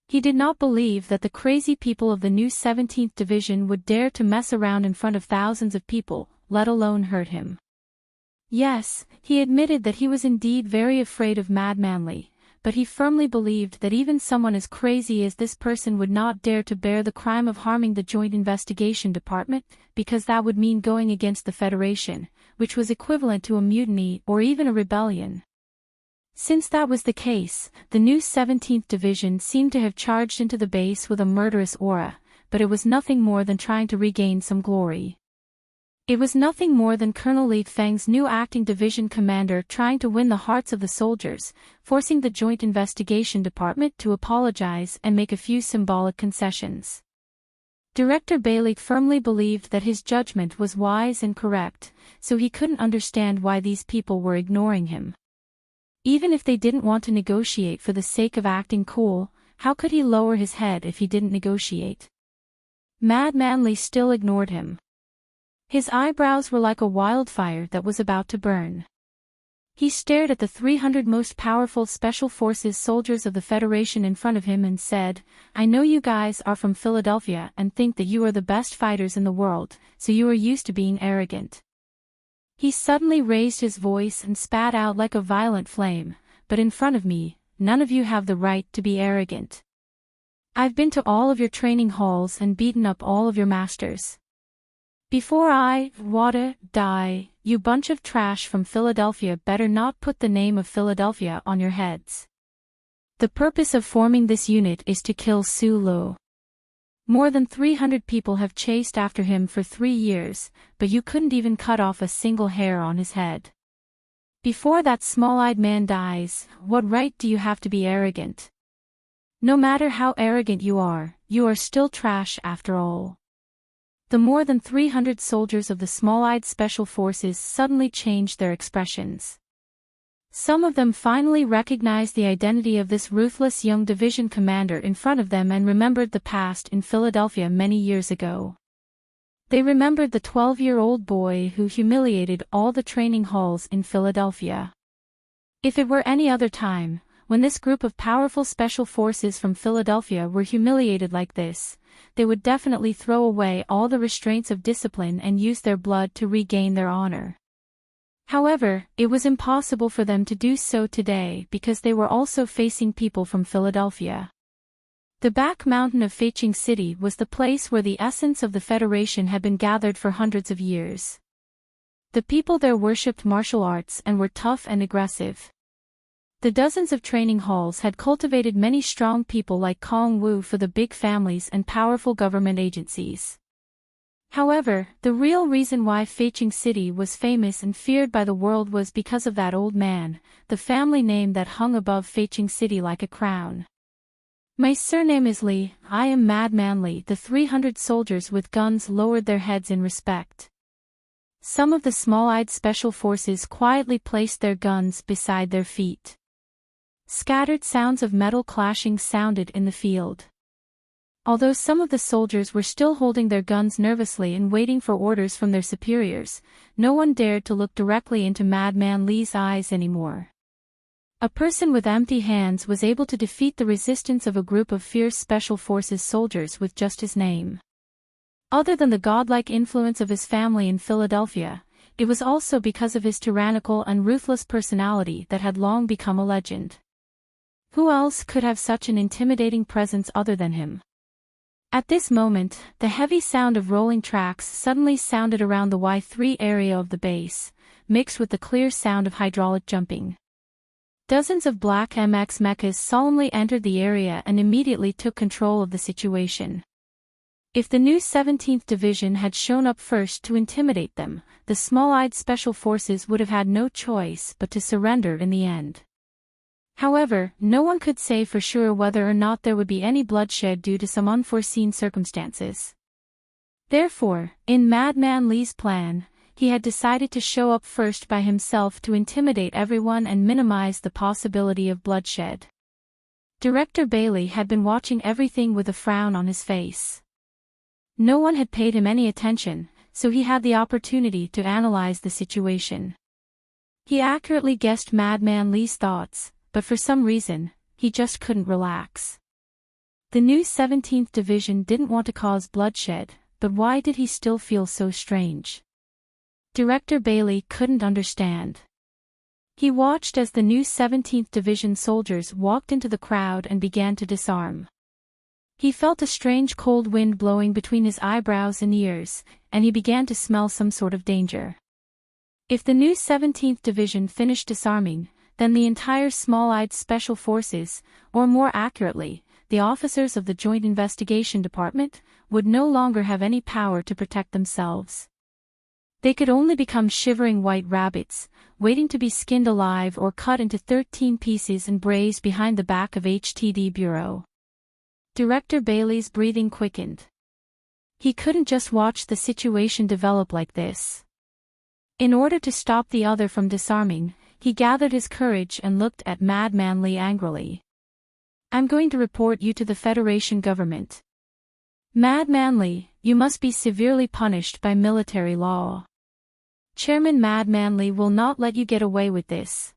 He did not believe that the crazy people of the new 17th Division would dare to mess around in front of thousands of people, let alone hurt him. Yes, he admitted that he was indeed very afraid of Mad Manly, but he firmly believed that even someone as crazy as this person would not dare to bear the crime of harming the Joint Investigation Department, because that would mean going against the Federation, which was equivalent to a mutiny or even a rebellion. Since that was the case, the new 17th Division seemed to have charged into the base with a murderous aura, but it was nothing more than trying to regain some glory. It was nothing more than Colonel Li Feng's new acting division commander trying to win the hearts of the soldiers, forcing the Joint Investigation Department to apologize and make a few symbolic concessions. Director Bailey firmly believed that his judgment was wise and correct, so he couldn't understand why these people were ignoring him. Even if they didn't want to negotiate for the sake of acting cool, how could he lower his head if he didn't negotiate? Mad Manly still ignored him. His eyebrows were like a wildfire that was about to burn. He stared at the 300 most powerful Special Forces soldiers of the Federation in front of him and said, "I know you guys are from Philadelphia and think that you are the best fighters in the world, so you are used to being arrogant." He suddenly raised his voice and spat out like a violent flame, "But in front of me, none of you have the right to be arrogant. I've been to all of your training halls and beaten up all of your masters. Before I, Wada, die, you bunch of trash from Philadelphia better not put the name of Philadelphia on your heads. The purpose of forming this unit is to kill Su Lu. More than 300 people have chased after him for 3 years, but you couldn't even cut off a single hair on his head. Before that small-eyed man dies, what right do you have to be arrogant? No matter how arrogant you are still trash after all." The more than 300 soldiers of the small-eyed special forces suddenly changed their expressions. Some of them finally recognized the identity of this ruthless young division commander in front of them and remembered the past in Philadelphia many years ago. They remembered the 12-year-old boy who humiliated all the training halls in Philadelphia. If it were any other time, when this group of powerful special forces from Philadelphia were humiliated like this, they would definitely throw away all the restraints of discipline and use their blood to regain their honor. However, it was impossible for them to do so today because they were also facing people from Philadelphia. The back mountain of Fictional City was the place where the essence of the Federation had been gathered for hundreds of years. The people there worshipped martial arts and were tough and aggressive. The dozens of training halls had cultivated many strong people like Kong Wu for the big families and powerful government agencies. However, the real reason why Fictional City was famous and feared by the world was because of that old man, the family name that hung above Fictional City like a crown. My surname is Lee, I am Madman Lee. The 300 soldiers with guns lowered their heads in respect. Some of the small-eyed special forces quietly placed their guns beside their feet. Scattered sounds of metal clashing sounded in the field. Although some of the soldiers were still holding their guns nervously and waiting for orders from their superiors, no one dared to look directly into Madman Lee's eyes anymore. A person with empty hands was able to defeat the resistance of a group of fierce special forces soldiers with just his name. Other than the godlike influence of his family in Philadelphia, it was also because of his tyrannical and ruthless personality that had long become a legend. Who else could have such an intimidating presence other than him? At this moment, the heavy sound of rolling tracks suddenly sounded around the Y3 area of the base, mixed with the clear sound of hydraulic jumping. Dozens of black MX mechas solemnly entered the area and immediately took control of the situation. If the new 17th Division had shown up first to intimidate them, the small-eyed special forces would have had no choice but to surrender in the end. However, no one could say for sure whether or not there would be any bloodshed due to some unforeseen circumstances. Therefore, in Madman Lee's plan, he had decided to show up first by himself to intimidate everyone and minimize the possibility of bloodshed. Director Bailey had been watching everything with a frown on his face. No one had paid him any attention, so he had the opportunity to analyze the situation. He accurately guessed Madman Lee's thoughts, but for some reason, he just couldn't relax. The new 17th Division didn't want to cause bloodshed, but why did he still feel so strange? Director Bailey couldn't understand. He watched as the new 17th Division soldiers walked into the crowd and began to disarm. He felt a strange cold wind blowing between his eyebrows and ears, and he began to smell some sort of danger. If the new 17th Division finished disarming, then the entire small-eyed special forces, or more accurately, the officers of the Joint Investigation Department, would no longer have any power to protect themselves. They could only become shivering white rabbits, waiting to be skinned alive or cut into 13 pieces and braised behind the back of HTD Bureau. Director Bailey's breathing quickened. He couldn't just watch the situation develop like this. In order to stop the other from disarming, he gathered his courage and looked at Madman Lee angrily. I'm going to report you to the Federation government. Madman Lee, you must be severely punished by military law. Chairman Madman Lee will not let you get away with this.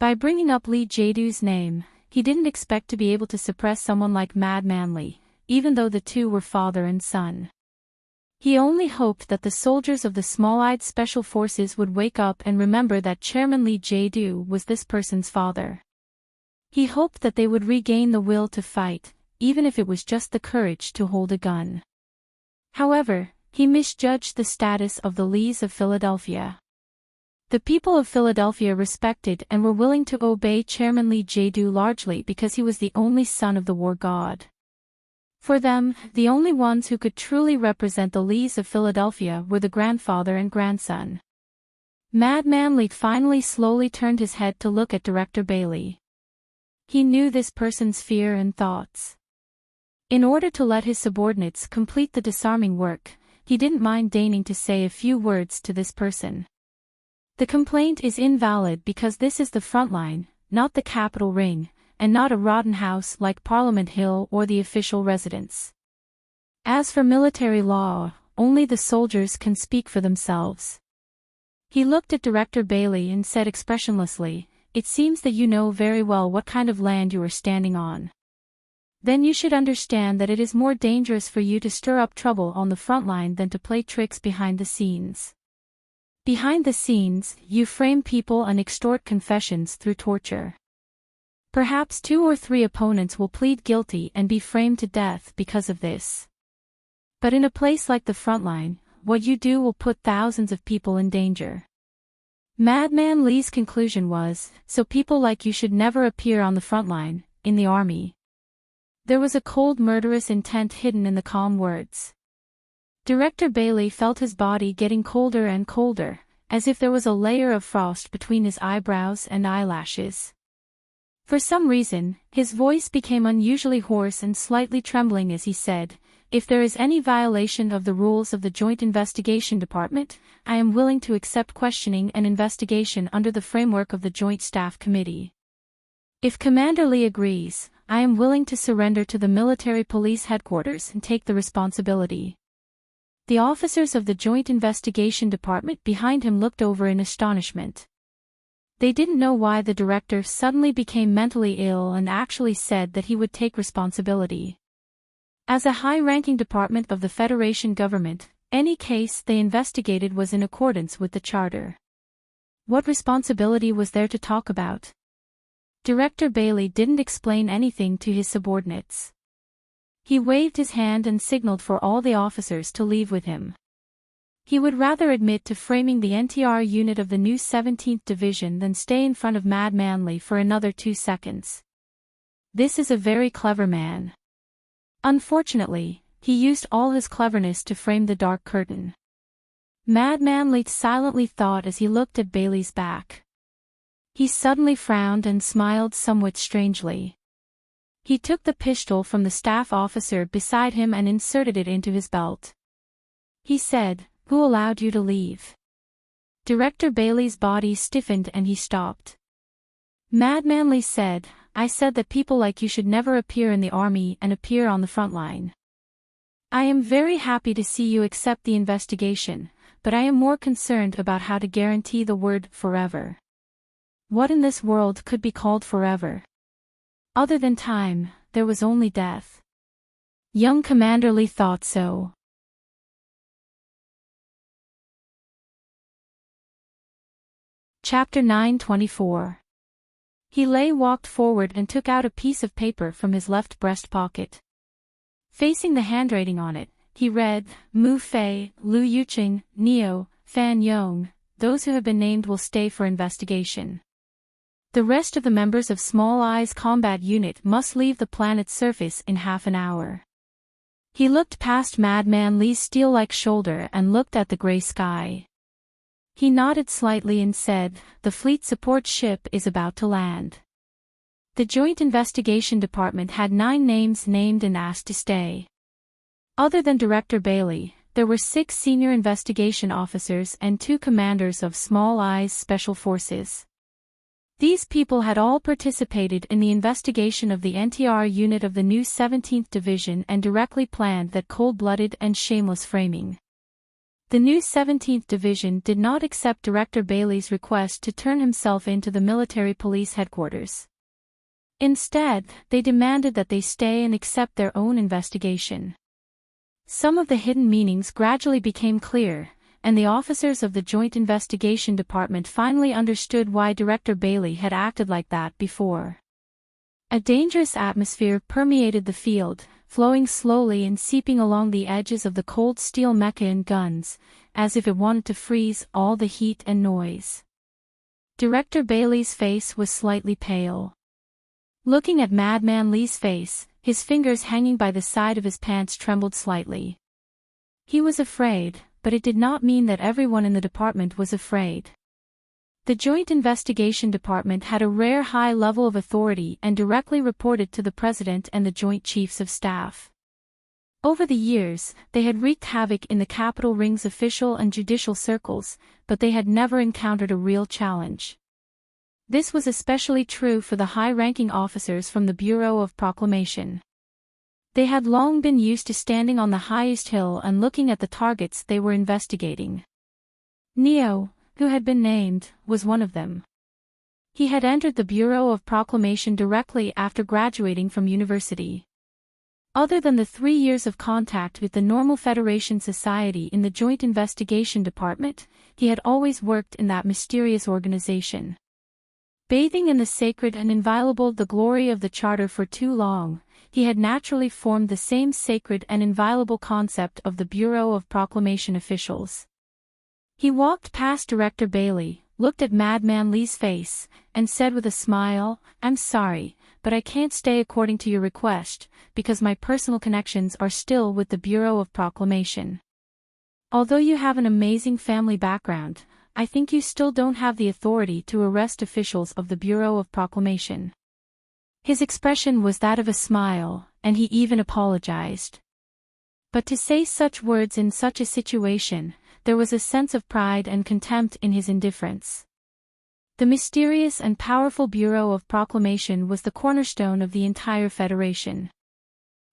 By bringing up Lee Jae-doo's name, he didn't expect to be able to suppress someone like Madman Lee, even though the two were father and son. He only hoped that the soldiers of the small-eyed special forces would wake up and remember that Chairman Lee Jae-doo was this person's father. He hoped that they would regain the will to fight, even if it was just the courage to hold a gun. However, he misjudged the status of the Lees of Philadelphia. The people of Philadelphia respected and were willing to obey Chairman Lee Jae-doo largely because he was the only son of the war god. For them, the only ones who could truly represent the Lees of Philadelphia were the grandfather and grandson. Madman Lee finally slowly turned his head to look at Director Bailey. He knew this person's fear and thoughts. In order to let his subordinates complete the disarming work, he didn't mind deigning to say a few words to this person. The complaint is invalid because this is the front line, not the Capitol Ring, and not a rotten house like Parliament Hill or the official residence. As for military law, only the soldiers can speak for themselves. He looked at Director Bailey and said expressionlessly, "It seems that you know very well what kind of land you are standing on. Then you should understand that it is more dangerous for you to stir up trouble on the front line than to play tricks behind the scenes. Behind the scenes, you frame people and extort confessions through torture. Perhaps 2 or 3 opponents will plead guilty and be framed to death because of this. But in a place like the front line, what you do will put thousands of people in danger." Madman Lee's conclusion was, "So people like you should never appear on the front line, in the army." There was a cold murderous intent hidden in the calm words. Director Bailey felt his body getting colder and colder, as if there was a layer of frost between his eyebrows and eyelashes. For some reason, his voice became unusually hoarse and slightly trembling as he said, "If there is any violation of the rules of the Joint Investigation Department, I am willing to accept questioning and investigation under the framework of the Joint Staff Committee. If Commander Lee agrees, I am willing to surrender to the military police headquarters and take the responsibility." The officers of the Joint Investigation Department behind him looked over in astonishment. They didn't know why the director suddenly became mentally ill and actually said that he would take responsibility. As a high-ranking department of the Federation government, any case they investigated was in accordance with the charter. What responsibility was there to talk about? Director Bailey didn't explain anything to his subordinates. He waved his hand and signaled for all the officers to leave with him. He would rather admit to framing the NTR unit of the new 17th Division than stay in front of Madman Lee for another 2 seconds. This is a very clever man. Unfortunately, he used all his cleverness to frame the dark curtain. Madman Lee silently thought as he looked at Bailey's back. He suddenly frowned and smiled somewhat strangely. He took the pistol from the staff officer beside him and inserted it into his belt. He said, "Who allowed you to leave?" Director Bailey's body stiffened and he stopped. Madman Lee said, "I said that people like you should never appear in the army and appear on the front line. I am very happy to see you accept the investigation, but I am more concerned about how to guarantee the word forever. What in this world could be called forever? Other than time, there was only death." Young Commander Lee thought so. Chapter 924. He walked forward and took out a piece of paper from his left breast pocket. Facing the handwriting on it, he read, "Mu Fei, Liu Yuqing, Neo, Fan Yong, those who have been named will stay for investigation. The rest of the members of Small Eye's combat unit must leave the planet's surface in half an hour." He looked past Madman Lee's steel-like shoulder and looked at the gray sky. He nodded slightly and said, "The fleet support ship is about to land." The Joint Investigation Department had 9 names named and asked to stay. Other than Director Bailey, there were 6 senior investigation officers and 2 commanders of Small Eye's Special Forces. These people had all participated in the investigation of the NTR unit of the new 17th Division and directly planned that cold-blooded and shameless framing. The new 17th Division did not accept Director Bailey's request to turn himself into the military police headquarters. Instead, they demanded that they stay and accept their own investigation. Some of the hidden meanings gradually became clear, and the officers of the Joint Investigation Department finally understood why Director Bailey had acted like that before. A dangerous atmosphere permeated the field, flowing slowly and seeping along the edges of the cold steel mecha and guns, as if it wanted to freeze all the heat and noise. Director Bailey's face was slightly pale. Looking at Madman Lee's face, his fingers hanging by the side of his pants trembled slightly. He was afraid, but it did not mean that everyone in the department was afraid. The Joint Investigation Department had a rare high level of authority and directly reported to the President and the Joint Chiefs of Staff. Over the years, they had wreaked havoc in the capital ring's official and judicial circles, but they had never encountered a real challenge. This was especially true for the high-ranking officers from the Bureau of Proclamation. They had long been used to standing on the highest hill and looking at the targets they were investigating. Neo, who had been named, was one of them. He had entered the Bureau of Proclamation directly after graduating from university. Other than the 3 years of contact with the normal Federation Society in the Joint Investigation Department, he had always worked in that mysterious organization. Bathing in the sacred and inviolable the glory of the Charter for too long, he had naturally formed the same sacred and inviolable concept of the Bureau of Proclamation officials. He walked past Director Bailey, looked at Madman Lee's face, and said with a smile, "I'm sorry, but I can't stay according to your request, because my personal connections are still with the Bureau of Proclamation. Although you have an amazing family background, I think you still don't have the authority to arrest officials of the Bureau of Proclamation." His expression was that of a smile, and he even apologized. But to say such words in such a situation, there was a sense of pride and contempt in his indifference. The mysterious and powerful Bureau of Proclamation was the cornerstone of the entire Federation.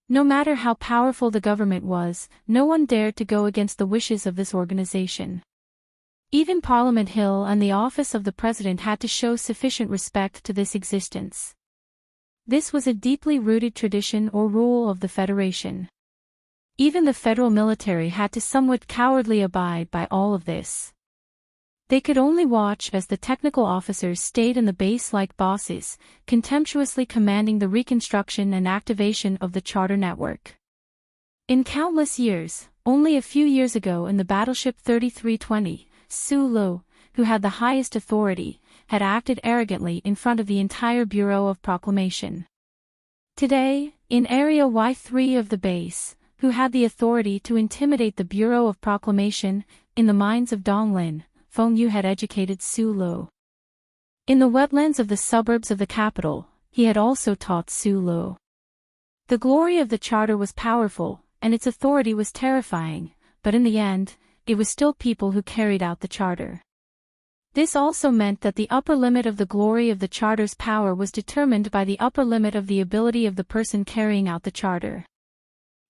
No matter how powerful the government was, no one dared to go against the wishes of this organization. Even Parliament Hill and the office of the President had to show sufficient respect to this existence. This was a deeply rooted tradition or rule of the Federation. Even the federal military had to somewhat cowardly abide by all of this. They could only watch as the technical officers stayed in the base like bosses, contemptuously commanding the reconstruction and activation of the Charter network. In countless years, only a few years ago in the battleship 3320, Sulu, who had the highest authority, had acted arrogantly in front of the entire Bureau of Proclamation. Today, in Area Y3 of the base, who had the authority to intimidate the Bureau of Proclamation, in the minds of Donglin, Feng Yu had educated Sulu. In the wetlands of the suburbs of the capital, he had also taught Sulu. The glory of the Charter was powerful, and its authority was terrifying, but in the end, it was still people who carried out the Charter. This also meant that the upper limit of the glory of the Charter's power was determined by the upper limit of the ability of the person carrying out the Charter.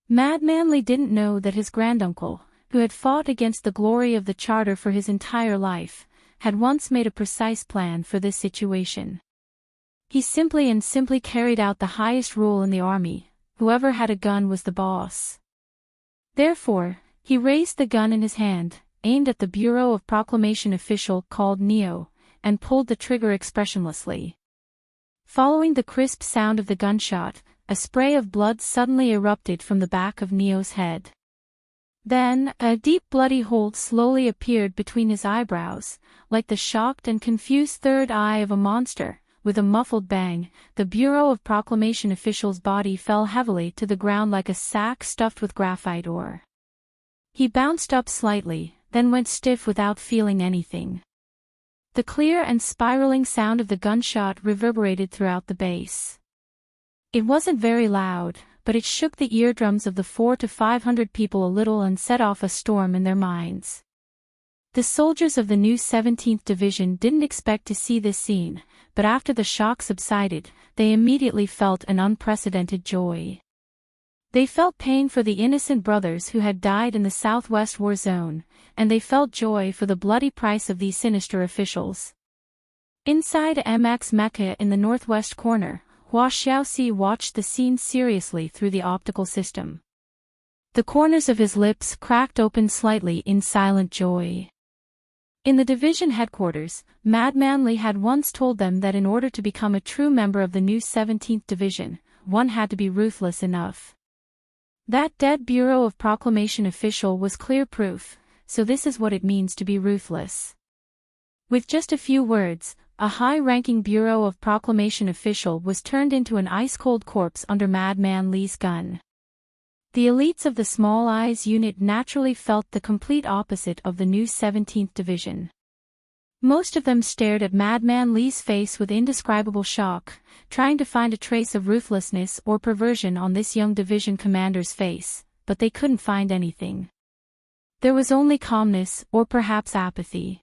Madman Lee didn't know that his granduncle, who had fought against the glory of the Charter for his entire life, had once made a precise plan for this situation. He simply carried out the highest rule in the army: whoever had a gun was the boss. Therefore, he raised the gun in his hand, aimed at the Bureau of Proclamation official called Neo, and pulled the trigger expressionlessly. Following the crisp sound of the gunshot, a spray of blood suddenly erupted from the back of Neo's head. Then, a deep bloody hole slowly appeared between his eyebrows, like the shocked and confused third eye of a monster. With a muffled bang, the Bureau of Proclamation official's body fell heavily to the ground like a sack stuffed with graphite ore. He bounced up slightly, then went stiff without feeling anything. The clear and spiraling sound of the gunshot reverberated throughout the base. It wasn't very loud, but it shook the eardrums of the 400 to 500 people a little and set off a storm in their minds. The soldiers of the new 17th Division didn't expect to see this scene, but after the shock subsided, they immediately felt an unprecedented joy. They felt pain for the innocent brothers who had died in the Southwest War Zone, and they felt joy for the bloody price of these sinister officials. Inside MX Mecca in the northwest corner, Hua Xiaoxi watched the scene seriously through the optical system. The corners of his lips cracked open slightly in silent joy. In the division headquarters, Madman Lee had once told them that in order to become a true member of the new 17th Division, one had to be ruthless enough. That dead Bureau of Proclamation official was clear proof, so this is what it means to be ruthless. With just a few words, a high-ranking Bureau of Proclamation official was turned into an ice-cold corpse under Madman Lee's gun. The elites of the Small Eyes unit naturally felt the complete opposite of the new 17th Division. Most of them stared at Madman Lee's face with indescribable shock, trying to find a trace of ruthlessness or perversion on this young division commander's face, but they couldn't find anything. There was only calmness, or perhaps apathy.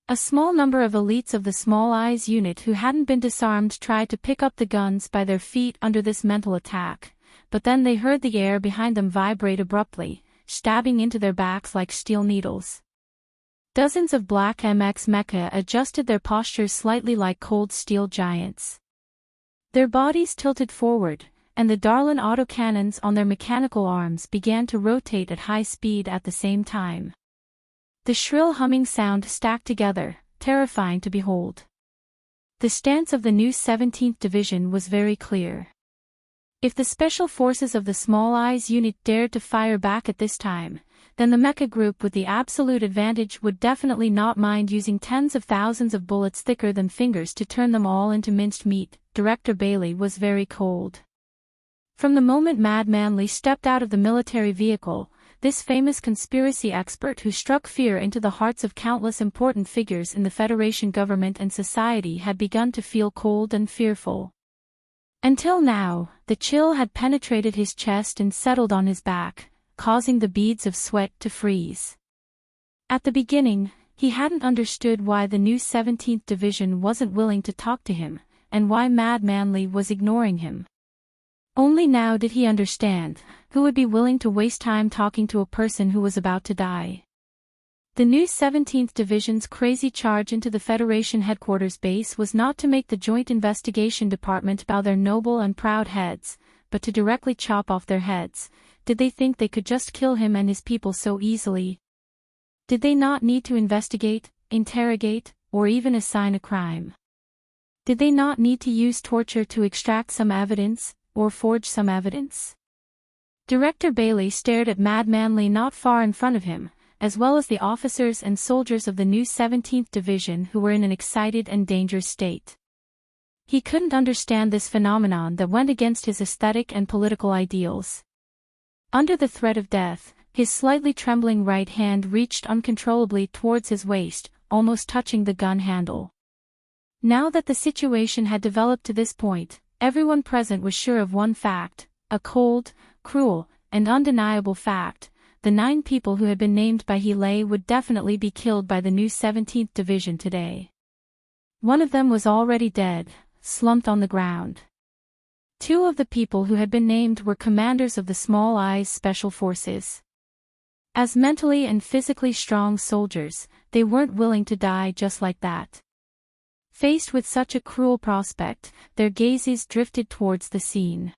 A small number of elites of the Small Eyes unit who hadn't been disarmed tried to pick up the guns by their feet under this mental attack, but then they heard the air behind them vibrate abruptly, stabbing into their backs like steel needles. Dozens of black MX mecha adjusted their postures slightly like cold steel giants. Their bodies tilted forward, and the Darlin autocannons on their mechanical arms began to rotate at high speed at the same time. The shrill humming sound stacked together, terrifying to behold. The stance of the new 17th Division was very clear. If the special forces of the Small Eyes unit dared to fire back at this time, then the mecha group with the absolute advantage would definitely not mind using tens of thousands of bullets thicker than fingers to turn them all into minced meat. Director Bailey was very cold. From the moment Mad Manley stepped out of the military vehicle, this famous conspiracy expert who struck fear into the hearts of countless important figures in the Federation government and society had begun to feel cold and fearful. Until now, the chill had penetrated his chest and settled on his back, causing the beads of sweat to freeze. At the beginning, he hadn't understood why the new 17th Division wasn't willing to talk to him, and why Mad Manley was ignoring him. Only now did he understand, who would be willing to waste time talking to a person who was about to die. The new 17th Division's crazy charge into the Federation headquarters base was not to make the Joint Investigation Department bow their noble and proud heads, but to directly chop off their heads. Did they think they could just kill him and his people so easily? Did they not need to investigate, interrogate, or even assign a crime? Did they not need to use torture to extract some evidence, or forge some evidence? Director Bailey stared at Mad Manley not far in front of him, as well as the officers and soldiers of the new 17th Division who were in an excited and dangerous state. He couldn't understand this phenomenon that went against his aesthetic and political ideals. Under the threat of death, his slightly trembling right hand reached uncontrollably towards his waist, almost touching the gun handle. Now that the situation had developed to this point, everyone present was sure of one fact, a cold, cruel, and undeniable fact: the 9 people who had been named by Healy would definitely be killed by the new 17th Division today. One of them was already dead, slumped on the ground. 2 of the people who had been named were commanders of the Small Eyes Special Forces. As mentally and physically strong soldiers, they weren't willing to die just like that. Faced with such a cruel prospect, their gazes drifted towards the scene.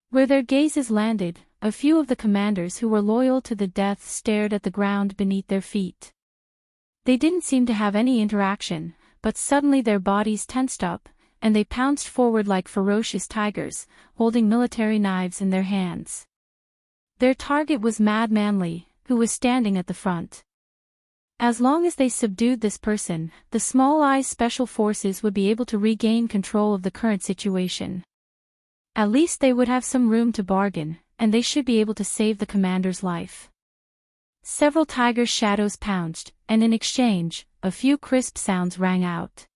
Where their gazes landed, a few of the commanders who were loyal to the death stared at the ground beneath their feet. They didn't seem to have any interaction, but suddenly their bodies tensed up, and they pounced forward like ferocious tigers, holding military knives in their hands. Their target was Mad Manley, who was standing at the front. As long as they subdued this person, the Small Eyes Special Forces would be able to regain control of the current situation. At least they would have some room to bargain, and they should be able to save the commander's life. Several tiger shadows pounced, and in exchange, a few crisp sounds rang out.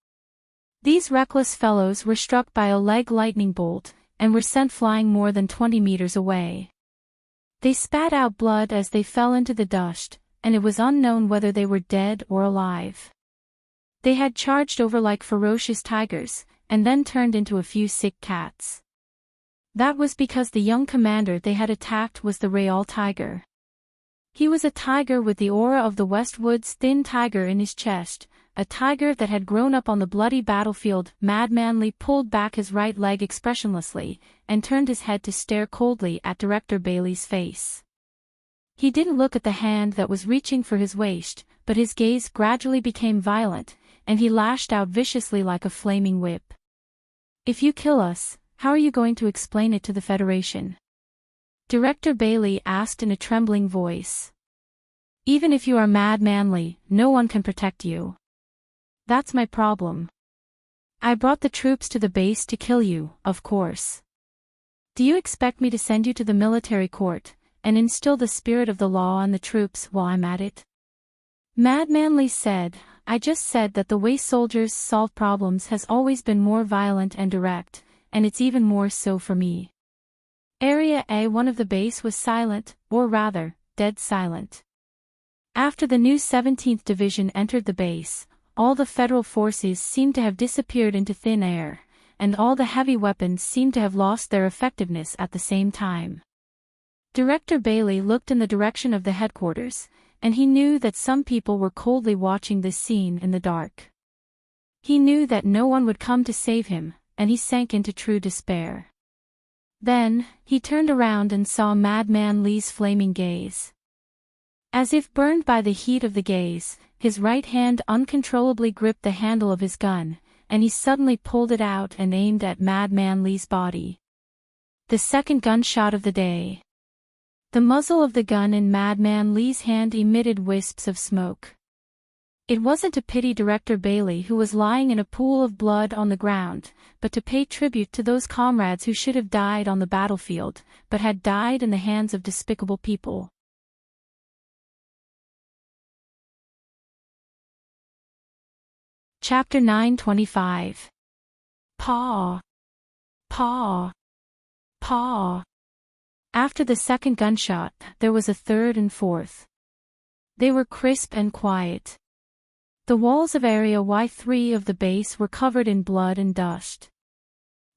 These reckless fellows were struck by a leg lightning bolt, and were sent flying more than 20 meters away. They spat out blood as they fell into the dust, and it was unknown whether they were dead or alive. They had charged over like ferocious tigers, and then turned into a few sick cats. That was because the young commander they had attacked was the Real Tiger. He was a tiger with the aura of the Westwood's thin tiger in his chest, a tiger that had grown up on the bloody battlefield. Mad Manley pulled back his right leg expressionlessly, and turned his head to stare coldly at Director Bailey's face. He didn't look at the hand that was reaching for his waist, but his gaze gradually became violent, and he lashed out viciously like a flaming whip. "If you kill us, how are you going to explain it to the Federation?" Director Bailey asked in a trembling voice. "Even if you are Mad Manley, no one can protect you. That's my problem. I brought the troops to the base to kill you, of course. Do you expect me to send you to the military court, and instill the spirit of the law on the troops while I'm at it?" Mad Manley said, "I just said that the way soldiers solve problems has always been more violent and direct, and it's even more so for me. Area A1 of the base was silent, or rather, dead silent. After the new 17th Division entered the base, all the federal forces seemed to have disappeared into thin air, and all the heavy weapons seemed to have lost their effectiveness at the same time. Director Bailey looked in the direction of the headquarters, and he knew that some people were coldly watching this scene in the dark. He knew that no one would come to save him, and he sank into true despair. Then, he turned around and saw Madman Lee's flaming gaze. As if burned by the heat of the gaze, his right hand uncontrollably gripped the handle of his gun, and he suddenly pulled it out and aimed at Madman Lee's body. The second gunshot of the day. The muzzle of the gun in Madman Lee's hand emitted wisps of smoke. It wasn't to pity Director Bailey who was lying in a pool of blood on the ground, but to pay tribute to those comrades who should have died on the battlefield, but had died in the hands of despicable people. Chapter 925. Paw. Paw. Paw. After the second gunshot, there was a third and fourth. They were crisp and quiet. The walls of Area Y3 of the base were covered in blood and dust.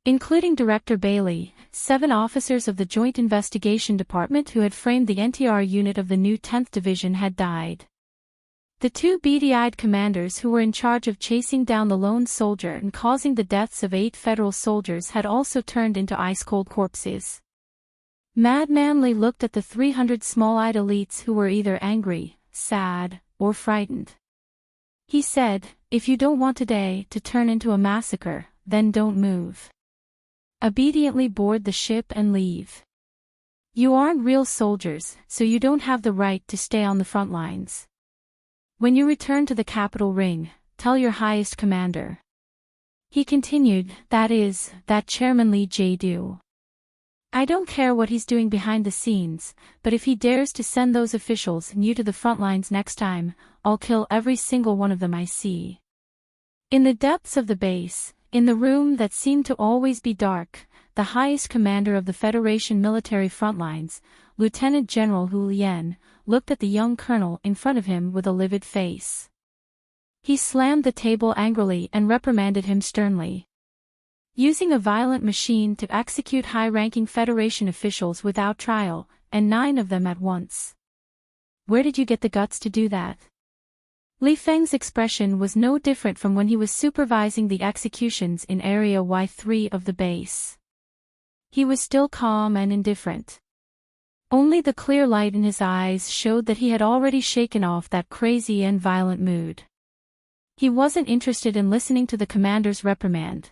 Including Director Bailey, 7 officers of the Joint Investigation Department who had framed the NTR unit of the new 10th Division had died. The 2 beady-eyed commanders who were in charge of chasing down the lone soldier and causing the deaths of 8 federal soldiers had also turned into ice-cold corpses. Madman Lee looked at the 300 small-eyed elites who were either angry, sad, or frightened. He said, "If you don't want today to turn into a massacre, then don't move. Obediently board the ship and leave. You aren't real soldiers, so you don't have the right to stay on the front lines. When you return to the Capitol Ring, tell your highest commander." He continued, that is, that Chairman Lee Jae-do. "I don't care what he's doing behind the scenes, but if he dares to send those officials new to the front lines next time, I'll kill every single one of them I see." In the depths of the base, in the room that seemed to always be dark, the highest commander of the Federation military front lines, Lieutenant General Hu Lien, looked at the young colonel in front of him with a livid face. He slammed the table angrily and reprimanded him sternly. Using a violent machine to execute high-ranking Federation officials without trial, and 9 of them at once. Where did you get the guts to do that? Li Feng's expression was no different from when he was supervising the executions in Area Y3 of the base. He was still calm and indifferent. Only the clear light in his eyes showed that he had already shaken off that crazy and violent mood. He wasn't interested in listening to the commander's reprimand.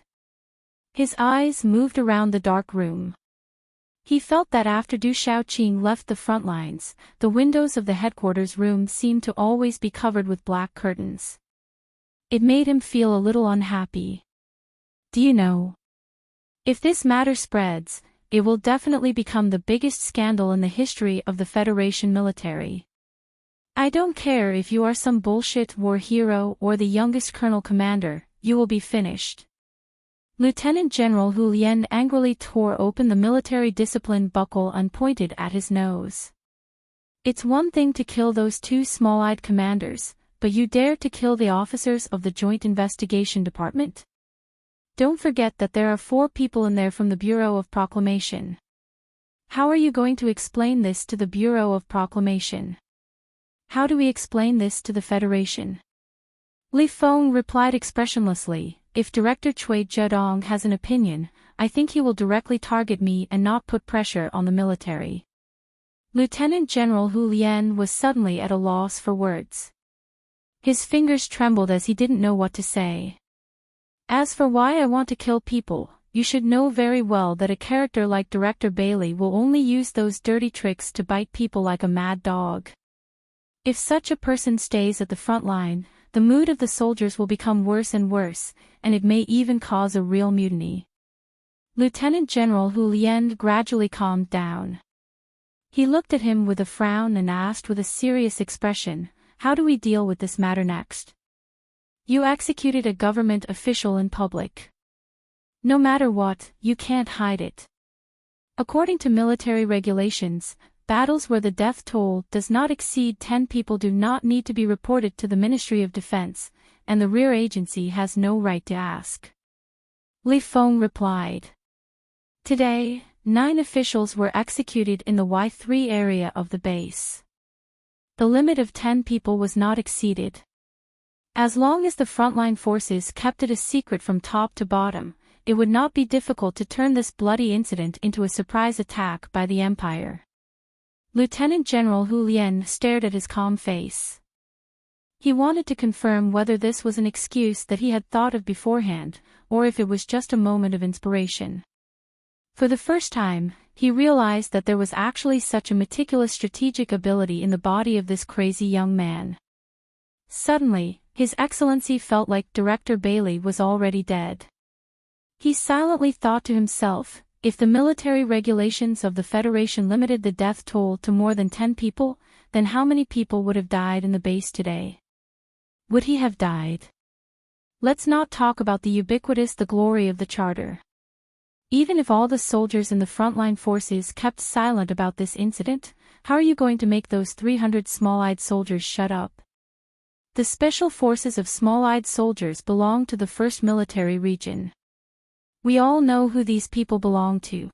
His eyes moved around the dark room. He felt that after Du Shaoqing left the front lines, the windows of the headquarters room seemed to always be covered with black curtains. It made him feel a little unhappy. "Do you know? If this matter spreads, it will definitely become the biggest scandal in the history of the Federation military. I don't care if you are some bullshit war hero or the youngest colonel commander, you will be finished." Lieutenant General Hu Lien angrily tore open the military discipline buckle and pointed at his nose. "It's one thing to kill those 2 small-eyed commanders, but you dare to kill the officers of the Joint Investigation Department? Don't forget that there are 4 people in there from the Bureau of Proclamation. How are you going to explain this to the Bureau of Proclamation? How do we explain this to the Federation?" Li Feng replied expressionlessly, "If Director Cui Zedong has an opinion, I think he will directly target me and not put pressure on the military." Lieutenant General Hu Lien was suddenly at a loss for words. His fingers trembled as he didn't know what to say. "As for why I want to kill people, you should know very well that a character like Director Bailey will only use those dirty tricks to bite people like a mad dog. If such a person stays at the front line, the mood of the soldiers will become worse and worse, and it may even cause a real mutiny." Lieutenant General Hu Lien gradually calmed down. He looked at him with a frown and asked with a serious expression, "How do we deal with this matter next? You executed a government official in public. No matter what, you can't hide it. According to military regulations, battles where the death toll does not exceed 10 people do not need to be reported to the Ministry of Defense, and the rear agency has no right to ask. Li Feng replied. Today, 9 officials were executed in the Y3 area of the base. The limit of 10 people was not exceeded. As long as the frontline forces kept it a secret from top to bottom, it would not be difficult to turn this bloody incident into a surprise attack by the Empire. Lieutenant General Hu Lian stared at his calm face. He wanted to confirm whether this was an excuse that he had thought of beforehand, or if it was just a moment of inspiration. For the first time, he realized that there was actually such a meticulous strategic ability in the body of this crazy young man. Suddenly, His Excellency felt like Director Bailey was already dead. He silently thought to himself, if the military regulations of the Federation limited the death toll to more than 10 people, then how many people would have died in the base today? Would he have died? Let's not talk about the glory of the Charter. Even if all the soldiers in the frontline forces kept silent about this incident, how are you going to make those 300 small-eyed soldiers shut up? The Special Forces of Small-Eyed Soldiers belong to the 1st Military Region. We all know who these people belong to.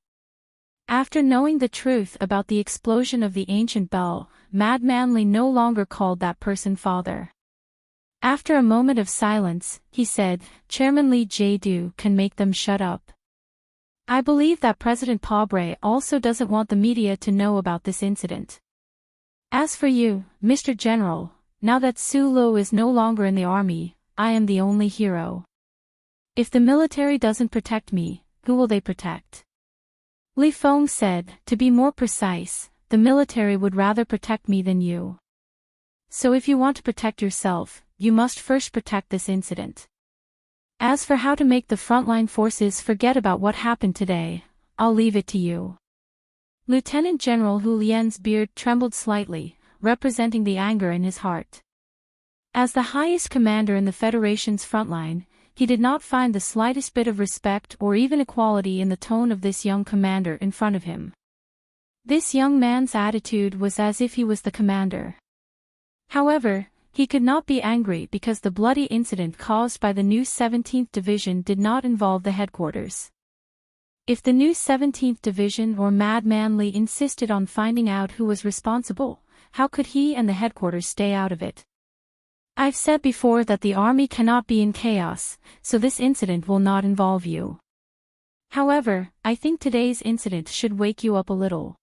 After knowing the truth about the explosion of the ancient bell, Madman Li no longer called that person father. After a moment of silence, he said, Chairman Li Jiedu can make them shut up. I believe that President Pobre also doesn't want the media to know about this incident. As for you, Mr. General, now that Su Lo is no longer in the army, I am the only hero. If the military doesn't protect me, who will they protect? Li Feng said, to be more precise, the military would rather protect me than you. So if you want to protect yourself, you must first protect this incident. As for how to make the frontline forces forget about what happened today, I'll leave it to you. Lieutenant General Hu Lian's beard trembled slightly, representing the anger in his heart. As the highest commander in the Federation's frontline, he did not find the slightest bit of respect or even equality in the tone of this young commander in front of him. This young man's attitude was as if he was the commander. However, he could not be angry because the bloody incident caused by the new 17th Division did not involve the headquarters. If the new 17th Division or Madman Li insisted on finding out who was responsible, how could he and the headquarters stay out of it? I've said before that the army cannot be in chaos, so this incident will not involve you. However, I think today's incident should wake you up a little.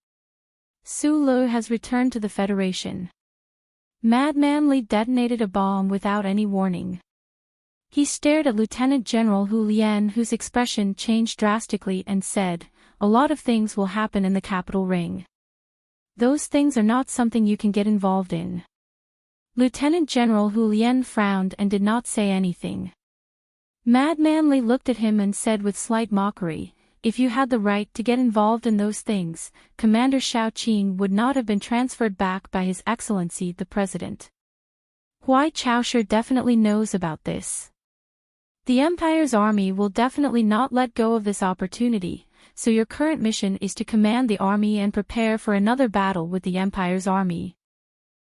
Su Lu has returned to the Federation. Madman Li detonated a bomb without any warning. He stared at Lieutenant General Hu Lian, whose expression changed drastically, and said, a lot of things will happen in the capital ring. Those things are not something you can get involved in. Lieutenant General Hu Lian frowned and did not say anything. Madman Li looked at him and said with slight mockery, if you had the right to get involved in those things, Commander Shaoqing would not have been transferred back by His Excellency the President. Huai Chaosher definitely knows about this. The Empire's army will definitely not let go of this opportunity, so your current mission is to command the army and prepare for another battle with the Empire's army.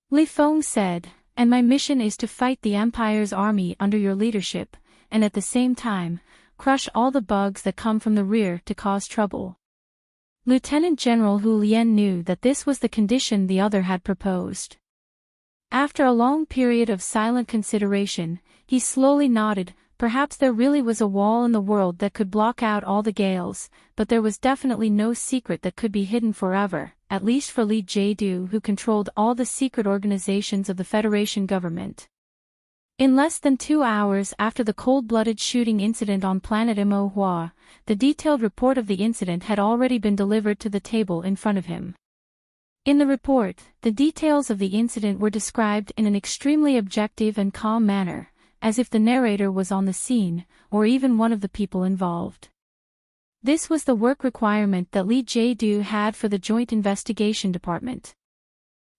Li Feng said, and my mission is to fight the Empire's army under your leadership, and at the same time, crush all the bugs that come from the rear to cause trouble. Lieutenant General Hu Lian knew that this was the condition the other had proposed. After a long period of silent consideration, he slowly nodded. Perhaps there really was a wall in the world that could block out all the gales, but there was definitely no secret that could be hidden forever, at least for Li Jiedu, who controlled all the secret organizations of the Federation government. In less than 2 hours after the cold-blooded shooting incident on planet Mo Hua, the detailed report of the incident had already been delivered to the table in front of him. In the report, the details of the incident were described in an extremely objective and calm manner, as if the narrator was on the scene, or even one of the people involved. This was the work requirement that Li Jiedu had for the Joint Investigation Department.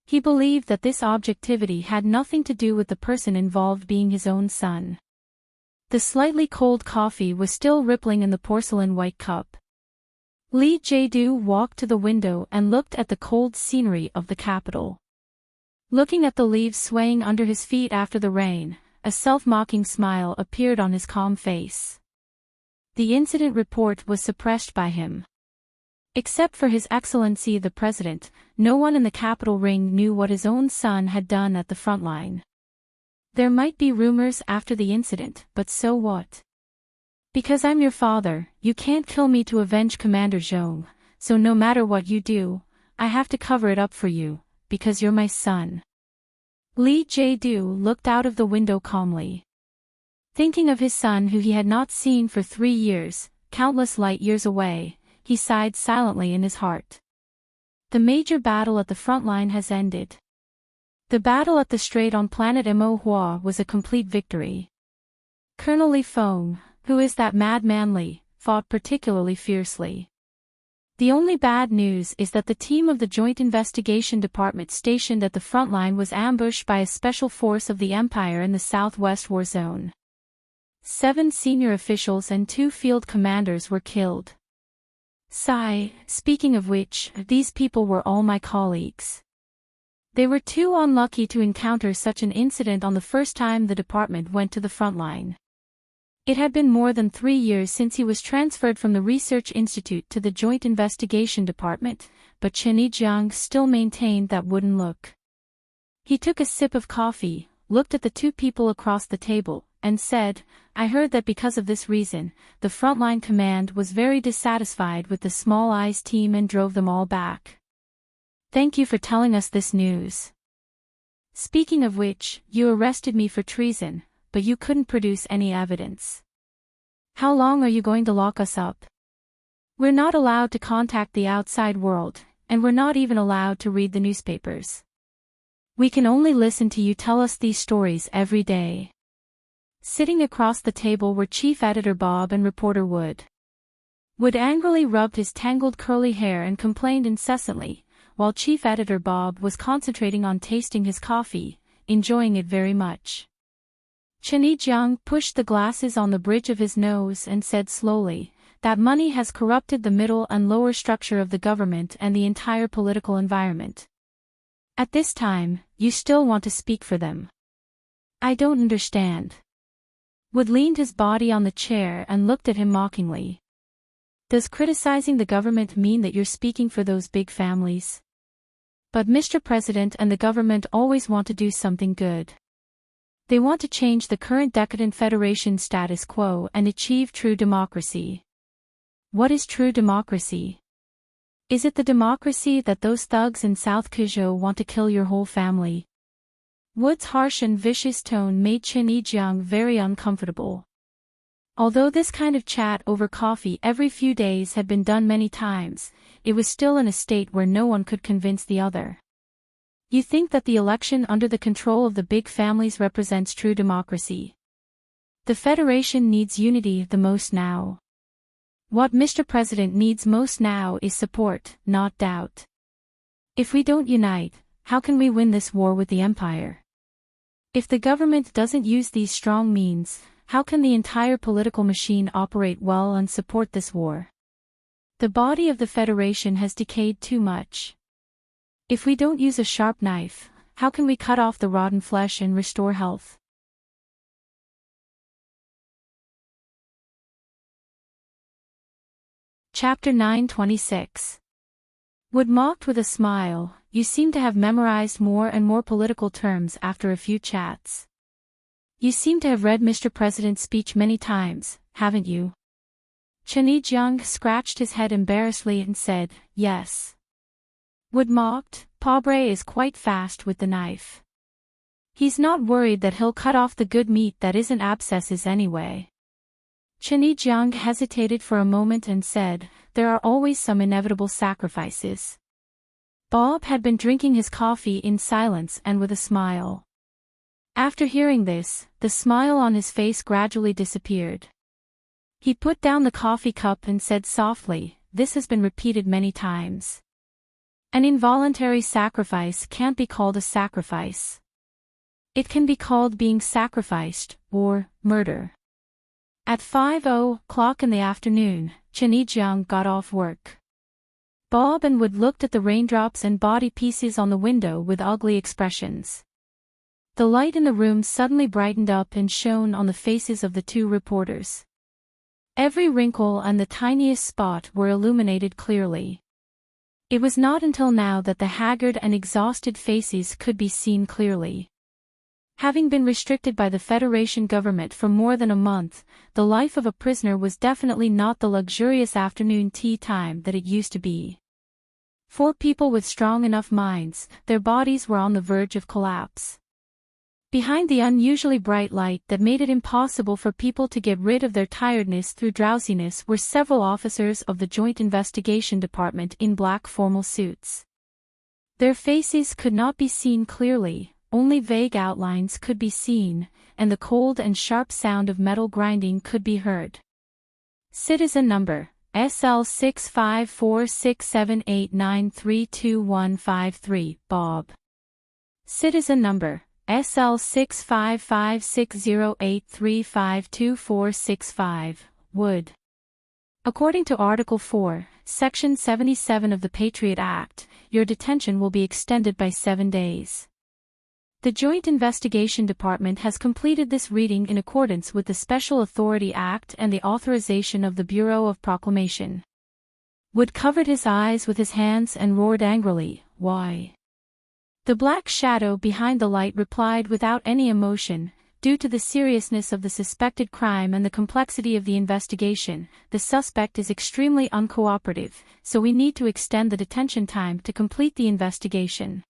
He believed that this objectivity had nothing to do with the person involved being his own son. The slightly cold coffee was still rippling in the porcelain white cup. Li Jadu walked to the window and looked at the cold scenery of the capital. Looking at the leaves swaying under his feet after the rain, a self-mocking smile appeared on his calm face. The incident report was suppressed by him. Except for His Excellency the President, no one in the capital ring knew what his own son had done at the front line. There might be rumors after the incident, but so what? Because I'm your father, you can't kill me to avenge Commander Zhong, so no matter what you do, I have to cover it up for you, because you're my son. Li Jadu looked out of the window calmly. Thinking of his son who he had not seen for 3 years, countless light years away, he sighed silently in his heart. The major battle at the front line has ended. The battle at the strait on planet Mo Hua was a complete victory. Colonel Li Feng, who is that madman Li, fought particularly fiercely. The only bad news is that the team of the Joint Investigation Department stationed at the front line was ambushed by a special force of the Empire in the Southwest War Zone. 7 senior officials and 2 field commanders were killed. Sigh, speaking of which, these people were all my colleagues. They were too unlucky to encounter such an incident on the first time the department went to the front line. It had been more than 3 years since he was transferred from the Research Institute to the Joint Investigation Department, but Chen Yijiang still maintained that wooden look. He took a sip of coffee, looked at the 2 people across the table, and said, I heard that because of this reason, the frontline command was very dissatisfied with the Small Eyes team and drove them all back. Thank you for telling us this news. Speaking of which, you arrested me for treason, but you couldn't produce any evidence. How long are you going to lock us up? We're not allowed to contact the outside world, and we're not even allowed to read the newspapers. We can only listen to you tell us these stories every day. Sitting across the table were Chief Editor Bob and reporter Wood. Wood angrily rubbed his tangled curly hair and complained incessantly, while Chief Editor Bob was concentrating on tasting his coffee, enjoying it very much. Chen Yijiang pushed the glasses on the bridge of his nose and said slowly, that money has corrupted the middle and lower structure of the government and the entire political environment. At this time, you still want to speak for them. I don't understand. Wood leaned his body on the chair and looked at him mockingly. Does criticizing the government mean that you're speaking for those big families? But Mr. President and the government always want to do something good. They want to change the current decadent Federation status quo and achieve true democracy. What is true democracy? Is it the democracy that those thugs in South Kuzhou want to kill your whole family? Wood's harsh and vicious tone made Chen Yijiang very uncomfortable. Although this kind of chat over coffee every few days had been done many times, it was still in a state where no one could convince the other. You think that the election under the control of the big families represents true democracy? The Federation needs unity the most now. What Mr. President needs most now is support, not doubt. If we don't unite, how can we win this war with the Empire? If the government doesn't use these strong means, how can the entire political machine operate well and support this war? The body of the Federation has decayed too much. If we don't use a sharp knife, how can we cut off the rotten flesh and restore health? Chapter 926. Wood mocked with a smile, you seem to have memorized more and more political terms after a few chats. You seem to have read Mr. President's speech many times, haven't you? Chen Yijiang scratched his head embarrassedly and said, yes. Wood mocked, Pobre is quite fast with the knife. He's not worried that he'll cut off the good meat that isn't abscesses anyway. Chen Yijiang hesitated for a moment and said, there are always some inevitable sacrifices. Bob had been drinking his coffee in silence and with a smile. After hearing this, the smile on his face gradually disappeared. He put down the coffee cup and said softly, this has been repeated many times. An involuntary sacrifice can't be called a sacrifice. It can be called being sacrificed, or murder. At 5:00 in the afternoon, Chanijiang got off work. Bob and Wood looked at the raindrops and body pieces on the window with ugly expressions. The light in the room suddenly brightened up and shone on the faces of the two reporters. Every wrinkle and the tiniest spot were illuminated clearly. It was not until now that the haggard and exhausted faces could be seen clearly. Having been restricted by the Federation government for more than a month, the life of a prisoner was definitely not the luxurious afternoon tea time that it used to be. For people with strong enough minds, their bodies were on the verge of collapse. Behind the unusually bright light that made it impossible for people to get rid of their tiredness through drowsiness were several officers of the Joint Investigation Department in black formal suits. Their faces could not be seen clearly, only vague outlines could be seen, and the cold and sharp sound of metal grinding could be heard. Citizen number, SL6546789322153, Bob. Citizen number, SL65560835245, Wood. According to Article 4, Section 77 of the Patriot Act, your detention will be extended by 7 days. The Joint Investigation Department has completed this reading in accordance with the Special Authority Act and the authorization of the Bureau of Proclamation. Wood covered his eyes with his hands and roared angrily, "Why?" The black shadow behind the light replied without any emotion, "Due to the seriousness of the suspected crime and the complexity of the investigation, the suspect is extremely uncooperative, so we need to extend the detention time to complete the investigation."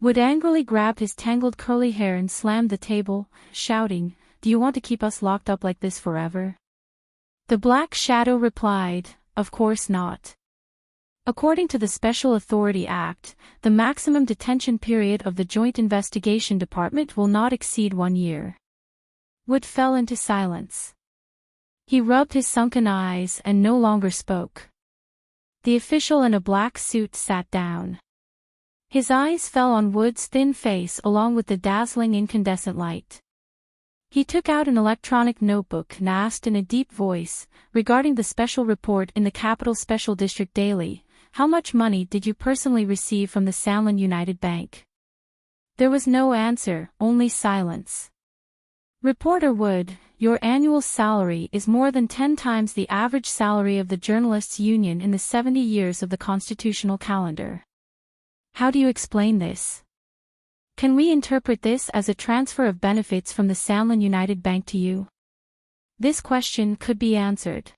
Wood angrily grabbed his tangled curly hair and slammed the table, shouting, "Do you want to keep us locked up like this forever?" The black shadow replied, "Of course not." According to the Special Authority Act, the maximum detention period of the Joint Investigation Department will not exceed 1 year. Wood fell into silence. He rubbed his sunken eyes and no longer spoke. The official in a black suit sat down. His eyes fell on Wood's thin face along with the dazzling incandescent light. He took out an electronic notebook and asked in a deep voice, regarding the special report in the Capital Special District Daily, "How much money did you personally receive from the Sanlin United Bank?" There was no answer, only silence. Reporter Wood, your annual salary is more than 10 times the average salary of the Journalists' Union in the 70 years of the constitutional calendar. How do you explain this? Can we interpret this as a transfer of benefits from the Sanlin United Bank to you? This question could be answered.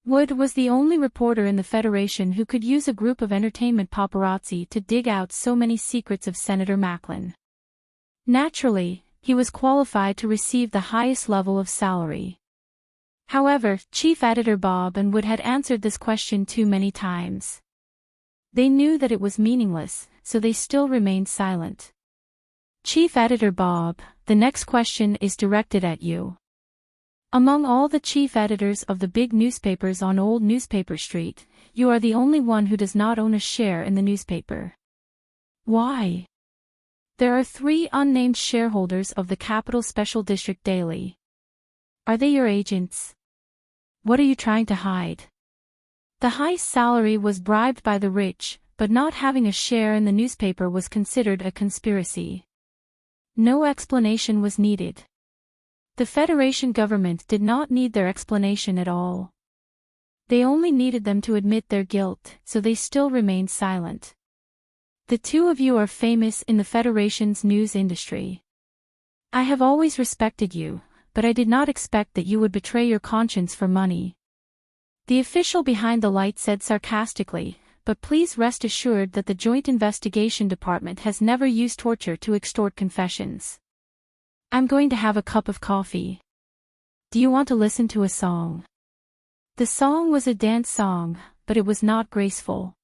Wood was the only reporter in the Federation who could use a group of entertainment paparazzi to dig out so many secrets of Senator Macklin. Naturally, he was qualified to receive the highest level of salary. However, Chief Editor Bob and Wood had answered this question too many times. They knew that it was meaningless, so they still remained silent. Chief Editor Bob, the next question is directed at you. Among all the chief editors of the big newspapers on Old Newspaper Street, you are the only one who does not own a share in the newspaper. Why? There are 3 unnamed shareholders of the Capital Special District Daily. Are they your agents? What are you trying to hide? The high salary was bribed by the rich, but not having a share in the newspaper was considered a conspiracy. No explanation was needed. The Federation government did not need their explanation at all. They only needed them to admit their guilt, so they still remained silent. The two of you are famous in the Federation's news industry. I have always respected you, but I did not expect that you would betray your conscience for money. The official behind the light said sarcastically, "But please rest assured that the Joint Investigation Department has never used torture to extort confessions. I'm going to have a cup of coffee. Do you want to listen to a song?" The song was a dance song, but it was not graceful.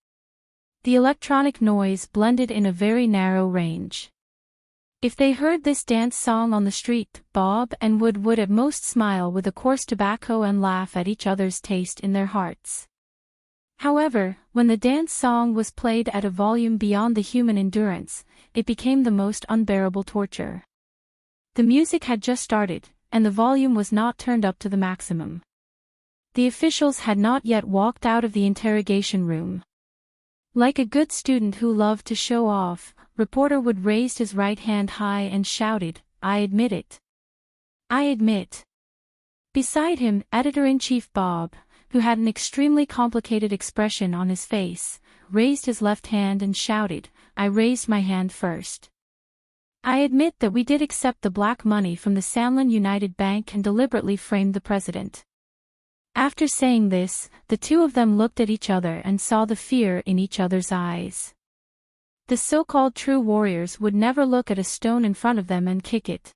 The electronic noise blended in a very narrow range. If they heard this dance song on the street, Bob and Wood would at most smile with a coarse tobacco and laugh at each other's taste in their hearts. However, when the dance song was played at a volume beyond the human endurance, it became the most unbearable torture. The music had just started, and the volume was not turned up to the maximum. The officials had not yet walked out of the interrogation room. Like a good student who loved to show off, reporter Wood raised his right hand high and shouted, "I admit it. I admit." Beside him, editor-in-chief Bob, who had an extremely complicated expression on his face, raised his left hand and shouted, "I raised my hand first. I admit that we did accept the black money from the Samlin United Bank and deliberately framed the president." After saying this, the two of them looked at each other and saw the fear in each other's eyes. The so-called true warriors would never look at a stone in front of them and kick it.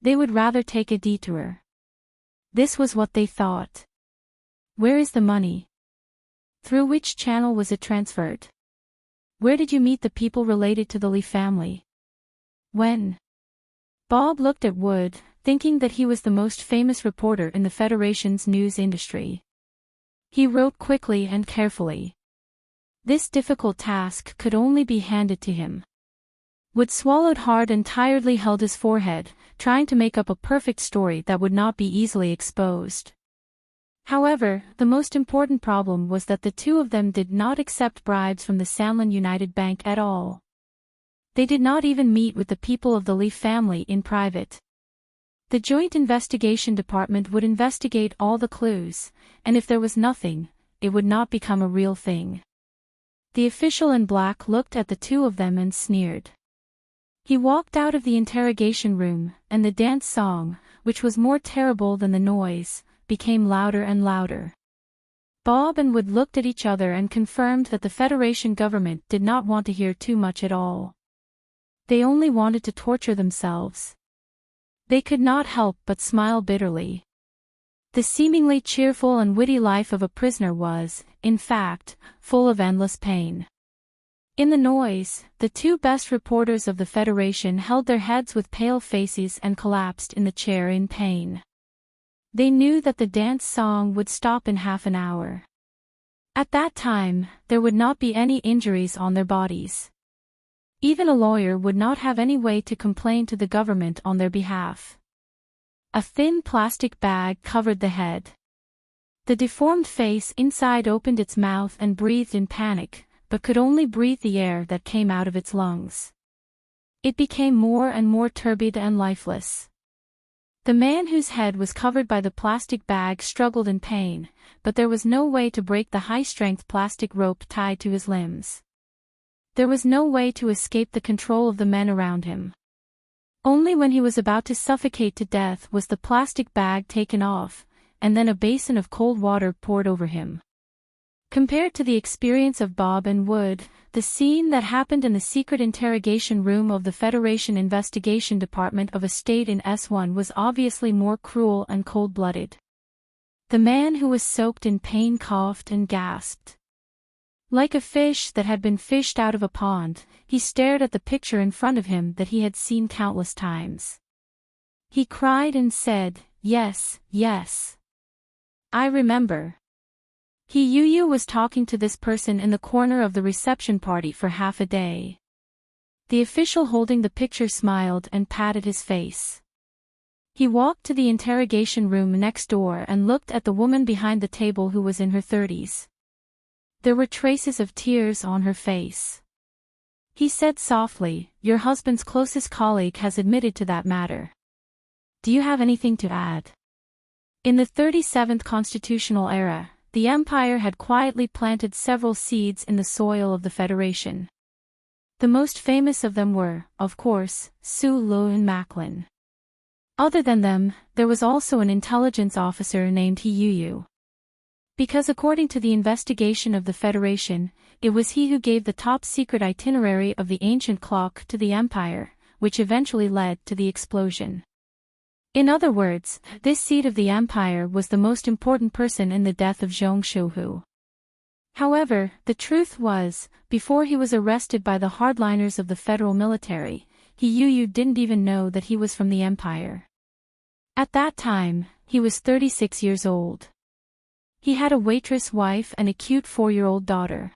They would rather take a detour. This was what they thought. Where is the money? Through which channel was it transferred? Where did you meet the people related to the Lee family? When? Bob looked at Wood, thinking that he was the most famous reporter in the Federation's news industry. He wrote quickly and carefully. This difficult task could only be handed to him. Wood swallowed hard and tiredly held his forehead, trying to make up a perfect story that would not be easily exposed. However, the most important problem was that the two of them did not accept bribes from the Samlin United Bank at all. They did not even meet with the people of the Lee family in private. The Joint Investigation Department would investigate all the clues, and if there was nothing, it would not become a real thing. The official in black looked at the two of them and sneered. He walked out of the interrogation room, and the dance song, which was more terrible than the noise, became louder and louder. Bob and Wood looked at each other and confirmed that the Federation government did not want to hear too much at all. They only wanted to torture themselves. They could not help but smile bitterly. The seemingly cheerful and witty life of a prisoner was, in fact, full of endless pain. In the noise, the two best reporters of the Federation held their heads with pale faces and collapsed in the chair in pain. They knew that the dance song would stop in half an hour. At that time, there would not be any injuries on their bodies. Even a lawyer would not have any way to complain to the government on their behalf. A thin plastic bag covered the head. The deformed face inside opened its mouth and breathed in panic, but could only breathe the air that came out of its lungs. It became more and more turbid and lifeless. The man whose head was covered by the plastic bag struggled in pain, but there was no way to break the high-strength plastic rope tied to his limbs. There was no way to escape the control of the men around him. Only when he was about to suffocate to death was the plastic bag taken off, and then a basin of cold water poured over him. Compared to the experience of Bob and Wood, the scene that happened in the secret interrogation room of the Federation Investigation Department of a state in S1 was obviously more cruel and cold-blooded. The man who was soaked in pain coughed and gasped. Like a fish that had been fished out of a pond, he stared at the picture in front of him that he had seen countless times. He cried and said, "Yes, yes. I remember." Yu was talking to this person in the corner of the reception party for half a day. The official holding the picture smiled and patted his face. He walked to the interrogation room next door and looked at the woman behind the table who was in her 30s. There were traces of tears on her face. He said softly, "Your husband's closest colleague has admitted to that matter. Do you have anything to add?" In the 37th constitutional era, the Empire had quietly planted several seeds in the soil of the Federation. The most famous of them were, of course, Sulu and Macklin. Other than them, there was also an intelligence officer named Yu. Because according to the investigation of the Federation, it was he who gave the top-secret itinerary of the ancient clock to the Empire, which eventually led to the explosion. In other words, this seed of the Empire was the most important person in the death of Zhong Shouhu. However, the truth was, before he was arrested by the hardliners of the federal military, Yu didn't even know that he was from the Empire. At that time, he was 36 years old. He had a waitress wife and a cute 4-year-old daughter.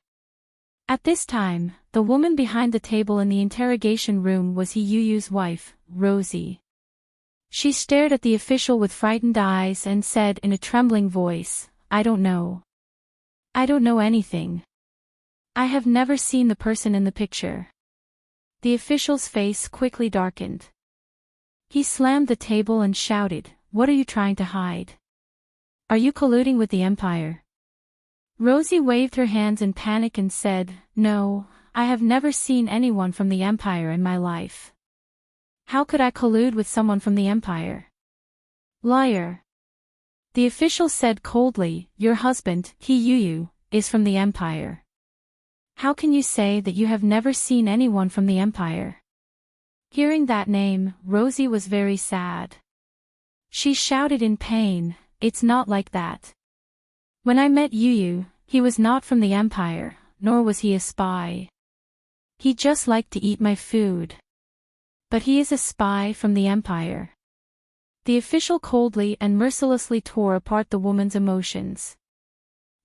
At this time, the woman behind the table in the interrogation room was Yuyu's wife, Rosie. She stared at the official with frightened eyes and said in a trembling voice, I don't know. I don't know anything. I have never seen the person in the picture. The official's face quickly darkened. He slammed the table and shouted, "What are you trying to hide? Are you colluding with the Empire?" Rosie waved her hands in panic and said, "No, I have never seen anyone from the Empire in my life. How could I collude with someone from the Empire?" "Liar." The official said coldly, "Your husband, Yu, is from the Empire. How can you say that you have never seen anyone from the Empire?" Hearing that name, Rosie was very sad. She shouted in pain, "It's not like that. When I met Yu, he was not from the Empire, nor was he a spy. He just liked to eat my food. But he is a spy from the Empire." The official coldly and mercilessly tore apart the woman's emotions.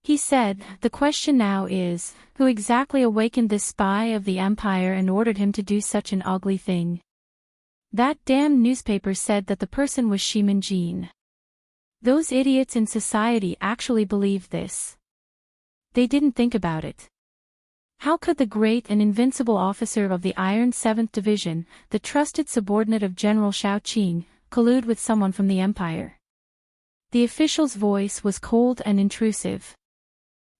He said, "The question now is, who exactly awakened this spy of the Empire and ordered him to do such an ugly thing? That damn newspaper said that the person was Jean. Those idiots in society actually believed this. They didn't think about it. How could the great and invincible officer of the Iron 7th Division, the trusted subordinate of General Shaoqing, collude with someone from the Empire?" The official's voice was cold and intrusive.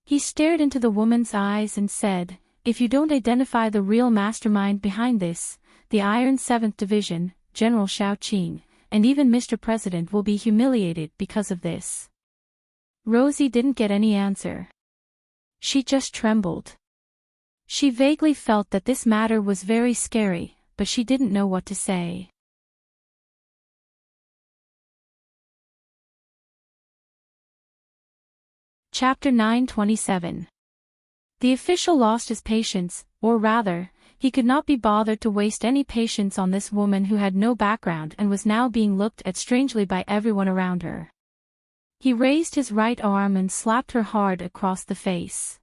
He stared into the woman's eyes and said, "If you don't identify the real mastermind behind this, the Iron 7th Division, General Shaoqing, and even Mr. President will be humiliated because of this." Rosie didn't get any answer. She just trembled. She vaguely felt that this matter was very scary, but she didn't know what to say. Chapter 927. The official lost his patience, or rather, he could not be bothered to waste any patience on this woman who had no background and was now being looked at strangely by everyone around her. He raised his right arm and slapped her hard across the face.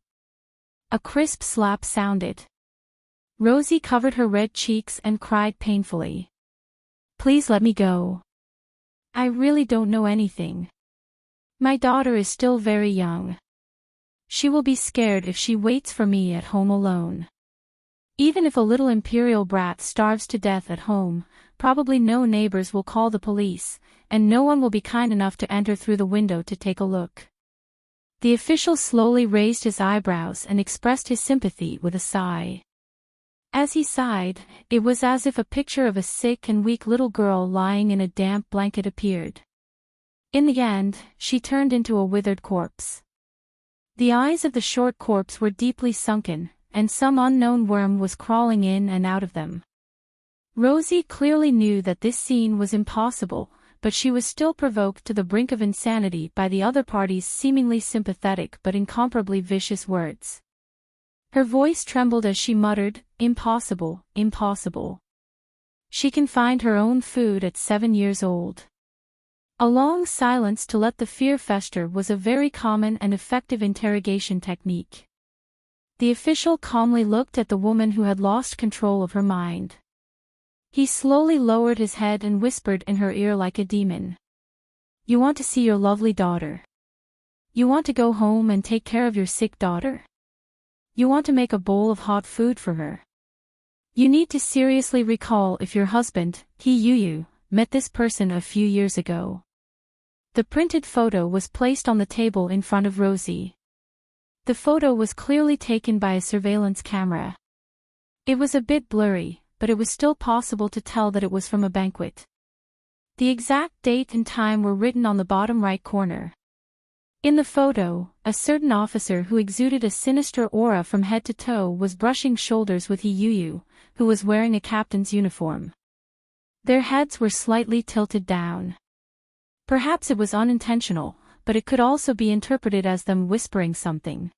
A crisp slap sounded. Rosie covered her red cheeks and cried painfully. "Please let me go. I really don't know anything. My daughter is still very young. She will be scared if she waits for me at home alone. Even if a little imperial brat starves to death at home, probably no neighbors will call the police, and no one will be kind enough to enter through the window to take a look." The official slowly raised his eyebrows and expressed his sympathy with a sigh. As he sighed, it was as if a picture of a sick and weak little girl lying in a damp blanket appeared. In the end, she turned into a withered corpse. The eyes of the short corpse were deeply sunken, and some unknown worm was crawling in and out of them. Rosie clearly knew that this scene was impossible, but she was still provoked to the brink of insanity by the other party's seemingly sympathetic but incomparably vicious words. Her voice trembled as she muttered, "Impossible, impossible. She can find her own food at 7 years old." A long silence to let the fear fester was a very common and effective interrogation technique. The official calmly looked at the woman who had lost control of her mind. He slowly lowered his head and whispered in her ear like a demon. "You want to see your lovely daughter. You want to go home and take care of your sick daughter. You want to make a bowl of hot food for her. You need to seriously recall if your husband, Yu, met this person a few years ago." The printed photo was placed on the table in front of Rosie. The photo was clearly taken by a surveillance camera. It was a bit blurry, but it was still possible to tell that it was from a banquet. The exact date and time were written on the bottom right corner. In the photo, a certain officer who exuded a sinister aura from head to toe was brushing shoulders with Yu, who was wearing a captain's uniform. Their heads were slightly tilted down. Perhaps it was unintentional, but it could also be interpreted as them whispering something.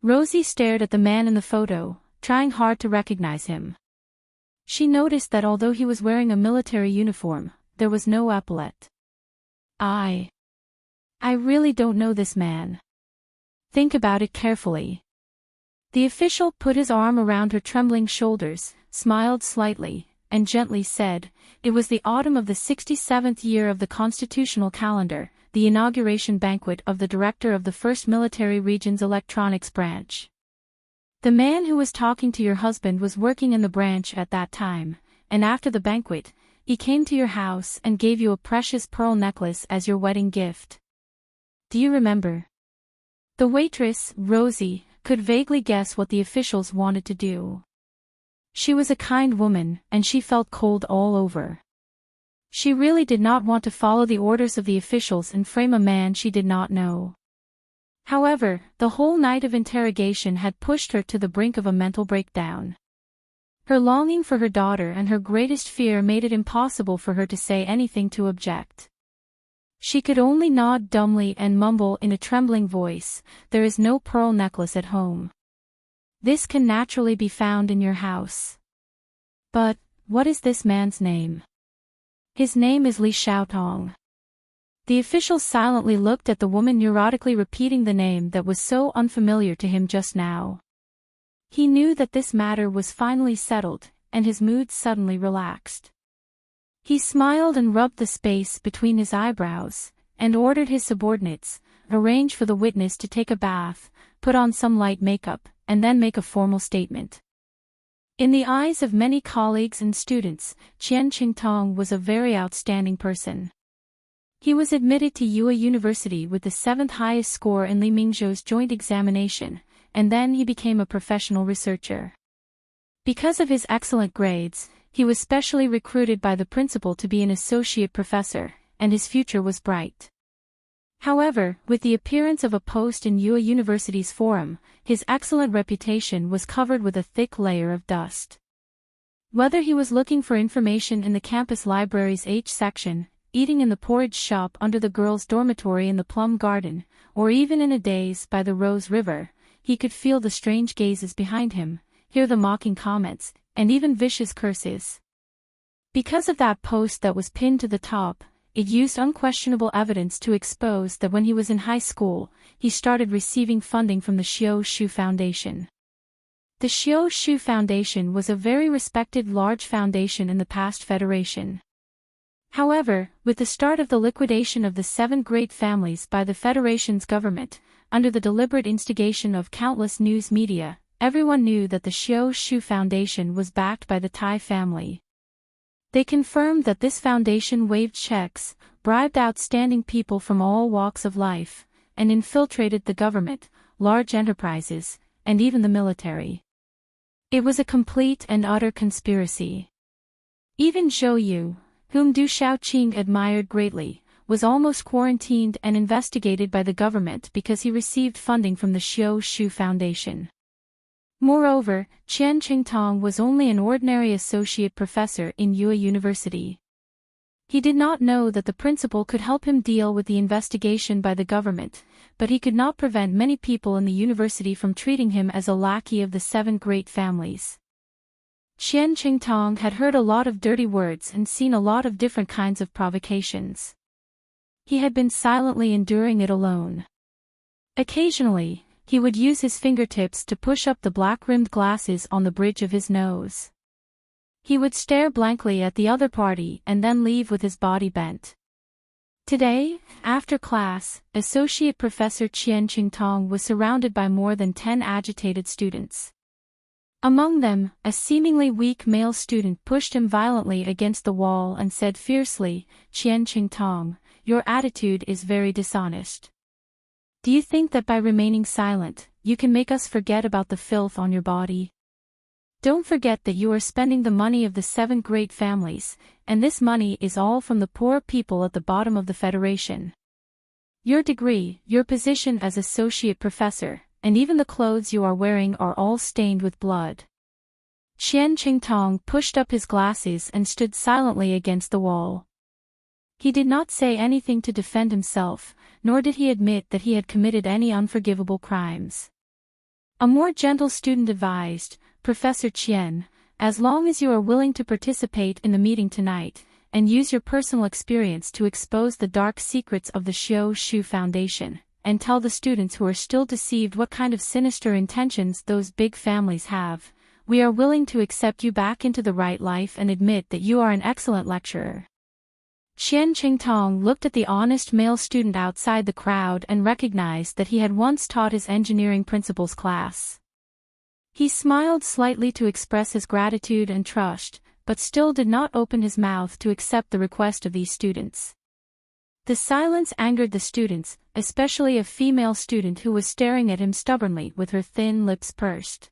Rosie stared at the man in the photo, trying hard to recognize him. She noticed that although he was wearing a military uniform, there was no epaulette. I really don't know this man. Think about it carefully." The official put his arm around her trembling shoulders, smiled slightly, and gently said, "It was the autumn of the 67th year of the constitutional calendar, the inauguration banquet of the director of the 1st Military Region's electronics branch. The man who was talking to your husband was working in the branch at that time, and after the banquet, he came to your house and gave you a precious pearl necklace as your wedding gift. Do you remember? The waitress, Rosie, could vaguely guess what the officials wanted to do. She was a kind woman, and she felt cold all over. She really did not want to follow the orders of the officials and frame a man she did not know. However, the whole night of interrogation had pushed her to the brink of a mental breakdown. Her longing for her daughter and her greatest fear made it impossible for her to say anything to object. She could only nod dumbly and mumble in a trembling voice, "There is no pearl necklace at home. This can naturally be found in your house." "But, what is this man's name?" "His name is Li Xiaotong." The officials silently looked at the woman neurotically repeating the name that was so unfamiliar to him just now. He knew that this matter was finally settled, and his mood suddenly relaxed. He smiled and rubbed the space between his eyebrows, and ordered his subordinates, arrange for the witness to take a bath, put on some light makeup, and then make a formal statement. In the eyes of many colleagues and students, Qian Qingtong was a very outstanding person. He was admitted to Yue University with the 7th highest score in Li Mingzhou's joint examination, and then he became a professional researcher. Because of his excellent grades, he was specially recruited by the principal to be an associate professor, and his future was bright. However, with the appearance of a post in Yue University's forum, his excellent reputation was covered with a thick layer of dust. Whether he was looking for information in the campus library's H section, eating in the porridge shop under the girls' dormitory in the plum garden, or even in a daze by the Rose River, he could feel the strange gazes behind him, hear the mocking comments, and even vicious curses. Because of that post that was pinned to the top, it used unquestionable evidence to expose that when he was in high school, he started receiving funding from the Xiao Shu Foundation. The Xiao Shu Foundation was a very respected large foundation in the past Federation. However, with the start of the liquidation of the 7 great families by the Federation's government, under the deliberate instigation of countless news media, everyone knew that the Xiao Shu Foundation was backed by the Tai family. They confirmed that this foundation waived checks, bribed outstanding people from all walks of life, and infiltrated the government, large enterprises, and even the military. It was a complete and utter conspiracy. Even Zhou Yu, whom Du Xiaoqing admired greatly, was almost quarantined and investigated by the government because he received funding from the Xiao Shu Foundation. Moreover, Qian Qingtong was only an ordinary associate professor in Yue University. He did not know that the principal could help him deal with the investigation by the government, but he could not prevent many people in the university from treating him as a lackey of the 7 great families. Qian Qingtong had heard a lot of dirty words and seen a lot of different kinds of provocations. He had been silently enduring it alone. Occasionally, he would use his fingertips to push up the black-rimmed glasses on the bridge of his nose. He would stare blankly at the other party and then leave with his body bent. Today, after class, Associate Professor Qian Qingtong was surrounded by more than 10 agitated students. Among them, a seemingly weak male student pushed him violently against the wall and said fiercely, "Qian Qingtong, your attitude is very dishonest. Do you think that by remaining silent, you can make us forget about the filth on your body? Don't forget that you are spending the money of the 7 great families, and this money is all from the poor people at the bottom of the Federation. Your degree, your position as associate professor, and even the clothes you are wearing are all stained with blood." Qian Qingtong pushed up his glasses and stood silently against the wall. He did not say anything to defend himself, nor did he admit that he had committed any unforgivable crimes. A more gentle student advised, "Professor Qian, as long as you are willing to participate in the meeting tonight, and use your personal experience to expose the dark secrets of the Xiao Shu Foundation, and tell the students who are still deceived what kind of sinister intentions those big families have, we are willing to accept you back into the right life and admit that you are an excellent lecturer." Qian Qingtong looked at the honest male student outside the crowd and recognized that he had once taught his engineering principles class. He smiled slightly to express his gratitude and trust, but still did not open his mouth to accept the request of these students. The silence angered the students, especially a female student who was staring at him stubbornly with her thin lips pursed.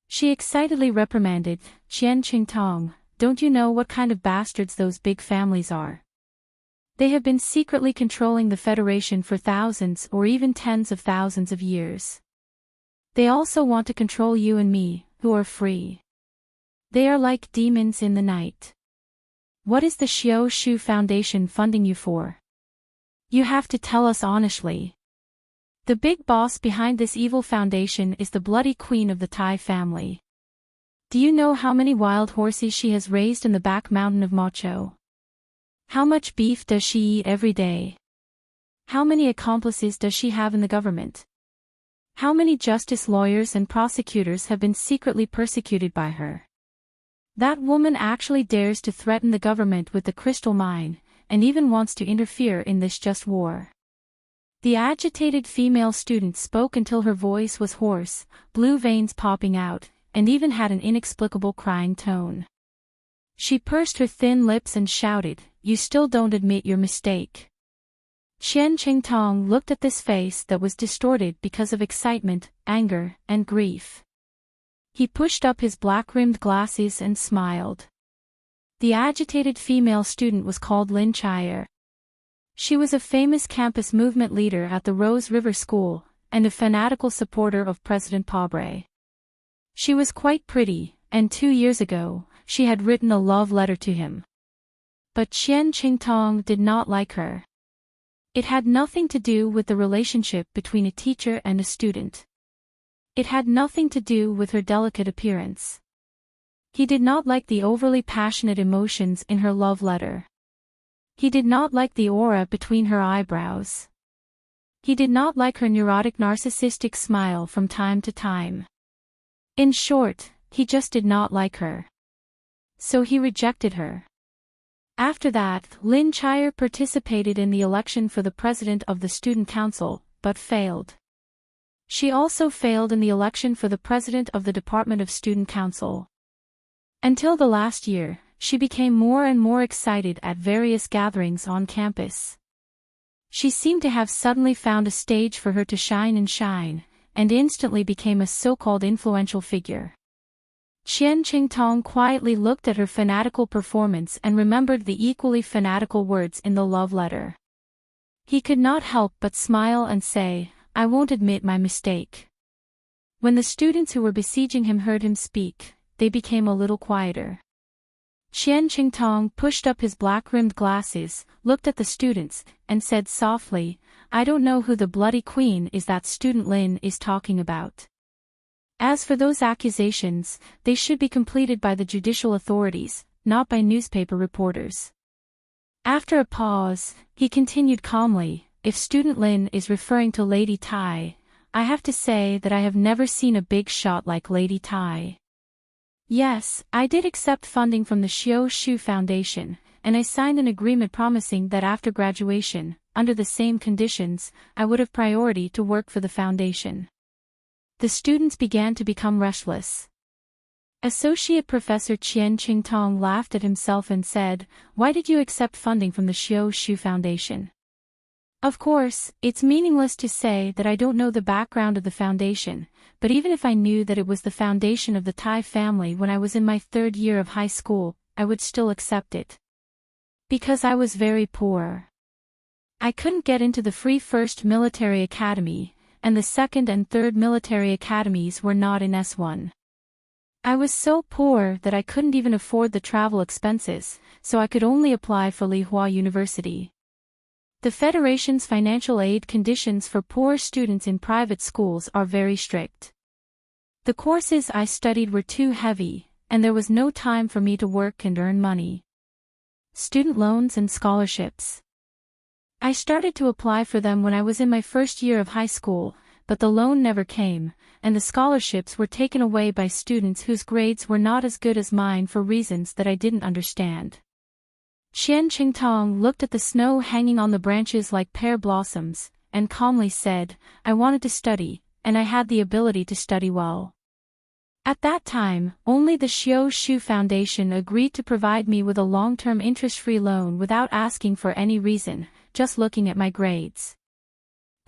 She excitedly reprimanded, "Qian Qingtong, don't you know what kind of bastards those big families are? They have been secretly controlling the Federation for thousands or even tens of thousands of years. They also want to control you and me, who are free. They are like demons in the night. What is the Xiao Shu Foundation funding you for? You have to tell us honestly. The big boss behind this evil foundation is the bloody queen of the Tai family. Do you know how many wild horses she has raised in the back mountain of Macho? How much beef does she eat every day? How many accomplices does she have in the government? How many justice lawyers and prosecutors have been secretly persecuted by her? That woman actually dares to threaten the government with the crystal mine, and even wants to interfere in this just war." The agitated female student spoke until her voice was hoarse, blue veins popping out, and even had an inexplicable crying tone. She pursed her thin lips and shouted, "You still don't admit your mistake." Qian Qingtong looked at this face that was distorted because of excitement, anger, and grief. He pushed up his black-rimmed glasses and smiled. The agitated female student was called Lin Chaya. She was a famous campus movement leader at the Rose River School, and a fanatical supporter of President Pobre. She was quite pretty, and 2 years ago, she had written a love letter to him. But Qian Qingtong did not like her. It had nothing to do with the relationship between a teacher and a student. It had nothing to do with her delicate appearance. He did not like the overly passionate emotions in her love letter. He did not like the aura between her eyebrows. He did not like her neurotic narcissistic smile from time to time. In short, he just did not like her. So he rejected her. After that, Lin Chaya participated in the election for the president of the student council, but failed. She also failed in the election for the president of the Department of Student Council. Until the last year, she became more and more excited at various gatherings on campus. She seemed to have suddenly found a stage for her to shine, and instantly became a so-called influential figure. Qian Qingtong quietly looked at her fanatical performance and remembered the equally fanatical words in the love letter. He could not help but smile and say, "I won't admit my mistake." When the students who were besieging him heard him speak, they became a little quieter. Qian Qingtong pushed up his black-rimmed glasses, looked at the students, and said softly, "I don't know who the bloody queen is that student Lin is talking about. As for those accusations, they should be completed by the judicial authorities, not by newspaper reporters." After a pause, he continued calmly, "If student Lin is referring to Lady Tai, I have to say that I have never seen a big shot like Lady Tai. Yes, I did accept funding from the Xiao Shu Foundation, and I signed an agreement promising that after graduation, under the same conditions, I would have priority to work for the foundation." The students began to become restless. Associate Professor Qian Qingtong laughed at himself and said, "Why did you accept funding from the Xiao Shu Foundation? Of course, it's meaningless to say that I don't know the background of the foundation, but even if I knew that it was the foundation of the Tai family when I was in my 3rd year of high school, I would still accept it. Because I was very poor. I couldn't get into the free 1st military academy, and the 2nd and 3rd military academies were not in S1. I was so poor that I couldn't even afford the travel expenses, so I could only apply for Lihua University. The Federation's financial aid conditions for poor students in private schools are very strict. The courses I studied were too heavy, and there was no time for me to work and earn money. Student loans and scholarships. I started to apply for them when I was in my 1st year of high school, but the loan never came, and the scholarships were taken away by students whose grades were not as good as mine for reasons that I didn't understand. Enchanting looked at the snow hanging on the branches like pear blossoms, and calmly said, "I wanted to study, and I had the ability to study well. At that time, only the Xiao Shu Foundation agreed to provide me with a long-term interest-free loan without asking for any reason, just looking at my grades.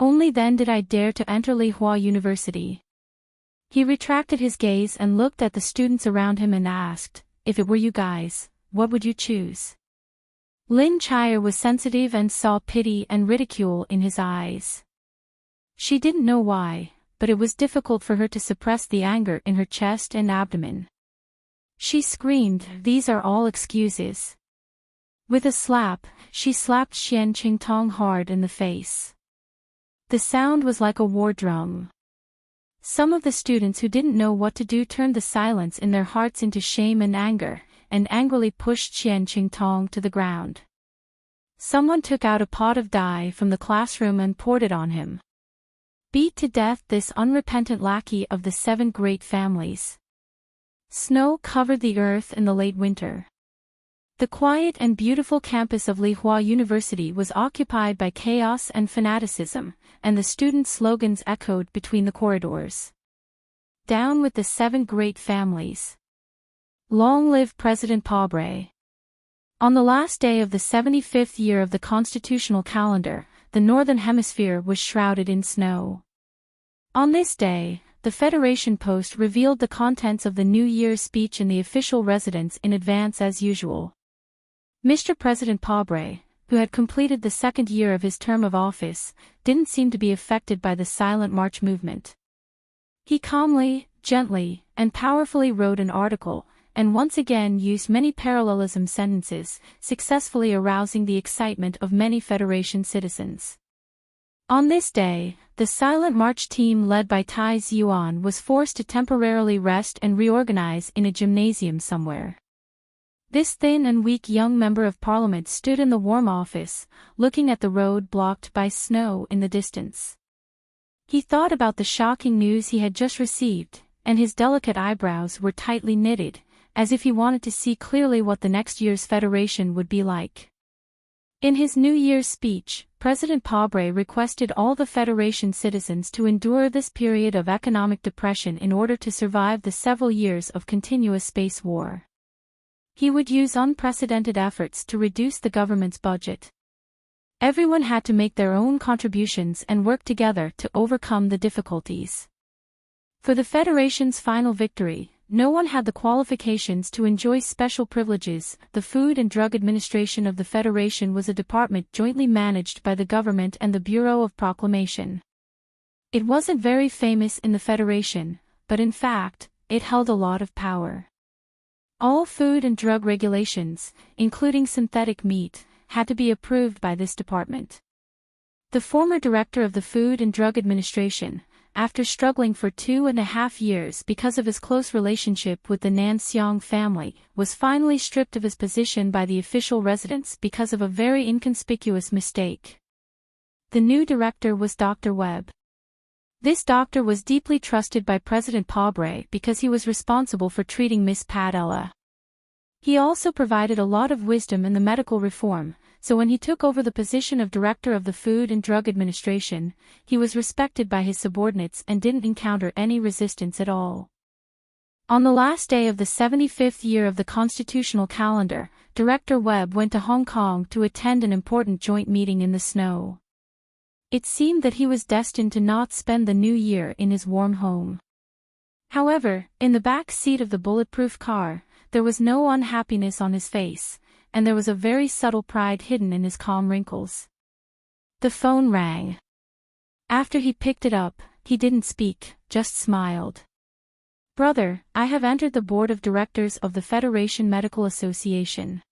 Only then did I dare to enter Lihua University." He retracted his gaze and looked at the students around him and asked, "If it were you guys, what would you choose?" Lin Chire was sensitive and saw pity and ridicule in his eyes. She didn't know why, but it was difficult for her to suppress the anger in her chest and abdomen. She screamed, "These are all excuses." With a slap, she slapped Enchanting hard in the face. The sound was like a war drum. Some of the students who didn't know what to do turned the silence in their hearts into shame and anger, and angrily pushed Enchanting to the ground. Someone took out a pot of dye from the classroom and poured it on him. Beat to death this unrepentant lackey of the 7 great families. Snow covered the earth in the late winter. The quiet and beautiful campus of Lihua University was occupied by chaos and fanaticism, and the student slogans echoed between the corridors. "Down with the 7 great families. Long live President Pobre." On the last day of the 75th year of the constitutional calendar, the Northern Hemisphere was shrouded in snow. On this day, the Federation Post revealed the contents of the New Year's speech in the official residence in advance as usual. Mr. President Pobre, who had completed the 2nd year of his term of office, didn't seem to be affected by the silent march movement. He calmly, gently, and powerfully wrote an article, and once again used many parallelism sentences, successfully arousing the excitement of many Federation citizens. On this day, the Silent March team led by Tai Ziyuan was forced to temporarily rest and reorganize in a gymnasium somewhere. This thin and weak young member of parliament stood in the warm office, looking at the road blocked by snow in the distance. He thought about the shocking news he had just received, and his delicate eyebrows were tightly knitted, as if he wanted to see clearly what the next year's federation would be like. In his New Year's speech, President Pobre requested all the Federation citizens to endure this period of economic depression in order to survive the several years of continuous space war. He would use unprecedented efforts to reduce the government's budget. Everyone had to make their own contributions and work together to overcome the difficulties. For the Federation's final victory, no one had the qualifications to enjoy special privileges. The Food and Drug Administration of the Federation was a department jointly managed by the government and the Bureau of Proclamation. It wasn't very famous in the Federation, but in fact, it held a lot of power. All food and drug regulations, including synthetic meat, had to be approved by this department. The former director of the Food and Drug Administration, after struggling for 2.5 years because of his close relationship with the Nanxiang family, was finally stripped of his position by the official residents because of a very inconspicuous mistake. The new director was Dr. Webb. This doctor was deeply trusted by President Pobre because he was responsible for treating Miss Padella. He also provided a lot of wisdom in the medical reform, so when he took over the position of Director of the Food and Drug Administration, he was respected by his subordinates and didn't encounter any resistance at all. On the last day of the 75th year of the constitutional calendar, Director Webb went to Hong Kong to attend an important joint meeting in the snow. It seemed that he was destined to not spend the new year in his warm home. However, in the back seat of the bulletproof car, there was no unhappiness on his face, and there was a very subtle pride hidden in his calm wrinkles. The phone rang. After he picked it up, he didn't speak, just smiled. "Brother, I have entered the board of directors of the Federation Medical Association."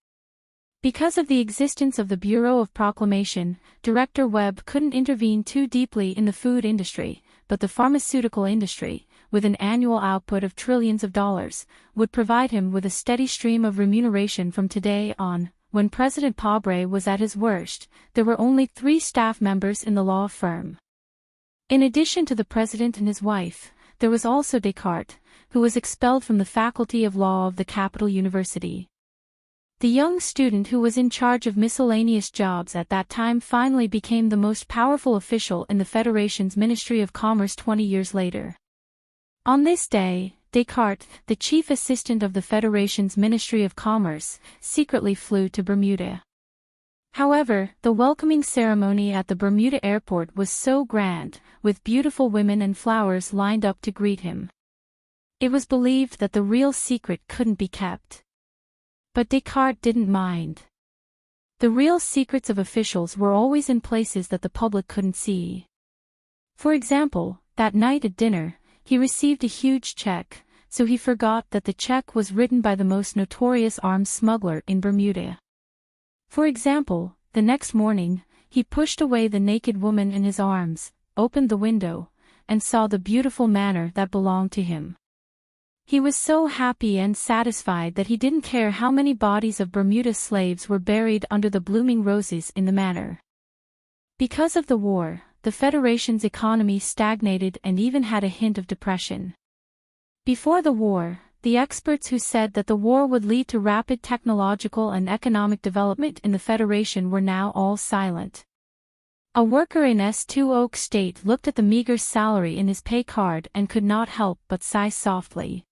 Because of the existence of the Bureau of Proclamation, Director Webb couldn't intervene too deeply in the food industry, but the pharmaceutical industry, with an annual output of trillions of dollars, would provide him with a steady stream of remuneration from today on. When President Pobre was at his worst, there were only 3 staff members in the law firm. In addition to the president and his wife, there was also Descartes, who was expelled from the Faculty of Law of the Capital University. The young student who was in charge of miscellaneous jobs at that time finally became the most powerful official in the Federation's Ministry of Commerce 20 years later. On this day, Descartes, the chief assistant of the Federation's Ministry of Commerce, secretly flew to Bermuda. However, the welcoming ceremony at the Bermuda airport was so grand, with beautiful women and flowers lined up to greet him. It was believed that the real secret couldn't be kept. But Descartes didn't mind. The real secrets of officials were always in places that the public couldn't see. For example, that night at dinner, he received a huge check, so he forgot that the check was written by the most notorious arms smuggler in Bermuda. For example, the next morning, he pushed away the naked woman in his arms, opened the window, and saw the beautiful manor that belonged to him. He was so happy and satisfied that he didn't care how many bodies of Bermuda slaves were buried under the blooming roses in the manor. Because of the war, the Federation's economy stagnated and even had a hint of depression. Before the war, the experts who said that the war would lead to rapid technological and economic development in the Federation were now all silent. A worker in S2 Oak State looked at the meager salary in his pay card and could not help but sigh softly.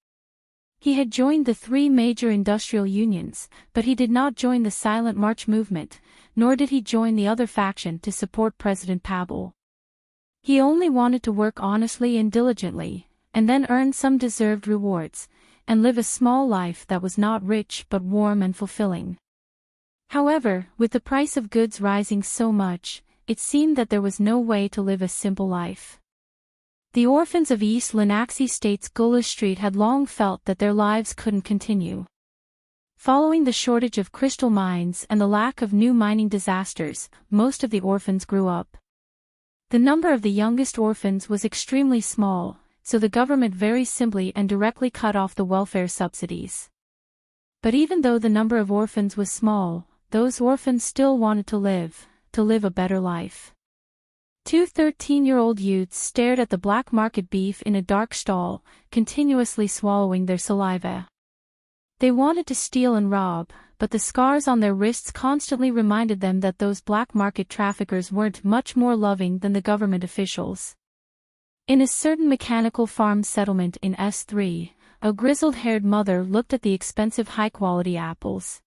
He had joined the 3 major industrial unions, but he did not join the Silent March movement, nor did he join the other faction to support President Pavel. He only wanted to work honestly and diligently, and then earn some deserved rewards, and live a small life that was not rich but warm and fulfilling. However, with the price of goods rising so much, it seemed that there was no way to live a simple life. The orphans of East Lenaxi State's Gullah Street had long felt that their lives couldn't continue. Following the shortage of crystal mines and the lack of new mining disasters, most of the orphans grew up. The number of the youngest orphans was extremely small, so the government very simply and directly cut off the welfare subsidies. But even though the number of orphans was small, those orphans still wanted to live a better life. 2 13-year-old youths stared at the black market beef in a dark stall, continuously swallowing their saliva. They wanted to steal and rob, but the scars on their wrists constantly reminded them that those black market traffickers weren't much more loving than the government officials. In a certain mechanical farm settlement in S3, a grizzled-haired mother looked at the expensive high-quality apples.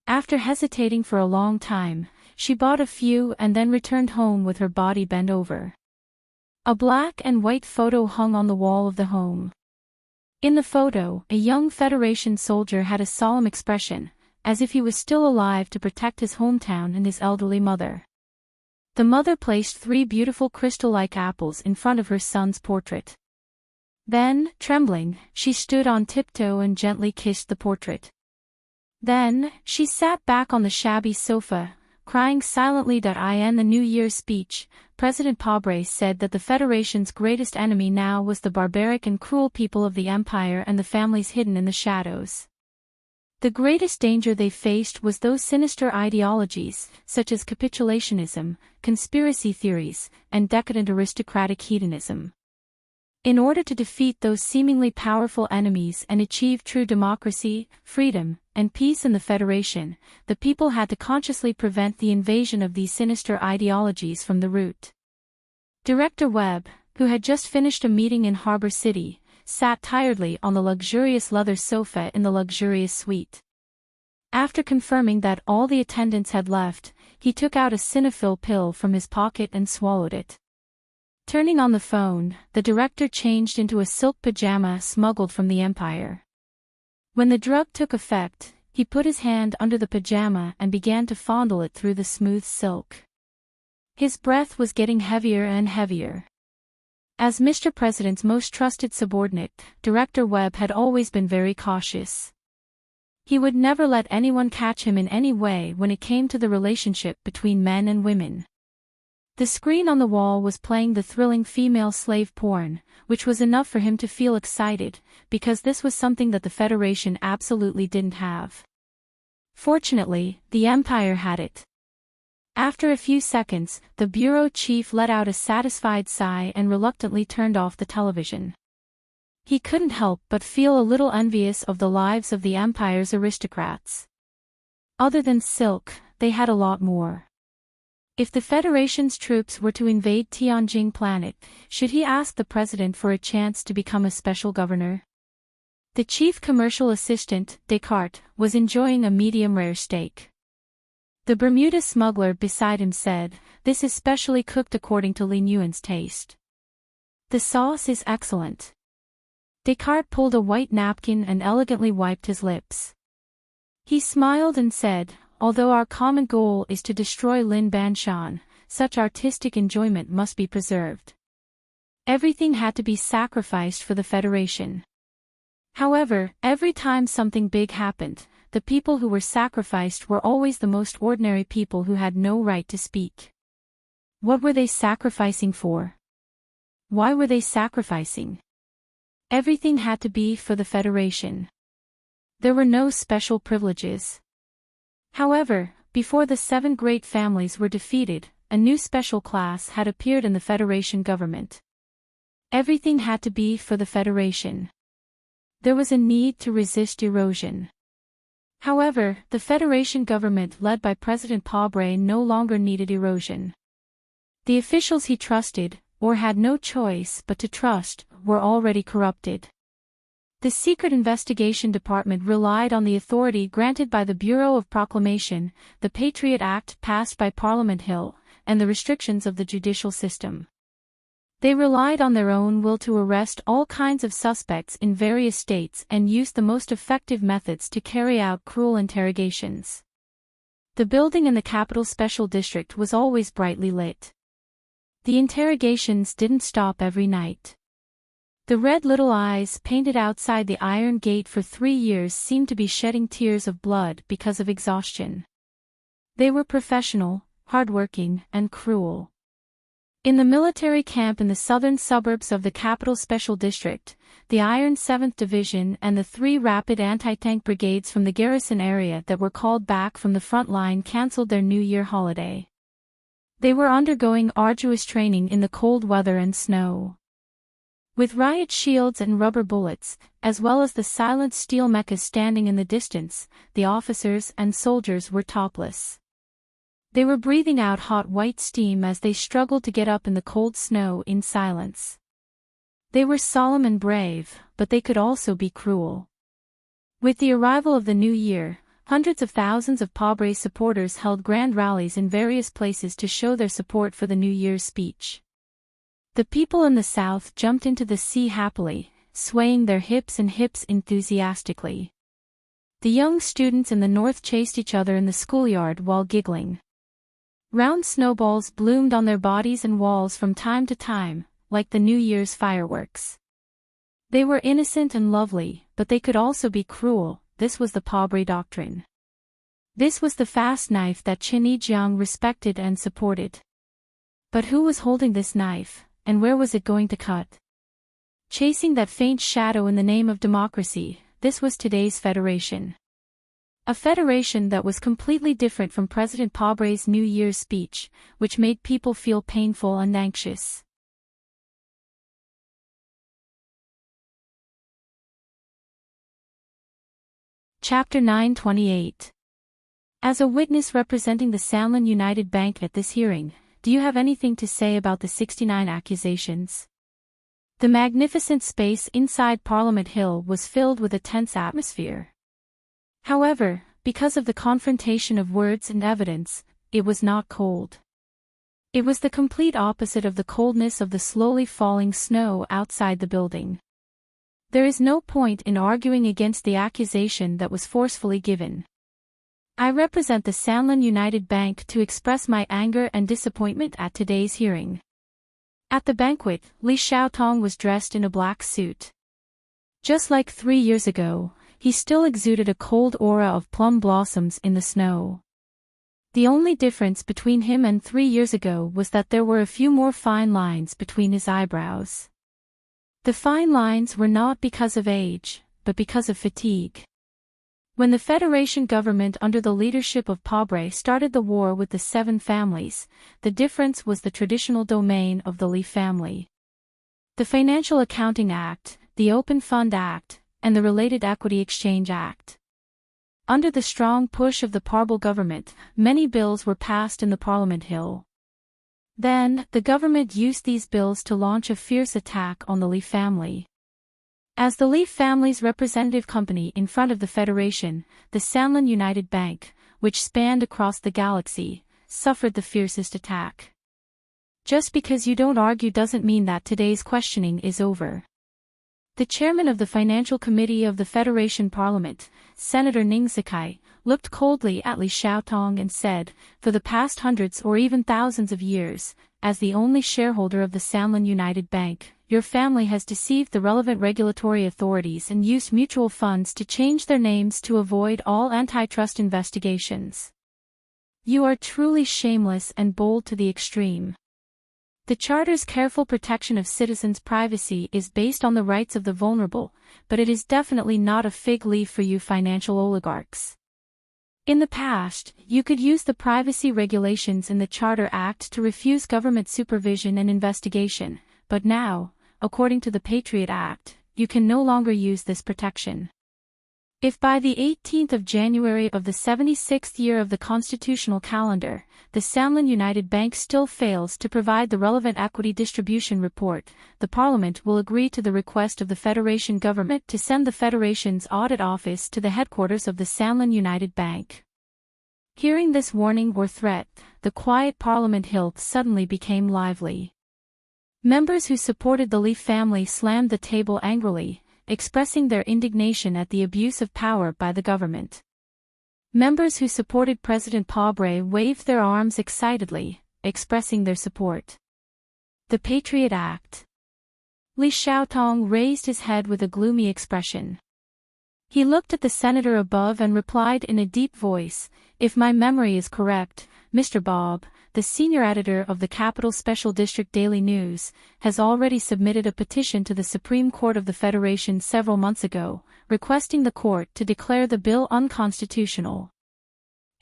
After hesitating for a long time, she bought a few and then returned home with her body bent over. A black and white photo hung on the wall of the home. In the photo, a young Federation soldier had a solemn expression, as if he was still alive to protect his hometown and his elderly mother. The mother placed 3 beautiful crystal-like apples in front of her son's portrait. Then, trembling, she stood on tiptoe and gently kissed the portrait. Then, she sat back on the shabby sofa, crying silently. In the New Year's speech, President Pabre said that the Federation's greatest enemy now was the barbaric and cruel people of the Empire and the families hidden in the shadows. The greatest danger they faced was those sinister ideologies, such as capitulationism, conspiracy theories, and decadent aristocratic hedonism. In order to defeat those seemingly powerful enemies and achieve true democracy, freedom, and peace in the Federation, the people had to consciously prevent the invasion of these sinister ideologies from the root. Director Webb, who had just finished a meeting in Harbor City, sat tiredly on the luxurious leather sofa in the luxurious suite. After confirming that all the attendants had left, he took out a Cinefil pill from his pocket and swallowed it. Turning on the phone, the director changed into a silk pajama smuggled from the Empire. When the drug took effect, he put his hand under the pajama and began to fondle it through the smooth silk. His breath was getting heavier and heavier. As Mr. President's most trusted subordinate, Director Webb had always been very cautious. He would never let anyone catch him in any way when it came to the relationship between men and women. The screen on the wall was playing the thrilling female slave porn, which was enough for him to feel excited, because this was something that the Federation absolutely didn't have. Fortunately, the Empire had it. After a few seconds, the bureau chief let out a satisfied sigh and reluctantly turned off the television. He couldn't help but feel a little envious of the lives of the Empire's aristocrats. Other than silk, they had a lot more. If the Federation's troops were to invade Tianjing planet, should he ask the president for a chance to become a special governor? The chief commercial assistant, Descartes, was enjoying a medium-rare steak. The Bermuda smuggler beside him said, "This is specially cooked according to Li Nguyen's taste. The sauce is excellent." Descartes pulled a white napkin and elegantly wiped his lips. He smiled and said, "Although our common goal is to destroy Lin Banshan, such artistic enjoyment must be preserved." Everything had to be sacrificed for the Federation. However, every time something big happened, the people who were sacrificed were always the most ordinary people who had no right to speak. What were they sacrificing for? Why were they sacrificing? Everything had to be for the Federation. There were no special privileges. However, before the 7 great families were defeated, a new special class had appeared in the Federation government. Everything had to be for the Federation. There was a need to resist erosion. However, the Federation government led by President Pobre no longer needed erosion. The officials he trusted, or had no choice but to trust, were already corrupted. The Secret Investigation Department relied on the authority granted by the Bureau of Proclamation, the Patriot Act passed by Parliament Hill, and the restrictions of the judicial system. They relied on their own will to arrest all kinds of suspects in various states and used the most effective methods to carry out cruel interrogations. The building in the capital special district was always brightly lit. The interrogations didn't stop every night. The red little eyes painted outside the iron gate for 3 years seemed to be shedding tears of blood because of exhaustion. They were professional, hardworking, and cruel. In the military camp in the southern suburbs of the capital special district, the Iron 7th Division and the 3 rapid anti-tank brigades from the garrison area that were called back from the front line cancelled their New Year holiday. They were undergoing arduous training in the cold weather and snow. With riot shields and rubber bullets, as well as the silent steel mechas standing in the distance, the officers and soldiers were topless. They were breathing out hot white steam as they struggled to get up in the cold snow in silence. They were solemn and brave, but they could also be cruel. With the arrival of the new year, hundreds of thousands of Pobre's supporters held grand rallies in various places to show their support for the New Year's speech. The people in the south jumped into the sea happily, swaying their hips and hips enthusiastically. The young students in the north chased each other in the schoolyard while giggling. Round snowballs bloomed on their bodies and walls from time to time, like the New Year's fireworks. They were innocent and lovely, but they could also be cruel. This was the Pobre doctrine. This was the fast knife that Qin Yijiang respected and supported. But who was holding this knife, and where was it going to cut? Chasing that faint shadow in the name of democracy, this was today's Federation. A federation that was completely different from President Pobre's New Year's speech, which made people feel painful and anxious. Chapter 928. As a witness representing the Sanlin United Bank at this hearing, do you have anything to say about the 69 accusations? The magnificent space inside Parliament Hill was filled with a tense atmosphere. However, because of the confrontation of words and evidence, it was not cold. It was the complete opposite of the coldness of the slowly falling snow outside the building. There is no point in arguing against the accusation that was forcefully given. I represent the Sanlin United Bank to express my anger and disappointment at today's hearing. At the banquet, Li Xiaotong was dressed in a black suit. Just like 3 years ago, he still exuded a cold aura of plum blossoms in the snow. The only difference between him and 3 years ago was that there were a few more fine lines between his eyebrows. The fine lines were not because of age, but because of fatigue. When the Federation government under the leadership of Pobre started the war with the 7 families, the difference was the traditional domain of the Li family. The Financial Accounting Act, the Open Fund Act, and the related Equity Exchange Act. Under the strong push of the Parble government, many bills were passed in the Parliament Hill. Then, the government used these bills to launch a fierce attack on the Leaf family. As the Leaf family's representative company in front of the Federation, the Sanlin United Bank, which spanned across the galaxy, suffered the fiercest attack. Just because you don't argue doesn't mean that today's questioning is over. The chairman of the Financial Committee of the Federation Parliament, Senator Ning Sakai, looked coldly at Li Xiaotong and said, "For the past hundreds or even thousands of years, as the only shareholder of the Sanlin United Bank, your family has deceived the relevant regulatory authorities and used mutual funds to change their names to avoid all antitrust investigations. You are truly shameless and bold to the extreme. The Charter's careful protection of citizens' privacy is based on the rights of the vulnerable, but it is definitely not a fig leaf for you financial oligarchs. In the past, you could use the privacy regulations in the Charter Act to refuse government supervision and investigation, but now, according to the Patriot Act, you can no longer use this protection. If by the 18th of January of the 76th year of the constitutional calendar, the Sanlin United Bank still fails to provide the relevant equity distribution report, the Parliament will agree to the request of the Federation government to send the Federation's audit office to the headquarters of the Sanlin United Bank." Hearing this warning or threat, the quiet Parliament Hill suddenly became lively. Members who supported the Leaf family slammed the table angrily, expressing their indignation at the abuse of power by the government. Members who supported President Pobre waved their arms excitedly, expressing their support. The Patriot Act. Li Xiaotong raised his head with a gloomy expression. He looked at the senator above and replied in a deep voice, "If my memory is correct, Mr. Bob, the senior editor of the Capital Special District Daily News, has already submitted a petition to the Supreme Court of the Federation several months ago, requesting the court to declare the bill unconstitutional.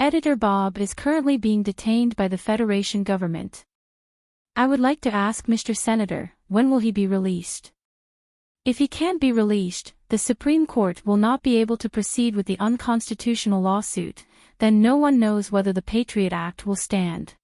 Editor Bob is currently being detained by the Federation government. I would like to ask Mr. Senator, when will he be released? If he can't be released, the Supreme Court will not be able to proceed with the unconstitutional lawsuit, then no one knows whether the Patriot Act will stand."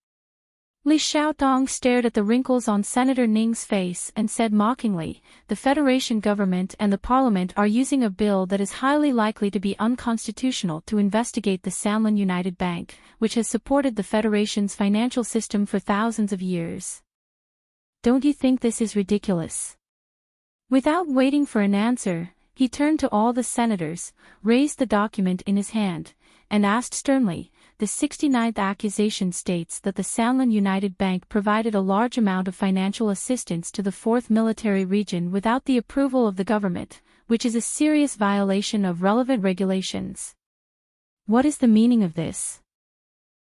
Li Xiaotong stared at the wrinkles on Senator Ning's face and said mockingly, "The Federation government and the Parliament are using a bill that is highly likely to be unconstitutional to investigate the Sanlin United Bank, which has supported the Federation's financial system for thousands of years. Don't you think this is ridiculous?" Without waiting for an answer, he turned to all the senators, raised the document in his hand, and asked sternly, "The 69th accusation states that the Sanlin United Bank provided a large amount of financial assistance to the 4th Military Region without the approval of the government, which is a serious violation of relevant regulations. What is the meaning of this?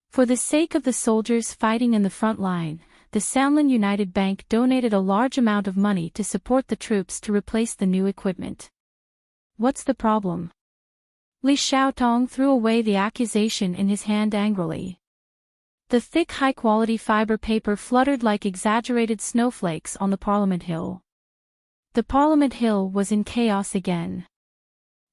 For the sake of the soldiers fighting in the front line, the Sanlin United Bank donated a large amount of money to support the troops to replace the new equipment. What's the problem?" Li Xiaotong threw away the accusation in his hand angrily. The thick high-quality fiber paper fluttered like exaggerated snowflakes on the Parliament Hill. The Parliament Hill was in chaos again.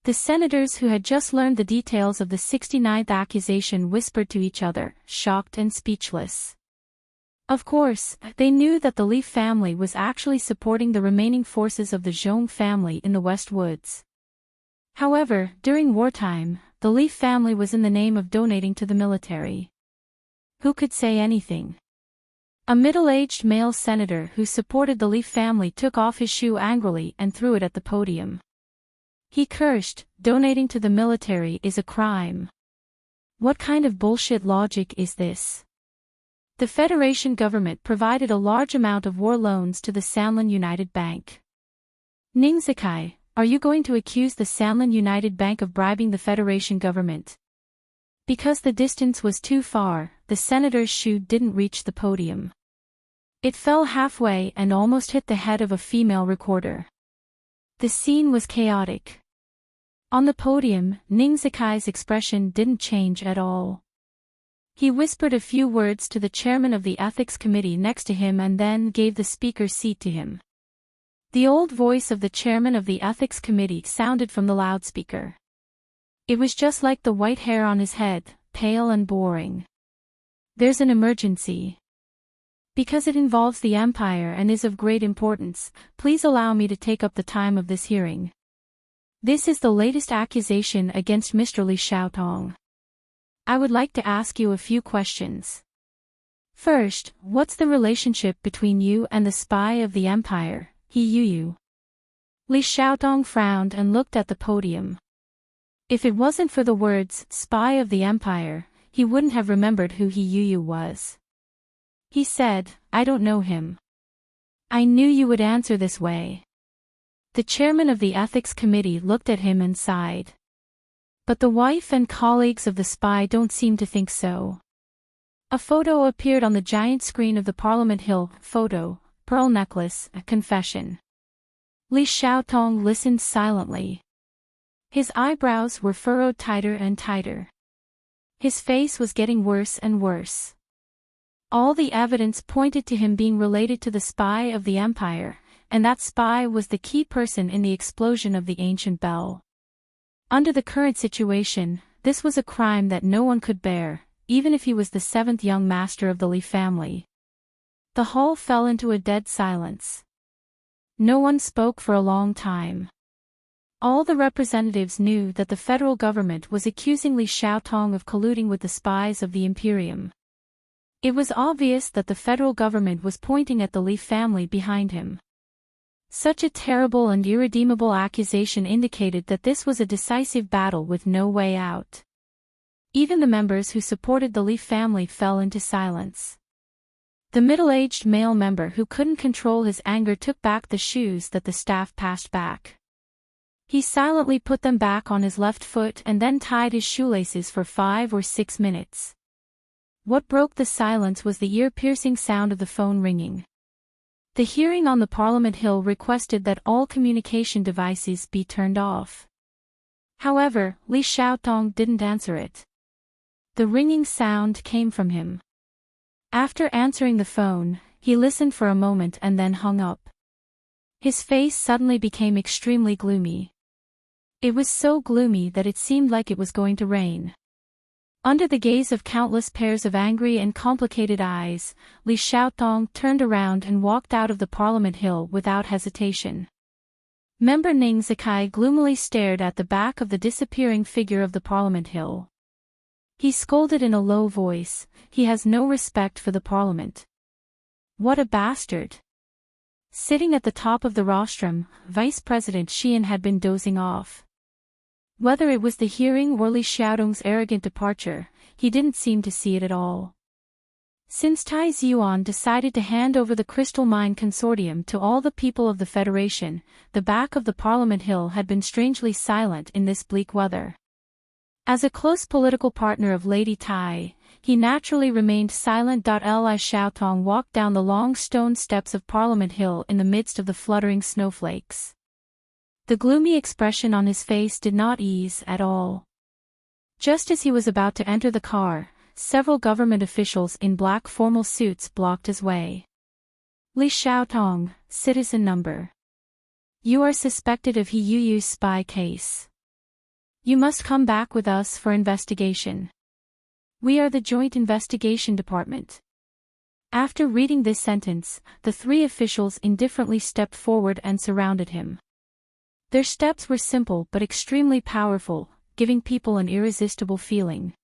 The senators who had just learned the details of the 69th accusation whispered to each other, shocked and speechless. Of course, they knew that the Leaf family was actually supporting the remaining forces of the Zhong family in the West Woods. However, during wartime, the Leaf family was in the name of donating to the military. Who could say anything? A middle-aged male senator who supported the Leaf family took off his shoe angrily and threw it at the podium. He cursed, "Donating to the military is a crime. What kind of bullshit logic is this?" The Federation government provided a large amount of war loans to the Sanlin United Bank. Ning Sakai, are you going to accuse the Sanlin United Bank of bribing the Federation government? Because the distance was too far, the senator's shoe didn't reach the podium. It fell halfway and almost hit the head of a female recorder. The scene was chaotic. On the podium, Ning Sakai's expression didn't change at all. He whispered a few words to the chairman of the ethics committee next to him and then gave the speaker's seat to him. The old voice of the chairman of the ethics committee sounded from the loudspeaker. It was just like the white hair on his head, pale and boring. "There's an emergency. Because it involves the Empire and is of great importance, please allow me to take up the time of this hearing. This is the latest accusation against Mr. Li Xiaotong. I would like to ask you a few questions. First, what's the relationship between you and the spy of the Empire, He Yu? Li Xiaotong frowned and looked at the podium. If it wasn't for the words, spy of the Empire, he wouldn't have remembered who He Yu was. He said, I don't know him. I knew you would answer this way. The chairman of the ethics committee looked at him and sighed. But the wife and colleagues of the spy don't seem to think so. A photo appeared on the giant screen of the Parliament Hill. Photo, pearl necklace, a confession. Li Xiaotong listened silently. His eyebrows were furrowed tighter and tighter. His face was getting worse and worse. All the evidence pointed to him being related to the spy of the Empire, and that spy was the key person in the explosion of the ancient bell. Under the current situation, this was a crime that no one could bear, even if he was the seventh young master of the Li family. The hall fell into a dead silence. No one spoke for a long time. All the representatives knew that the federal government was accusing Li Xiaotong of colluding with the spies of the Imperium. It was obvious that the federal government was pointing at the Li family behind him. Such a terrible and irredeemable accusation indicated that this was a decisive battle with no way out. Even the members who supported the Li family fell into silence. The middle-aged male member who couldn't control his anger took back the shoes that the staff passed back. He silently put them back on his left foot and then tied his shoelaces for 5 or 6 minutes. What broke the silence was the ear-piercing sound of the phone ringing. The hearing on the Parliament Hill requested that all communication devices be turned off. However, Li Xiaotong didn't answer it. The ringing sound came from him. After answering the phone, he listened for a moment and then hung up. His face suddenly became extremely gloomy. It was so gloomy that it seemed like it was going to rain. Under the gaze of countless pairs of angry and complicated eyes, Li Xiaotong turned around and walked out of the Parliament Hill without hesitation. Member Ning Zikai gloomily stared at the back of the disappearing figure of the Parliament Hill. He scolded in a low voice, he has no respect for the Parliament. What a bastard! Sitting at the top of the rostrum, Vice President Xian had been dozing off. Whether it was the hearing or Li Xiaotong's arrogant departure, he didn't seem to see it at all. Since Tai Ziyuan decided to hand over the Crystal Mine Consortium to all the people of the Federation, the back of the Parliament Hill had been strangely silent in this bleak weather. As a close political partner of Lady Tai, he naturally remained silent. Li Xiaotong walked down the long stone steps of Parliament Hill in the midst of the fluttering snowflakes. The gloomy expression on his face did not ease at all. Just as he was about to enter the car, several government officials in black formal suits blocked his way. Li Xiaotong, citizen number. You are suspected of He Yu's spy case. You must come back with us for investigation. We are the Joint Investigation Department. After reading this sentence, the 3 officials indifferently stepped forward and surrounded him. Their steps were simple but extremely powerful, giving people an irresistible feeling.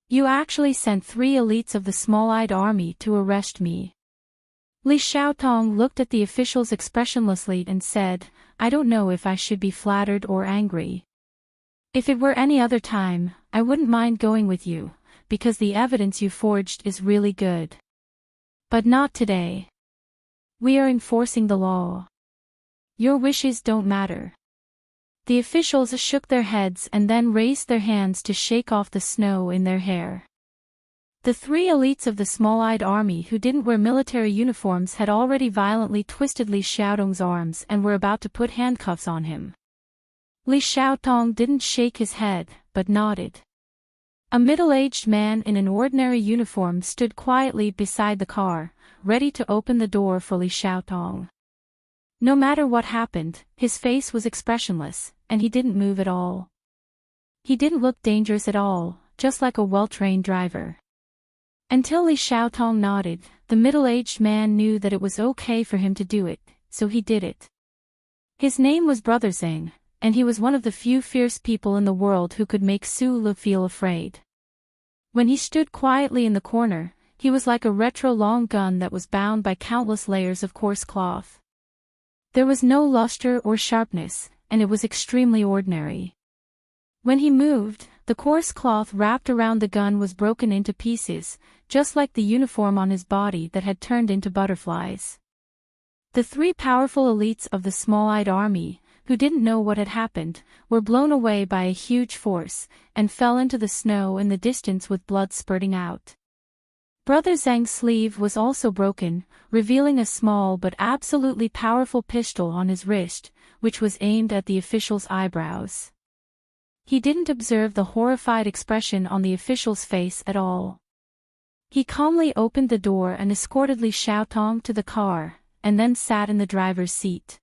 You actually sent 3 elites of the small-eyed army to arrest me. Li Xiaotong looked at the officials expressionlessly and said, I don't know if I should be flattered or angry. If it were any other time, I wouldn't mind going with you, because the evidence you forged is really good. But not today. We are enforcing the law. Your wishes don't matter. The officials shook their heads and then raised their hands to shake off the snow in their hair. The 3 elites of the small-eyed army who didn't wear military uniforms had already violently twisted Li Xiaotong's arms and were about to put handcuffs on him. Li Xiaotong didn't shake his head, but nodded. A middle-aged man in an ordinary uniform stood quietly beside the car, ready to open the door for Li Xiaotong. No matter what happened, his face was expressionless, and he didn't move at all. He didn't look dangerous at all, just like a well-trained driver. Until Li Xiaotong nodded, the middle-aged man knew that it was okay for him to do it, so he did it. His name was Brother Zhang, and he was one of the few fierce people in the world who could make Su Le feel afraid. When he stood quietly in the corner, he was like a retro long gun that was bound by countless layers of coarse cloth. There was no luster or sharpness, and it was extremely ordinary. When he moved, the coarse cloth wrapped around the gun was broken into pieces, just like the uniform on his body that had turned into butterflies. The three powerful elites of the small-eyed army, who didn't know what had happened, were blown away by a huge force, and fell into the snow in the distance with blood spurting out. Brother Zhang's sleeve was also broken, revealing a small but absolutely powerful pistol on his wrist, which was aimed at the official's eyebrows. He didn't observe the horrified expression on the official's face at all. He calmly opened the door and escorted Li Xiaotong to the car, and then sat in the driver's seat.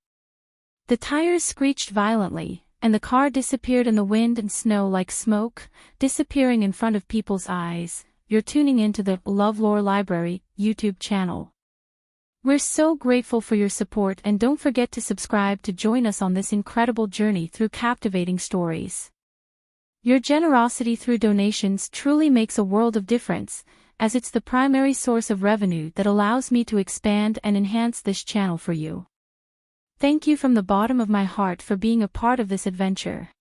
The tires screeched violently, and the car disappeared in the wind and snow like smoke, disappearing in front of people's eyes. You're tuning into the LoveLore Library YouTube channel. We're so grateful for your support, and don't forget to subscribe to join us on this incredible journey through captivating stories. Your generosity through donations truly makes a world of difference, as it's the primary source of revenue that allows me to expand and enhance this channel for you. Thank you from the bottom of my heart for being a part of this adventure.